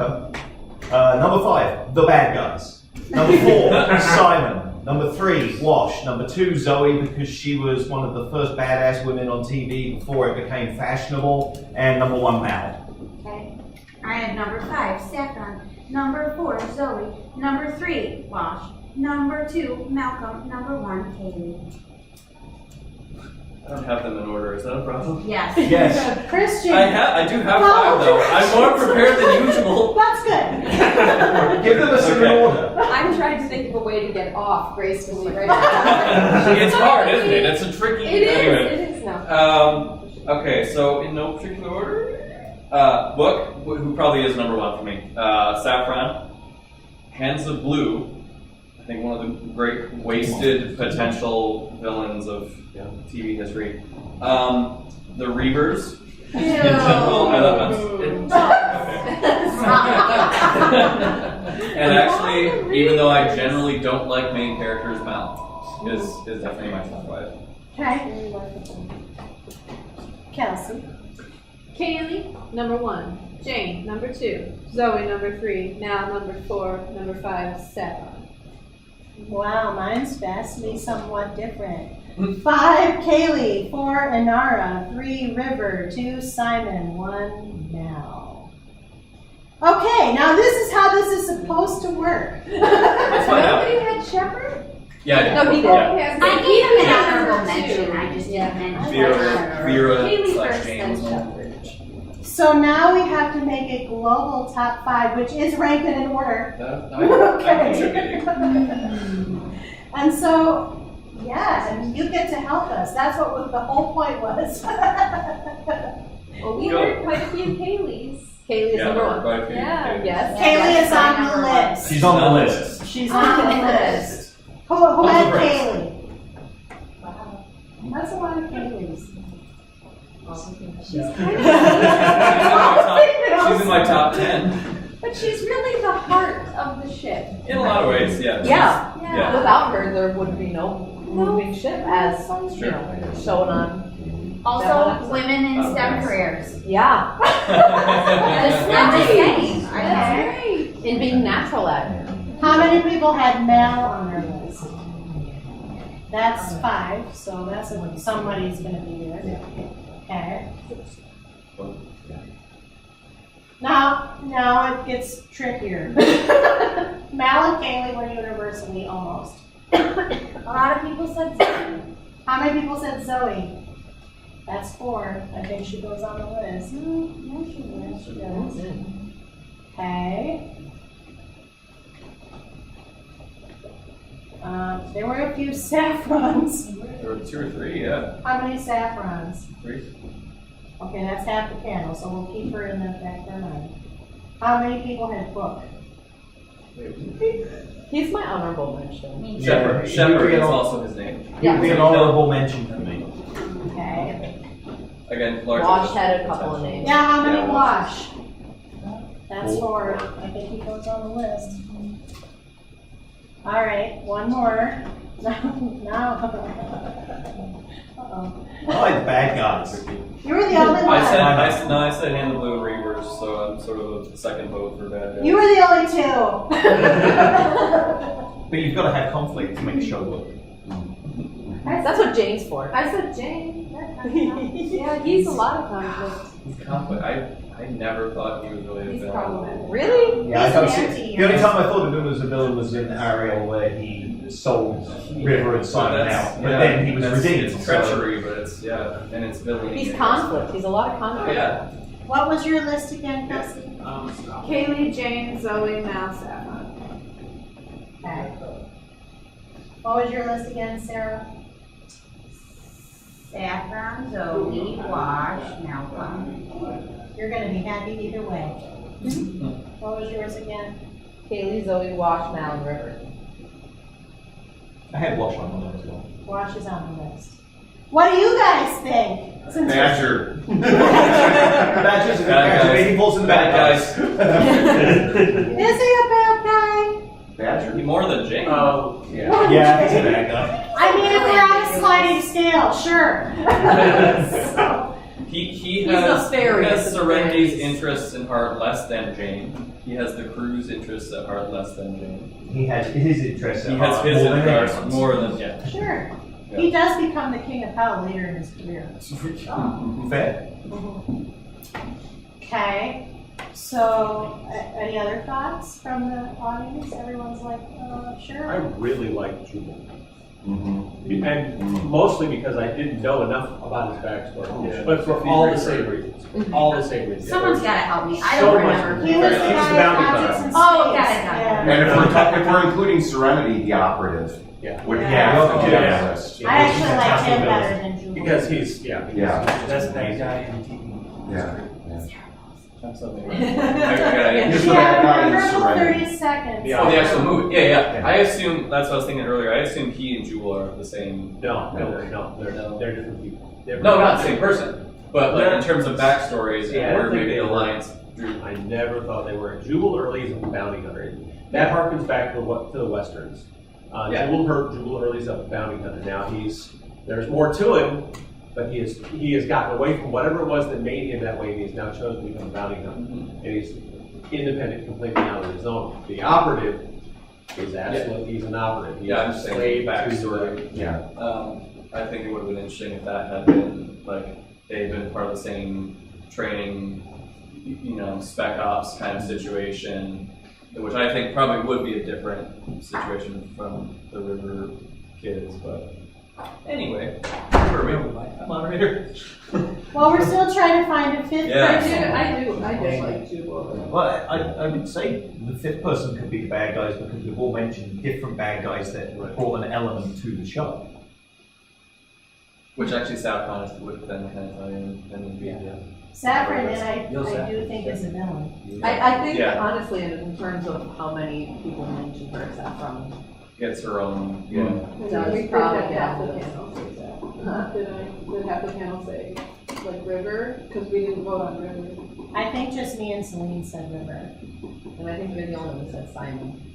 number 5, the bad guys. Number 4, Simon. Number 3, Wash. Number 2, Zoe, because she was one of the first badass women on TV before it became fashionable. And number 1, Mal. Okay. I have number 5, Saffron. Number 4, Zoe. Number 3, Wash. Number 2, Malcolm. Number 1, Kylie. I don't have them in order. Is that a problem? Yes. Yes. Christian. I do have 5 though. I'm more prepared than usual. That's good. Give them a certain Okay. order. I'm trying to think of a way to get off gracefully right now. It's hard, isn't it? It's a tricky. Anyway. It is now. Okay, so in no particular order. Book, who probably is number 1 for me. Saffron. Hands of Blue. I think one of the great wasted potential villains of TV history. The Reavers. In general, I love them. And actually, even though I I generally don't like main characters, Mal is definitely my top 5. Okay. Kelsey. Kaylee, number 1. Jane, number 2. Zoe, number 3. Mal, number 4. Number 5, Saffron. Wow, mine's vastly somewhat different. 5, Kaylee. 4, Inara. 3, River. 2, Simon. 1, Mel. Okay, now this is how this is supposed to work. Nobody had Shepherd? Yeah, I did. No, he did. Yeah. I gave him an honorable mention, I just didn't mention. Vera Kaylee slash first, James. then Shepherd. So now we have to make a global top 5, which is ranked in order. I'm contributing. And so, yeah, and you get to help us. That's what the whole point was. Well, we heard quite a few Kayleys. Kaylee is Yeah, number there are 1. quite a few. Yeah, yes. Kaylee is on the list. She's on the list. She's on the list. Who had Kaylee? Wow. That's a lot of Kayleys. She's in my top 10. But she's really the heart of the ship. In a lot of ways, yeah. Yeah. Yeah. Without her, there would be no moving ship as, Sure. you know, shown on. Also, women in STEM careers. Yeah. I'm just saying. That's great. In being natural at it. How many people had Mel on their list? That's 5, so that's somebody's going to be there. Okay. Now it gets trickier. Mal and Kaylee were universally almost. A lot of people said Zoe. How many people said Zoe? That's 4. I think she goes on the list. Yes, she does. Okay. There were a few saffrons. There were 2 or 3, yeah. How many saffrons? 3. Okay, that's half the panel, so we'll keep her in the back of our mind. How many people had Book? He's my honorable mention. Shepherd. Yeah. Shepherd is also his name. Yeah. Be an honorable mention for me. Okay. Again, large. Wash had a couple of names. Yeah, how many Yeah, Wash? That's 4. I think he goes on the list. All right, one more. Now. Uh-oh. I like the bad guys. You were the only one. I said hand the blue Reavers, so I'm sort of a second vote for bad guys. You were the only 2. But you've got to have conflict to make the show work. That's what Jane's for. I said Jane. Yeah, he's a lot of conflict. He's conflict. I never thought he was really a He's villain. problematic. Really? Yeah, I He's don't an see. anti-hero. The only time I thought of him as a villain was in Ariel, where he sold River and Simon out, but then he was redeemed. It's treachery, but it's and it's villainy. He's conflict. He's a lot of conflict. Yeah. What was your list again, Kelsey? Kaylee, Jane, Zoe, Mal, Saffron. Okay. What was your list again, Sarah? Saffron, Zoe, Wash, Malcolm. You're going to be happy either way. What was yours again? Kaylee, Zoe, Wash, Mal, and River. I had Wash on my list as well. Wash is on the list. What do you guys think? Badger. Badger's a good character. He falls in the bad guys. Is he a bad guy? Badger. More than Jane. Oh, yeah. Yeah, he's a bad guy. I mean, if we're on a sliding scale, sure. He He's has, a fairy. he has Serendity's interests in heart less than Jane. He has the crew's interests at heart less than Jane. He has his interests. He at has heart his more than interests anyone's. more than yeah. Sure. He does become the king of hell later in his career. Fair. Okay. So, any other thoughts from the audience? Everyone's like, I sure. really like Jubal. Mm-hmm. And mostly because I didn't know enough about his backstory. Yeah. But for all the same reasons. All the same reasons. Someone's got to help me. I So don't much. remember. He was the He's the guy bounty with objects hunter. in space. Oh, got it, got it. Yeah. And if we're including Serenity, the operative, Yeah. would Yeah. have to be on Yeah. the list. I actually like him better than Julie. Because he's, yeah. Yeah. That's that guy in TV. Yeah. That's something. He's the bad guy in Memorable Serenity. 30 seconds. Yeah. Oh, the actual movie. Yeah. I assume that's what I was thinking earlier. I assume he and Jewel are the same. No, they're different people. No, not the same person. But like in terms of backstories and Yeah, I where don't think maybe they the were. alliance. I never thought they were. Jubal Early is a bounty hunter. That harkens back to the westerns. Jubal Early's a bounty hunter. Now there's more to him, but he has gotten away from whatever it was that made him that way, and he's now chosen to become a bounty hunter. And he's independent, completely out of his own. The operative is absolutely, he's an operative. He's I'm just saying backstory. I think it would have been interesting if that had been, like, they'd been part of the same training, spec ops kind of situation, which I think probably would be a different situation from the River kids, but anyway, where are we? Moderator? Well, we're still trying to find a fifth person. I do like Jubal. Well, I would say the fifth person could be the bad guys because we've all mentioned different bad guys that brought an element to the show. Which actually Saffron would then kind of tie in and would be Saffron, and I do think is a villain. I think, honestly, in terms of how many people mention her, Saffron gets her own, does probably get half the panel say that. Did half the panel say, like, River? Because we didn't vote on River. I think just me and Selene said River. And I think you're the only one that said Simon.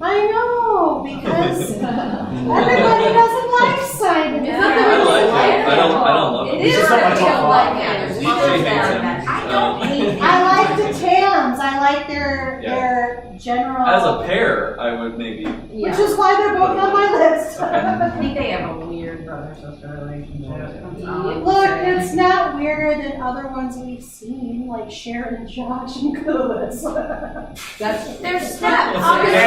I know, because everybody doesn't like Simon. I don't love It it. is This is not my really top like five. it. DJ hates him. I don't hate him. I like the Tams. I like their general. As a pair, I would maybe. Which is why they're both on my list. I think they have a weird brother-sister relationship. Look, it's not weirder than other ones we've seen, like Sharon and Josh and Clueless. They're steps. Obviously,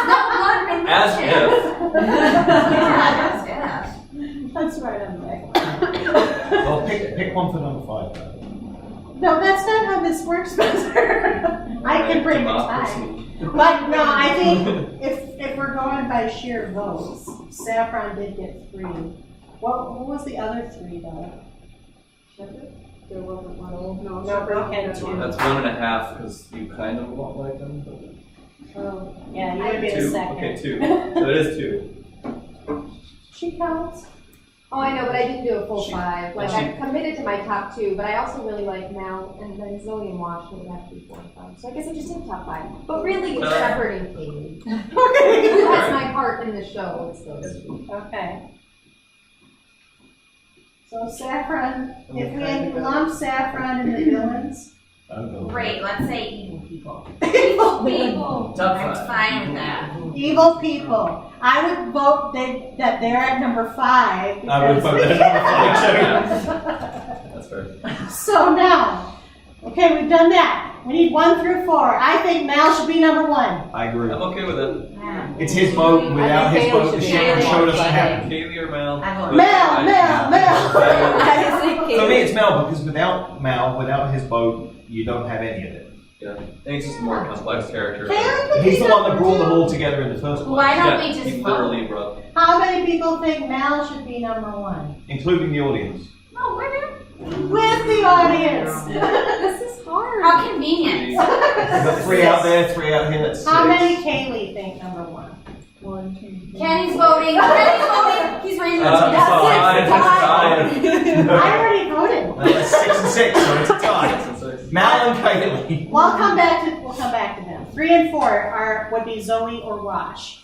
no blood relation. As if. Yeah, That's right, I'm back. Well, pick one for number 5. No, that's not how this works, Spencer. I can bring the time. But no, I think if we're going by sheer votes, Saffron did get 3. What was the other 3 though? There wasn't one. No, Brooke had 2. That's 1.5 because you kind of won't like them. But Oh, yeah, you would be the 2. second. Okay, 2. So it is 2. She counts. Oh, I know, but I didn't do a full She- 5. Like, she- I committed to my top 2, but I also really like Mel, and then Zoe and Wash would have to be 4 and 5. So I guess I just did top 5. But really, it's Shepard and Katie. Who has my heart in the show? It's those 2. Okay. So Saffron, if we lump Saffron in the villains. Great, let's say evil people. Evil people. Top I'm 5. fine with that. Evil people. I would vote that they're at number 5. I would vote that number 5 That's fair. So now, okay, we've done that. We need 1 through 4. I think Mal should be number 1. I agree. I'm okay with it. It's his vote. Without his vote, the show showed us what happened. Kaylee or Mel? Mel. For me, it's Mel because without Mel, without his vote, you don't have any of it. Yeah. I think it's just a more complex character. He's the one that brought them all together in the first place. Why don't we Yeah, just he vote? literally brought. How many people think Mal should be number 1? Including the audience. No, we're not. With the audience. This is hard. How convenient. We've got 3 out there, 3 out here, that's 6. How many Kaylee think number 1? Kenny's voting. Kenny's voting. He's raising his hand. I already voted. That's 6 and 6, so it's a tie. Mal and Kylie. Well, we'll come back to them. 3 and 4 would be Zoe or Wash.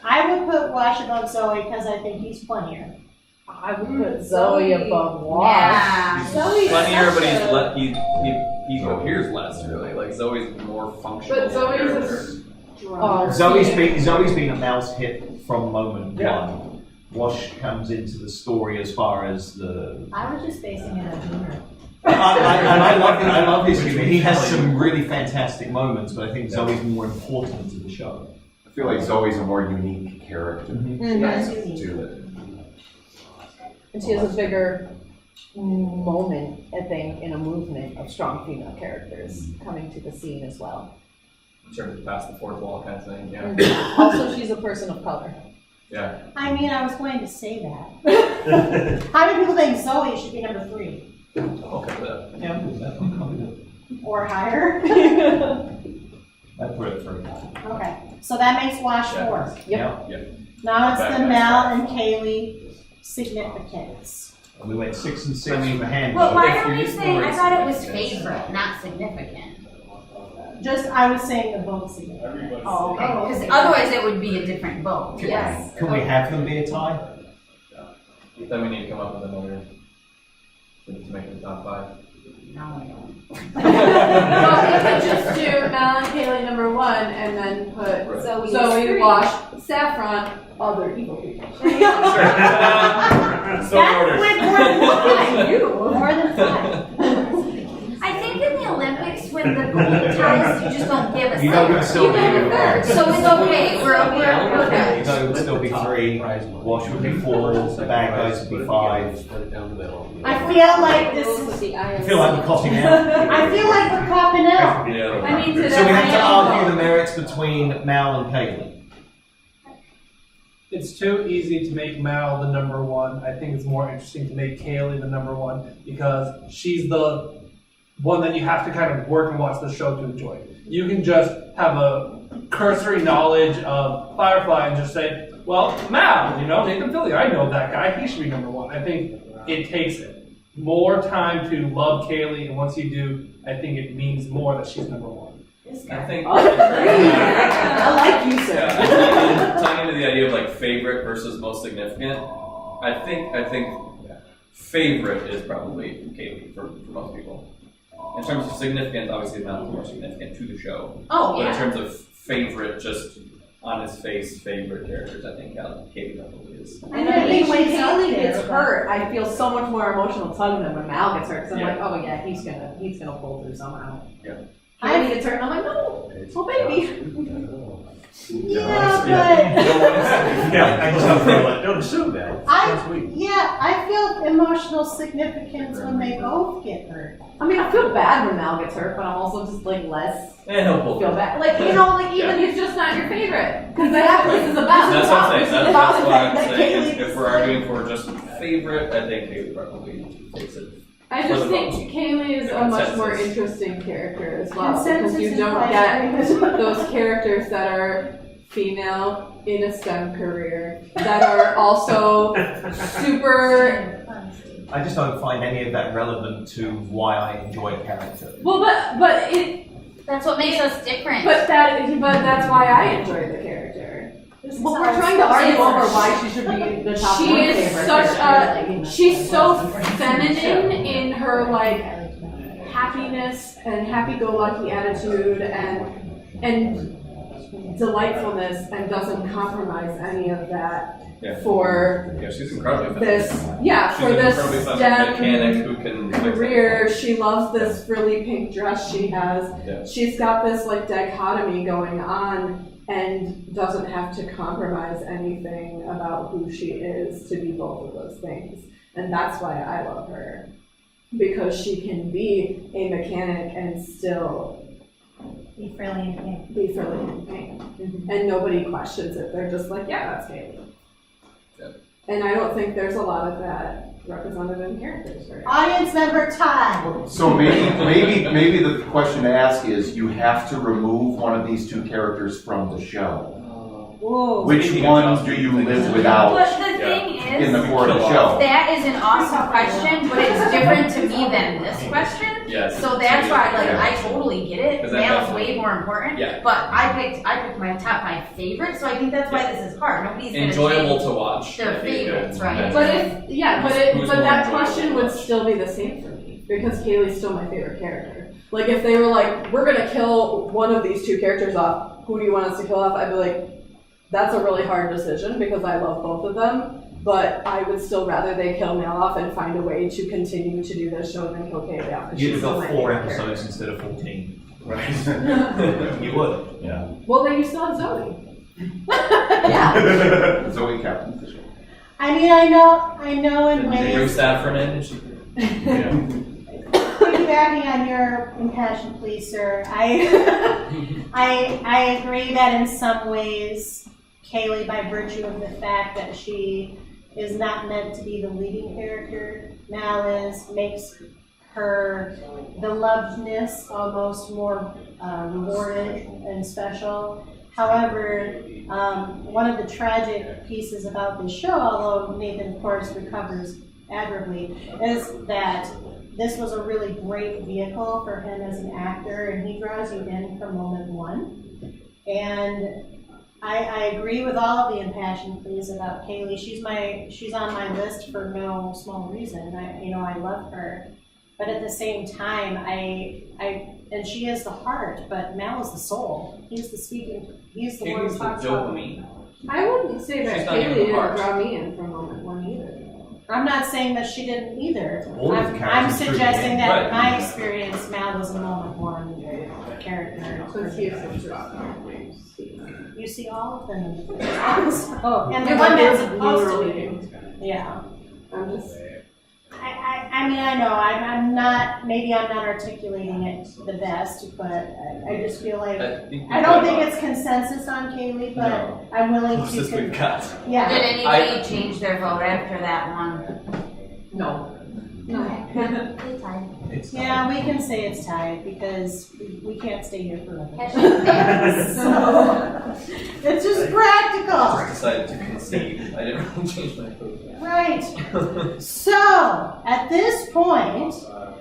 I would put Wash above Zoe because I think he's funnier. I would put Zoe above Wash. Yeah. Zoe's Funnier, but such he appears less really. Like Zoe's more functional. But Zoe's character. Zoe's been a Mal's hit from moment Yeah. 1. Wash comes into the story as far as the. I was just basing it on humor. I love his humor. He has some really fantastic moments, but I think Zoe's more important to the show. I feel like Zoe's a more unique character. That's unique. To it. And she has a bigger moment, I think, in a movement of strong female characters coming to the scene as well. In terms of past the fourth wall kind of thing. Yeah. Also, she's a person of color. Yeah. I mean, I was going to say that. How many people think Zoe should be number 3? I'm okay with that. Yeah, I'm good with that. I'm good with Or higher? that. I'd put it 3. Okay, so that makes Wash Yeah. 4. Yeah. Yeah. Now it's Back the guys. Mel and Kaylee significance. And we went 6 and 6 for the hand. Well, why If are you we use the saying, word I thought it was significance. favorite, not significant? Just, I was saying the vote significant. Oh, okay, because otherwise it would be a different vote. Yes. Can we have them be a tie? Then we need to come up with another to make it the top 5. No, I don't. Well, we could just do Mal and Kaylee number 1 and then put Right. Zoe, Wash, Saffron, other evil people. Still in order. More than 5. I think in the Olympics, when the gold ties, you just don't give a You know, it would second. still be So it's okay, we're okay. So it would still be 3, Wash would be 4, the bad guys would be 5. Split it down the middle. I feel like this is, I feel like we're copying out. I feel like we're copping out. Yeah. I mean, to So we have to that argue the merits between Mal and Kaylee. It's too easy to make Mal the number 1. I think it's more interesting to make Kaylee the number 1 because she's the one that you have to kind of work and watch the show to enjoy. You can just have a cursory knowledge of Firefly and just say, well, Mal, Nathan Fillion, I know that guy, he should be number 1. I think it takes more time to love Kaylee, and once you do, I think it means more that she's number 1. I think. I like you, sir. Yeah, tying into the idea of like favorite versus most significant, I think favorite is probably Kaylee for most people. In terms of significance, obviously Mal is more significant to the show. Oh, But in yeah. terms of favorite, just on his face, favorite characters, I think Kaylee probably is. And I think when Kaylee gets hurt, I feel so much more emotional tug than when Mal gets hurt. Because I'm like, oh yeah, he's gonna pull through somehow. Yeah. Kaylee gets hurt, and I'm like, no, oh baby. Don't assume that. I feel emotional significance when they both get hurt. I mean, I feel bad when Mal gets hurt, but I'm also just like less He'll pull feel through. bad. Like even Yeah. if just not your favorite, because that's what this is about. That's what I'm saying. This is That's about what the I'm fact that saying. Kaylee If we're arguing for just favorite, I think Kaylee probably takes it. I just think Kaylee is a much more Consensus. interesting character as well, because Consensus you is don't like- get those characters that are female in a STEM career that are also super. I just don't find any of that relevant to why I enjoy a character. Well, but it. That's what makes us different. But that's why I enjoy the character. Well, we're trying to argue over why she should be the top She one is favorite such character. a. She's so feminine in her like happiness and happy-go-lucky attitude and delightfulness, and doesn't compromise any of that Yeah. for Yeah, she's incredibly this. feminine. Yeah, She's for an this incredibly feminine mechanic STEM who can fix career. She loves this frilly pink dress she has. Yeah. She's got this like dichotomy going on and doesn't have to compromise anything about who she is to be both of those things. And that's why I love her. Because she can be a mechanic and still Be frilly and pink. be frilly and pink. And nobody questions it. They're just like, yeah, that's Kaylee. Yeah. And I don't think there's a lot of that represented in characters. Right? Audience member Todd. So maybe the question to ask is, you have to remove one of these two characters from the show. Whoa. Which one do you live without But the thing in the is, core of the show? that is an awesome question, but it's different to me than this question. Yes. So that's why, like, Yeah. I totally get it. 'Cause that Mal's definitely- way more important. Yeah. But I picked my top 5 favorites, so I think that's why this is hard. Nobody's gonna Enjoyable change to watch. their I think, favorites, right? that's- But Who's but more that enjoyable question to would watch? still be the same for me because Kaylee's still my favorite character. Like if they were like, we're gonna kill one of these two characters off, who do you want us to kill off? I'd be like, that's a really hard decision because I love both of them. But I would still rather they kill Mal off and find a way to continue to do this show than kill Kaylee off. 'Cause You'd she's have still got my 4 favorite episodes character. instead of 14. Right. You would. Yeah. Well, then you still have Zoe. Yeah. Zoe Captain Fisher. I mean, I know in Did Drew ways, Stafford in? Did she? Yeah. piggybacking on your impassioned plea, sir, I agree that in some ways, Kaylee, by virtue of the fact that she is not meant to be the leading character, Mal is, makes her, the lovedness almost more rewarded and special. However, one of the tragic pieces about this show, although Nathan, of course, recovers admirably, is that this was a really great vehicle for him as an actor, and he draws you in from moment one. And I agree with all of the impassioned pleas about Kaylee. She's on my list for no small reason. I love her, but at the same time, and she is the heart, but Mal is the soul. He's the speaking. He's the one who talks about dopamine. I wouldn't say that She's not Kaylee even the didn't heart. draw me in from moment one either. I'm not saying that she didn't either. All of the I'm characters drew me suggesting in. that Right. in my experience, Mal was a moment one character. So he is interesting. You see all of them in the first. Oh, and the Yeah, one but that's they're supposed to literally- be. Yeah. I'm just. I mean, I know, I'm not, maybe I'm not articulating it the best, but I just feel like, I don't think it's consensus on Kaylee, but No. I'm willing to. Closest we've got. Yeah. Did anybody change their vote after that one? No. No. They tied. Yeah, we can say it's tied because we can't stay here forever. So, it's just practical. I decided to concede. I didn't really change my vote. Right. So, at this point,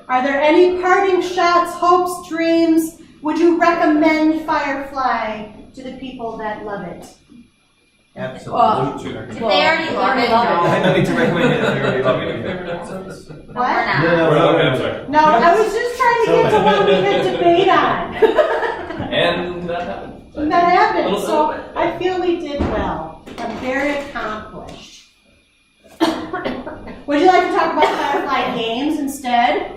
are there any parting shots, hopes, dreams? Would you recommend Firefly to the people that love it? Absolutely. If they already love it, I don't need to recommend it. If you already love it. Favorite episodes? no, we're What? not. No, We're not, okay, I'm sorry. No, I was just trying to get to one we could debate on. And that happened. That happened, Little so bit. I feel we did well. I'm very accomplished. Would you like to talk about Firefly games instead?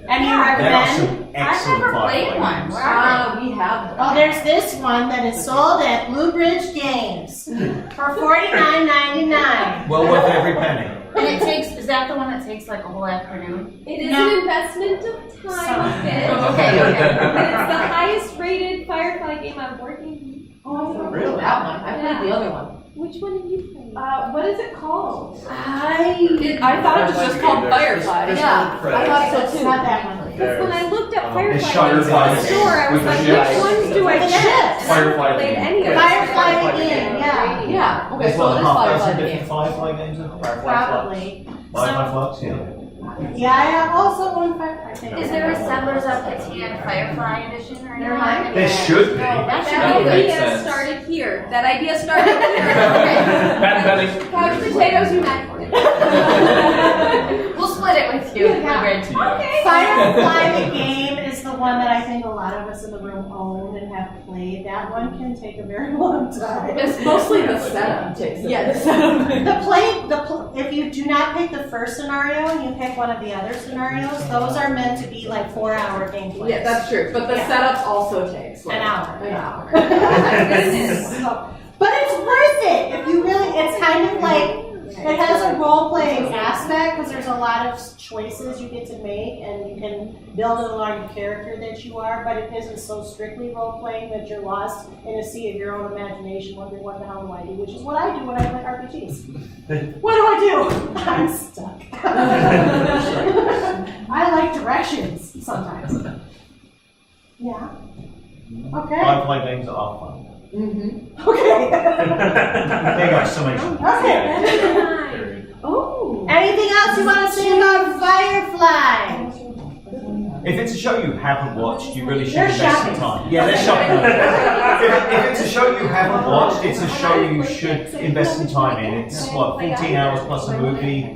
Any There are recommend? some excellent I've never played Firefly one. games. Where are We have. Well, there's this one that is sold at Blue Bridge Games for $49.99. Well worth every penny. they? And is that the one that takes like a whole afternoon? It is No. an investment of time, Finn. Okay, But it's the highest rated Firefly game on board game. Oh, I thought that one. I played the other one. Which one have you played? What is it called? I thought it was just called Firefly. There's Yeah, no I credit. thought so It's too. not that one. Because when I looked up There's Firefly in the Firefly store, I was with like, the which ships. ones do I With the get? ships. And I haven't Firefly played game. any of them. Firefly the game, yeah. Yeah. Okay, There's so one it and is a half Firefly dozen the different game. Firefly games. Probably. Firefly Flux, yeah. Yeah, I have also one Firefly. I think. Is there a Settlers of Catan Firefly edition or There anything? might be. There should be. That That should be makes idea sense. started here. That idea started here. Patent pending. Couch potatoes unite. We'll split it with you. Yeah. We're good. Okay. Firefly the game is the one that I think a lot of us in the room own and have played. That one can take a very long time. It's mostly the setup takes it. Yeah, the setup. If you do not pick the first scenario and you pick one of the other scenarios, those are meant to be like 4-hour gameplays. Yeah, that's true. But the Yeah. setup also takes like An hour. An hour. But it's worth it if you really. It's kind of like it has a role-playing aspect because there's a lot of choices you get to make, and you can build it along the character that you are. But it isn't so strictly role-playing that you're lost in a sea of your own imagination, wondering what the hell do I do, which is what I do when I play RPGs. What do I do? I'm stuck. I like directions sometimes. Yeah. Okay. Firefly games are fun. Okay. They got so much. Okay. Oh. Anything else you want to say about Firefly? If it's a show you haven't watched, you really should They're invest shocking. some time. Yeah, they're shocking. If it's a show you haven't watched, it's a show you should invest some time in. It's what, 14 hours plus a movie.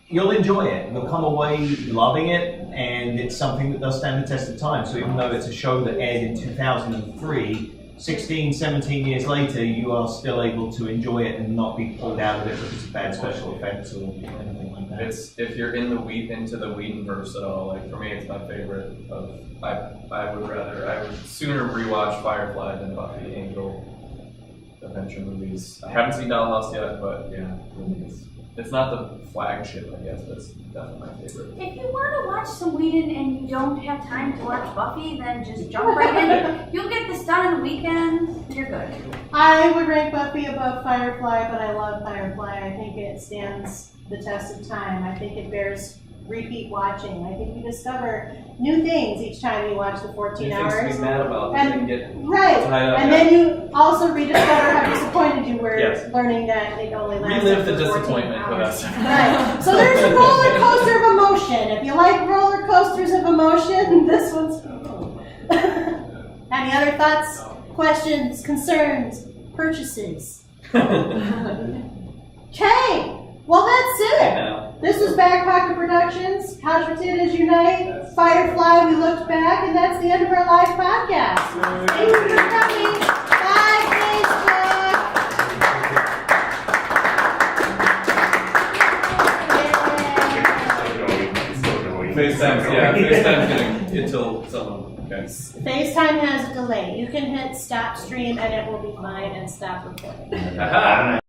You'll enjoy it. You'll come away loving it, and it's something that does stand the test of time. So even though it's a show that aired in 2003, 16, 17 years later, you are still able to enjoy it and not be pulled out of it because of bad special effects or anything like that. It's if you're into the Whedonverse at all. Like for me, it's my favorite. I would sooner rewatch Firefly than Buffy, Angel, adventure movies. I haven't seen Dollhouse yet, but yeah, it's not the flagship. I guess that's definitely my favorite. If you want to watch some Whedon and you don't have time to watch Buffy, then just jump right in. You'll get this done in a weekend. You're good. I would rank Buffy above Firefly, but I love Firefly. I think it stands the test of time. I think it bears repeat watching. I think you discover new things each time you watch the 14 New things to hours. be mad about. And- Didn't get Right, tied up. and then you also rediscover how disappointed you were Yes. learning that it only lasted relive the for 14 disappointment with hours. us. Right, so there's a roller coaster of emotion. If you like roller coasters of emotion, this one's for you. Any other thoughts, questions, concerns, purchases? Okay, well that's it. This was Back Pocket Productions, Couch Potatoes Unite, Firefly, we looked back, and that's the end of our live podcast. Thank you for coming. Bye, Facebook. FaceTime's getting until someone. Okay. FaceTime has a delay. You can hit stop stream and it will be fine and stop recording. Aha.